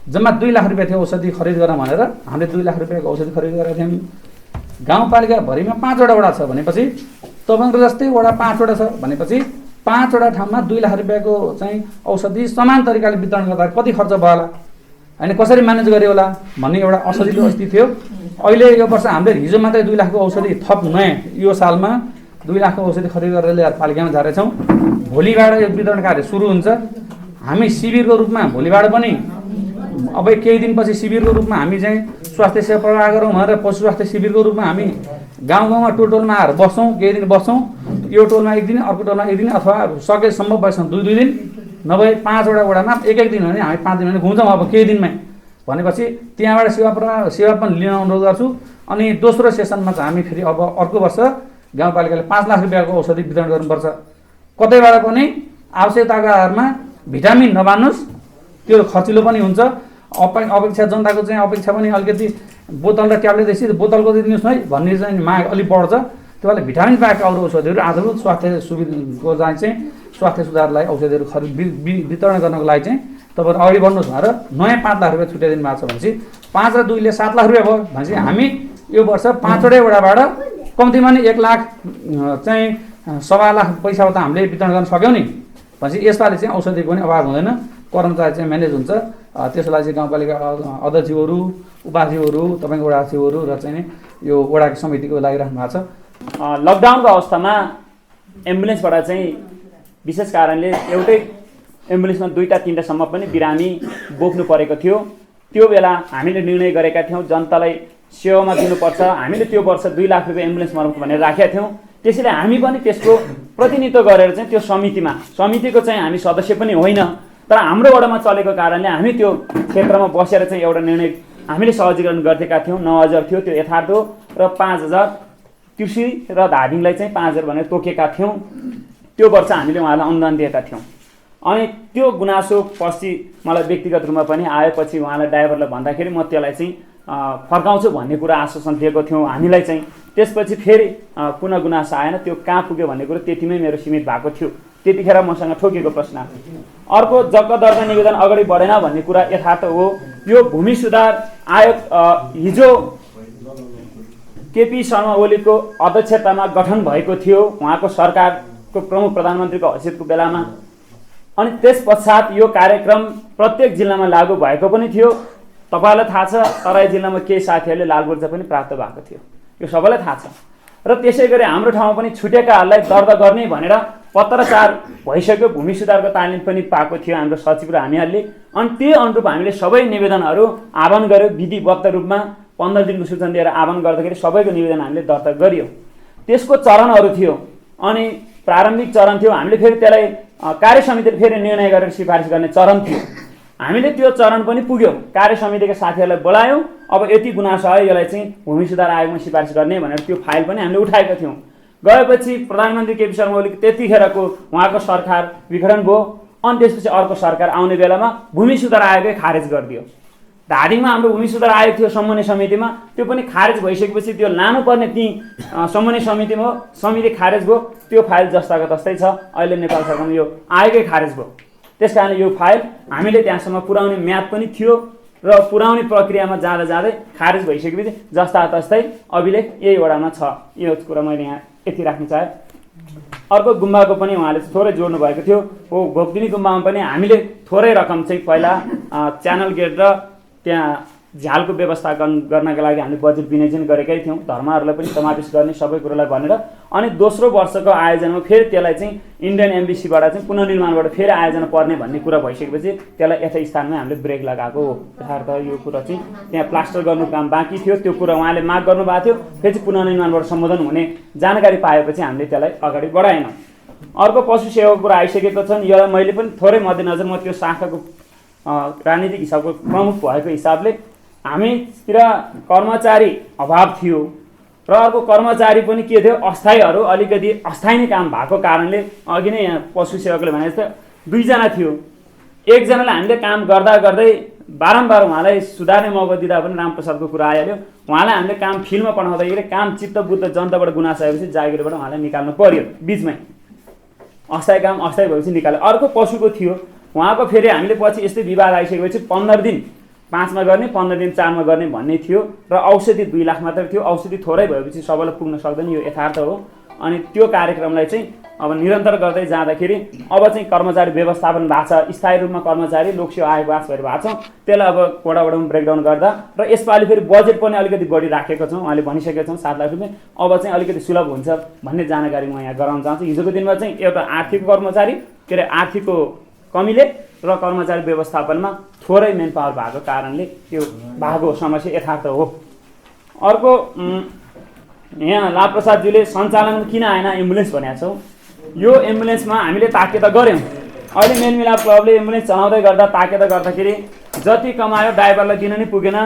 जम्मा 2 लाख रुपियाँ थियो औषधि खरिद गर्न भनेर हामीले 2 लाख रुपियाँको औषधि खरिद गरेका थियौँ। गाउँपालिकाभरिमा 5 वटा वडा छ भनेपछि तपाईँको जस्तै वडा 5 वटा छ भनेपछि 5वटा ठाउँमा 2 लाख रुपियाँको चाहिँ औषधि समान तरिकाले वितरण गर्दा कति खर्च भयो होला होइन, कसरी म्यानेज गर्यो होला भन्ने एउटा असजिलो स्थिति थियो। अहिले यो वर्ष हामीले हिजो मात्रै 2 लाखको औषधि थप नयाँ यो सालमा 2 लाखको औषधि खरिद गरेर ल्याएर पालिकामा झारेछौँ। भोलिबाट यो वितरण कार्य सुरु हुन्छ। हामी शिविरको रूपमा भोलिबाट पनि अब केही दिनपछि शिविरको रूपमा हामी चाहिँ स्वास्थ्य सेवा प्रवाह गरौँ भनेर पशु स्वास्थ्य शिविरको रूपमा हामी गाउँ गाउँमा टोलमा आएर बस्छौँ, केही दिन बस्छौँ। यो टोलमा 1 दिन, अर्को टोलमा 1 दिन, अथवा सके सम्भव भएसम्म 2-2 दिन, नभए 5वटा वडामा 1-1 दिन भने हामी 5 दिन भने घुम्छौँ अब केही दिनमै भनेपछि त्यहाँबाट सेवा पनि लिन अनुरोध गर्छु। अनि दोस्रो सेसनमा चाहिँ हामी फेरि अब अर्को वर्ष गाउँपालिकाले 5 लाख रुपियाँको औषधि वितरण गर्नुपर्छ। कतैबाट पनि आवश्यकताको आधारमा भिटामिन नबान्नुहोस्, त्यो खर्चिलो पनि हुन्छ। अपेक्षा जनताको चाहिँ अपेक्षा पनि अलिकति बोतल र ट्याब्लेट बेसी बोतलको दिनुहोस् है भन्ने चाहिँ माग अलिक बढ्छ। त्यो भएर भिटामिन बाहेक अरू औषधिहरू आधारभूत स्वास्थ्य सुविधाको चाहिँ स्वास्थ्य सुधारलाई औषधिहरू वितरण गर्नको लागि चाहिँ तपाईँहरू अगाडि बढ्नुहोस् भनेर नयाँ 5 लाख रुपियाँ छुट्याइदिनु भएको छ भनेपछि 5 र 2 ले 7 लाख रुपियाँ भयो भनेपछि हामी यो वर्ष 5वटै वडाबाट कम्तीमा नि 1 लाख चाहिँ 1.25 लाख पैसा त हामीले वितरण गर्न सक्यौँ नि भनेपछि यसपालि चाहिँ औषधिको पनि अभाव हुँदैन, कर्मचारी चाहिँ म्यानेज हुन्छ। त्यसको लागि चाहिँ गाउँपालिका अध्यक्षज्यूहरू, उपाध्यक्षज्यूहरू, तपाईँको वडाध्यक्षज्यूहरू र चाहिँ यो वडाको समितिको लागिराख्नु भएको छ। लकडाउनको अवस्थामा एम्बुलेन्सबाट चाहिँ विशेष कारणले एउटै एम्बुलेन्समा 2-3टासम्म पनि बिरामी बोक्नु परेको थियो। त्यो बेला हामीले निर्णय गरेका थियौँ जनतालाई सेवामा दिनुपर्छ, हामीले त्यो वर्ष 2 लाख रुपियाँ एम्बुलेन्स मर्मत भनेर राखेका थियौँ। त्यसैले हामी पनि त्यसको प्रतिनिधित्व गरेर चाहिँ त्यो समितिको चाहिँ हामी सदस्य पनि होइन, तर हाम्रो वडामा चलेको कारणले हामी त्यो क्षेत्रमा बसेर चाहिँ एउटा निर्णय हामीले सहजीकरण गरेका थियौँ। 9,000 थियो त्यो यथार्थ हो र 5,000 कृषि र धादिङलाई चाहिँ 5,000 भनेर तोकेका थियौँ। त्यो वर्ष हामीले उहाँलाई अनुदान दिएका थियौँ। अनि त्यो गुनासो पछि मलाई व्यक्तिगत रूपमा पनि आएपछि उहाँलाई ड्राइभरलाई भन्दाखेरि म त्यसलाई चाहिँ फर्काउँछु भन्ने कुरा आश्वासन दिएको थियौँ हामीलाई चाहिँ। त्यसपछि फेरि पुनः गुनासो आएन, त्यो कहाँ पुग्यो भन्ने कुरो त्यतिमै मेरो सीमित भएको थियो। त्यतिखेर मसँग ठोकेको प्रश्न। अर्को जग्गा दर्ता निवेदन अगाडि बढेन भन्ने कुरा यथार्थ हो। यो भूमि सुधार आयोग हिजो केपी शर्मा ओलीको अध्यक्षतामा गठन भएको थियो, उहाँको सरकारको प्रमुख प्रधानमन्त्रीको हैसियतको बेलामा। अनि त्यस पश्चात यो कार्यक्रम प्रत्येक जिल्लामा लागू भएको पनि थियो। तपाईँलाई थाहा छ तराई जिल्लामा केही साथीहरूले लाल ऊर्जा पनि प्राप्त भएको थियो, यो सबैलाई थाहा छ। र त्यसै गरी हाम्रो ठाउँमा पनि छुटेकाहरूलाई दर्ता गर्ने भनेर पत्राचार भइसक्यो। भूमि सुधारको तालिम पनि पाएको थियो हाम्रो सचिव र हामीहरूले। अनि त्यही अनुरूप हामीले सबै निवेदनहरू आह्वान गर्यो विधिबद्ध रूपमा। 15 दिनको सूचना दिएर आह्वान गर्दाखेरि सबैको निवेदन हामीले दर्ता गरियो। त्यसको चरणहरू थियो। अनि प्रारम्भिक चरण थियो, हामीले फेरि त्यसलाई कार्य समितिले फेरि निर्णय गरेर सिफारिस गर्ने चरण थियो। हामीले त्यो चरण पनि पुग्यो, कार्य समितिका साथीहरूलाई बोलायौँ। अब यति गुनासो आयो, यसलाई चाहिँ भूमि सुधार आयोगमा सिफारिस गर्ने भनेर त्यो फाइल पनि हामीले उठाएका थियौँ। गएपछि प्रधानमन्त्री केपी शर्मा ओलीको त्यतिखेरको उहाँको सरकार विघटन भयो। अनि त्यसपछि अर्को सरकार आउने बेलामा भूमि सुधार आयोगै खारेज गरिदियो। धादिङमा हाम्रो भूमि सुधार आयोग थियो समन्वय समितिमा, त्यो पनि खारेज भइसकेपछि त्यो लानुपर्ने ती समन्वय समितिमा समिति खारेज भयो। त्यो फाइल जस्ताको तस्तै छ। अहिले नेपाल सरकारमा यो आयोगै खारेज भयो। त्यस कारणले यो फाइल हामीले त्यहाँसम्म पुर्याउने म्याद पनि थियो र पुर्याउने प्रक्रियामा जाँदा जाँदै खारेज भइसकेपछि जस्ता तस्तै अभिलेख यही वडामा छ। यो कुरा मैले यहाँ यति राख्न चाहेँ। अर्को गुम्बाको पनि उहाँले थोरै जोड्नु भएको थियो। हो घोप्दिनी गुम्बामा पनि हामीले थोरै रकम चाहिँ पहिला च्यानल गेट र त्यहाँ झ्यालको व्यवस्थापन गर्नका लागि हामीले बजेट विनियोजन गरेकै थियौँ, धर्महरूलाई पनि समावेश गर्ने सबै कुरोलाई भनेर। अनि दोस्रो वर्षको आयोजनामा फेरि त्यसलाई चाहिँ इन्डियन एम्बेसीबाट चाहिँ पुनर्निर्माणबाट फेरि आयोजना पर्ने भन्ने कुरा भइसकेपछि त्यसलाई यथास्थानमै हामीले ब्रेक लगाएको हो। यथार्थ यो कुरा चाहिँ त्यहाँ प्लास्टर गर्नु काम बाँकी थियो, त्यो कुरा उहाँले माग गर्नुभएको थियो। फेरि चाहिँ पुनर्निर्माणबाट सम्बोधन हुने जानकारी पाएपछि हामीले त्यसलाई अगाडि बढाएनौँ। अर्को पशु सेवाको कुरा आइसकेको छन्। यसलाई मैले पनि थोरै मध्यनजर, म त्यो शाखाको राजनीतिक हिसाबको प्रमुख भएको हिसाबले हामीतिर कर्मचारी अभाव थियो र अर्को कर्मचारी पनि के थियो, अस्थायीहरू अलिकति अस्थायी नै काम भएको कारणले अघि नै यहाँ पशु सेवकले भने जस्तो 2 जना थियो। एकजनालाई हामीले काम गर्दा गर्दै बारम्बार उहाँलाई सुधार्ने मौका दिँदा पनि रामप्रसादको कुरा आइहाल्यो। उहाँलाई हामीले काम फिल्डमा पठाउँदाखेरि काम चित्तबुद्ध जनताबाट गुनासो आएपछि जागिरबाट उहाँलाई निकाल्नु पर्यो बिचमै। अस्थायी काम अस्थायी भएपछि निकाल्यो। अर्को पशुको थियो, उहाँको फेरि हामीले पछि यस्तै विवाद आइसकेपछि 15 दिन 5 मा गर्ने, 15 दिन 4 मा गर्ने भन्ने थियो र औषधि 2 लाख मात्र थियो। औषधि थोरै भएपछि सबैलाई पुग्न सक्दैन, यो यथार्थ हो। अनि त्यो कार्यक्रमलाई चाहिँ अब निरन्तर गर्दै जाँदाखेरि अब चाहिँ कर्मचारी व्यवस्थापन भएको छ, स्थायी रूपमा कर्मचारी लोकसेवा आयोग पास भएर भएको छ, त्यसलाई अब वडा वडामा ब्रेकडाउन गर्दा र यसपालि फेरि बजेट पनि अलिकति बढी राखेको छौँ, उहाँले भनिसकेका छौँ 7 लाख रुपियाँ, अब चाहिँ अलिकति सुलभ हुन्छ भन्ने जानकारी म यहाँ गराउन चाहन्छु। हिजोको दिनमा चाहिँ एउटा आर्थिक कर्मचारी के अरे आर्थिकको कमीले र कर्मचारी व्यवस्थापनमा थोरै मेन पावर भएको कारणले त्यो भएको समस्या यथार्थ हो। अर्को यहाँ लाभप्रसादजीले सञ्चालन किन आएन एम्बुलेन्स भनेको छौँ, यो एम्बुलेन्समा हामीले ताकेता गऱ्यौँ। अहिले मेलमिलाप क्लबले एम्बुलेन्स चलाउँदै गर्दा ताकेता गर्दाखेरि जति कमायो ड्राइभरलाई दिन नै पुगेन,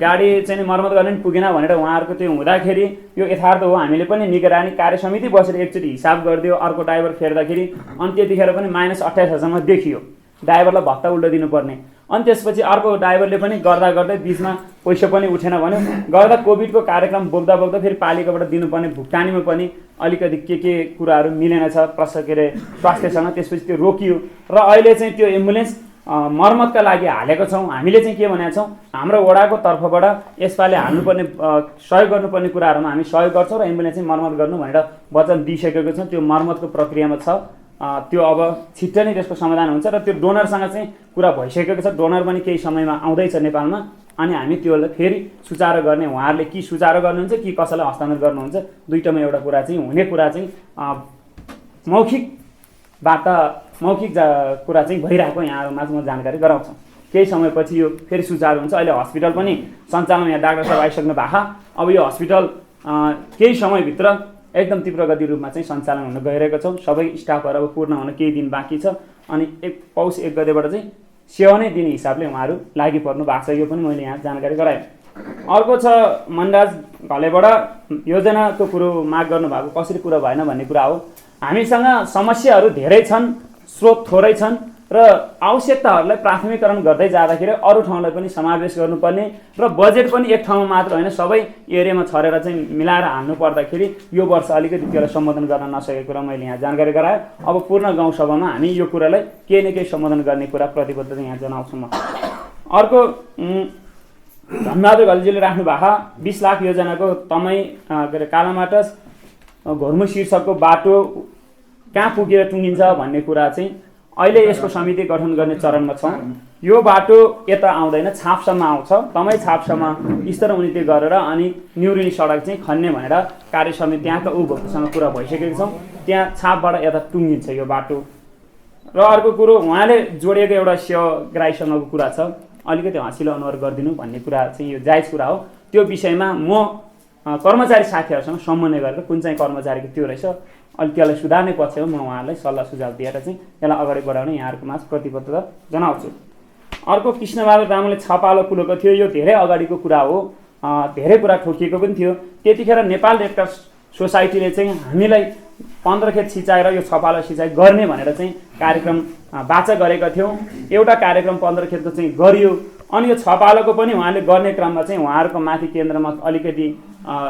गाडी चाहिँ मर्मत गर्न नि पुगेन भनेर उहाँहरूको त्यो हुँदाखेरि यो यथार्थ हो। हामीले पनि निगरानी कार्य समिति बसेर एकचोटि हिसाब गरिदियो, अर्को ड्राइभर फेर्दाखेरि अनि त्यतिखेर पनि -28,000 देखियो ड्राइभरलाई भत्ता उल्टो दिनुपर्ने। अनि त्यसपछि अर्को ड्राइभरले पनि गर्दा गर्दै बिचमा पैसा पनि उठेन भन्यो, गर्दा कोभिडको कार्यक्रम बोक्दा बोक्दा फेरि पालिकाबाट दिनुपर्ने भुक्तानीमा पनि अलिकति के कुराहरू मिलेन छ के अरे स्वास्थ्यसँग, त्यसपछि त्यो रोकियो र अहिले चाहिँ त्यो एम्बुलेन्स मर्मतका लागि हालेको छौँ। हामीले चाहिँ के भनेको छौँ, हाम्रो वडाको तर्फबाट यसपालि हाल्नुपर्ने सहयोग गर्नुपर्ने कुराहरूमा हामी सहयोग गर्छौँ र एम्बुलेन्स चाहिँ मर्मत गर्नु भनेर वचन दिइसकेको छौँ। त्यो मर्मतको प्रक्रियामा छ, त्यो अब छिट्टै नै त्यसको समाधान हुन्छ र त्यो डोनरसँग चाहिँ कुरा भइसकेको छ। डोनर पनि केही समयमा आउँदैछ नेपालमा, अनि हामी त्योलाई फेरि सुचारू गर्ने, उहाँहरूले कि सुचारू गर्नुहुन्छ कि कसैलाई हस्तान्तरण गर्नुहुन्छ, दुईटामा एउटा कुरा चाहिँ हुने कुरा चाहिँ मौखिक कुरा चाहिँ भइरहेको यहाँहरूमा म जानकारी गराउँछु। केही समयपछि यो फेरि सुचारू हुन्छ। अहिले हस्पिटल पनि सञ्चालन, यहाँ डाक्टर साहब आइसक्नु भएको, अब यो हस्पिटल केही समयभित्र एकदम तीव्र गति रूपमा चाहिँ सञ्चालन हुन गइरहेको छौँ। सबै स्टाफहरू अब पूर्ण हुन केही दिन बाँकी छ, अनि पौष 1 गतेबाट चाहिँ सेवा नै दिने हिसाबले उहाँहरू लागि पर्नु भएको छ। यो पनि मैले यहाँ जानकारी गराएँ। अर्को छ मनराज घलेबाट योजनाको कुरो माग गर्नुभएको, कसरी पुरा भएन भन्ने कुरा हो। हामीसँग समस्याहरू धेरै छन्, स्रोत थोरै छन् र आवश्यकताहरूलाई प्राथमिकरण गर्दै जाँदाखेरि अरू ठाउँलाई पनि समावेश गर्नुपर्ने र बजेट पनि एक ठाउँमा मात्र होइन सबै एरियामा छरेर चाहिँ मिलाएर हाल्नु पर्दाखेरि यो वर्ष अलिकति त्यसलाई सम्बोधन गर्न नसकेको कुरा मैले यहाँ जानकारी गराएँ। अब पूर्ण गाउँसभामा हामी यो कुरालाई केही न केही सम्बोधन गर्ने कुरा प्रतिबद्धता यहाँ जनाउँछु म। अर्को धनबहादुर घलेजीले राख्नु भएको 20 लाख योजनाको तमै के अरे कालामाटस घोर्मु शीर्षकको बाटो कहाँ पुगेर टुङ्गिन्छ भन्ने कुरा चाहिँ अहिले यसको समिति गठन गर्ने चरणमा छौँ। यो बाटो यता आउँदैन, छापसम्म आउँछ, तमै छापसम्म स्तर उन्नति गरेर अनि न्युरिनी सडक चाहिँ खन्ने भनेर कार्य समिति त्यहाँका उपभोक्तासँग कुरा भइसकेको छौँ। त्यहाँ छापबाट यता टुङ्गिन्छ यो बाटो। र अर्को कुरो उहाँले जोडिएको एउटा सेवाग्राहीसँगको कुरा छ, अलिकति हँसिलो अनुहार गरिदिनु भन्ने कुरा चाहिँ यो जायज कुरा हो। त्यो विषयमा म कर्मचारी साथीहरूसँग समन्वय गरेर कुन चाहिँ कर्मचारीको त्यो रहेछ अहिले त्यसलाई सुधार्ने पक्षमा म उहाँहरूलाई सल्लाह सुझाव दिएर चाहिँ त्यसलाई अगाडि बढाउने यहाँहरूको माझ प्रतिबद्धता जनाउँछु। अर्को कृष्णबहादुर तामाङले छपालो कुलोको थियो, यो धेरै अगाडिको कुरा हो, धेरै कुरा ठोकिएको पनि थियो। त्यतिखेर नेपाल रेड क्रस सोसाइटीले चाहिँ हामीलाई 15 खेत सिँचाइ र यो छपालो सिँचाइ गर्ने भनेर चाहिँ कार्यक्रम बाचा गरेका थियौँ। एउटा कार्यक्रम 15 खेतको चाहिँ गरियो, अनि यो छपालोको पनि उहाँले गर्ने क्रममा चाहिँ उहाँहरूको माथि केन्द्रमा अलिकति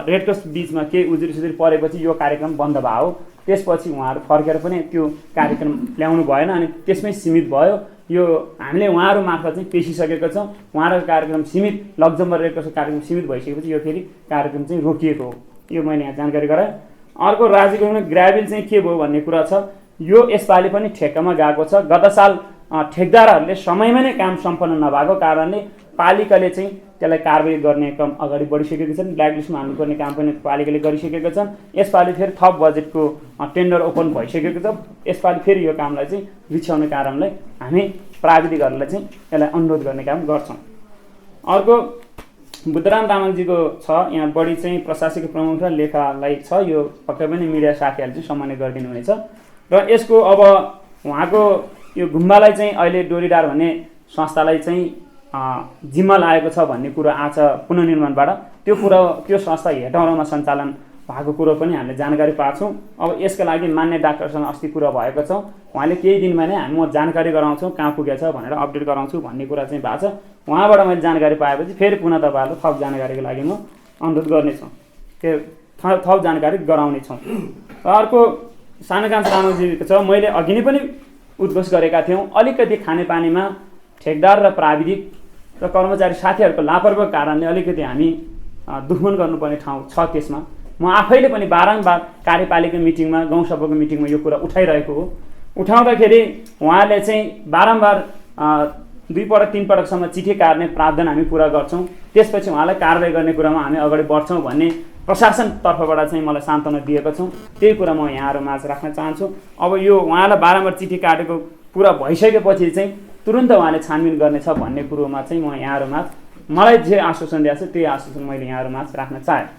रेड क्रस बिचमा केही उजुरी परेपछि यो कार्यक्रम बन्द भयो। त्यसपछि उहाँहरू फर्केर पनि त्यो कार्यक्रम ल्याउनु भएन, अनि त्यसमै सीमित भयो। यो हामीले उहाँहरू मार्फत चाहिँ पेसिसकेका छौँ। उहाँहरूको कार्यक्रम सीमित, लक्जमबर्ग रेड क्रसको कार्यक्रम सीमित भइसकेपछि यो फेरि कार्यक्रम चाहिँ रोकिएको हो। यो मैले यहाँ जानकारी गराएँ। अर्को राज्यको ग्राभिल चाहिँ के भयो भन्ने कुरा छ, यो यसपालि पनि ठेक्कामा गएको छ। गत साल ठेकदारहरूले समयमा नै काम सम्पन्न नभएको कारणले पालिकाले चाहिँ त्यसलाई कारबाही गर्ने क्रम अगाडि बढिसकेको छन्। ब्ल्याकलिस्टमा हाल्नुपर्ने काम पनि पालिकाले गरिसकेका छन्। यसपालि फेरि थप बजेटको टेन्डर ओपन भइसकेको छ। यसपालि फेरि यो कामलाई चाहिँ बिछ्याउने कारणले हामी प्राविधिकहरूलाई चाहिँ यसलाई अनुरोध गर्ने काम गर्छौँ। अर्को बुद्धराम तामाङजीको छ, यहाँ बढी चाहिँ प्रशासकीय प्रमुख र लेखालाई छ, यो पक्कै पनि मिडिया साथीहरूले चाहिँ सम्मान गरिदिनु हुनेछ। र यसको अब उहाँको यो गुम्बालाई चाहिँ अहिले डोरीडार भन्ने संस्थालाई चाहिँ जिम्मा लागेको छ भन्ने कुरो आछ पुनर्निर्माणबाट। त्यो संस्था हेटौँडामा सञ्चालन भएको कुरो पनि हामीले जानकारी पाएको छौँ। अब यसका लागि मान्य डाक्टरसँग अस्ति कुरा भएको छ, उहाँले केही दिनमा नै म जानकारी गराउँछौँ कहाँ पुगेछ भनेर अपडेट गराउँछु भन्ने कुरा चाहिँ भएको छ। उहाँबाट मैले जानकारी पाएपछि फेरि पुनः तपाईँहरूले थप जानकारीको लागि म अनुरोध गर्नेछु, के थप जानकारी गराउनेछौँ। अर्को सानुकान्त रामजीको छ, मैले अघि नै पनि उद्घोष गरेका थियौँ, अलिकति खानेपानीमा ठेकदार र प्राविधिक र कर्मचारी साथीहरूको लापरवाहीको कारणले अलिकति हामी दुश्मन गर्नुपर्ने ठाउँ छ। त्यसमा म आफैले पनि बारम्बार कार्यपालिका मिटिङमा गाउँसभाको मिटिङमा यो कुरा उठाइरहेको हो। उठाउँदाखेरि उहाँले चाहिँ बारम्बार 2 पटक 3 पटकसम्म चिठी काट्ने प्रावधान हामी पुरा गर्छौँ, त्यसपछि उहाँलाई कारवाही गर्ने कुरामा हामी अगाडि बढ्छौँ भन्ने प्रशासन तर्फबाट चाहिँ मलाई सान्त्वना दिएको छौँ। त्यही कुरा म यहाँहरूमाझ राख्न चाहन्छु। अब यो उहाँलाई बारम्बार चिठी काटेको पुरा भइसकेपछि चाहिँ तुरुन्त उहाँले छानबिन गर्नेछ भन्ने कुरोमा चाहिँ म यहाँहरूमाझ मलाई जे आश्वासन दिएको छ त्यही आश्वासन मैले यहाँहरूमाझ राख्न चाहेँ।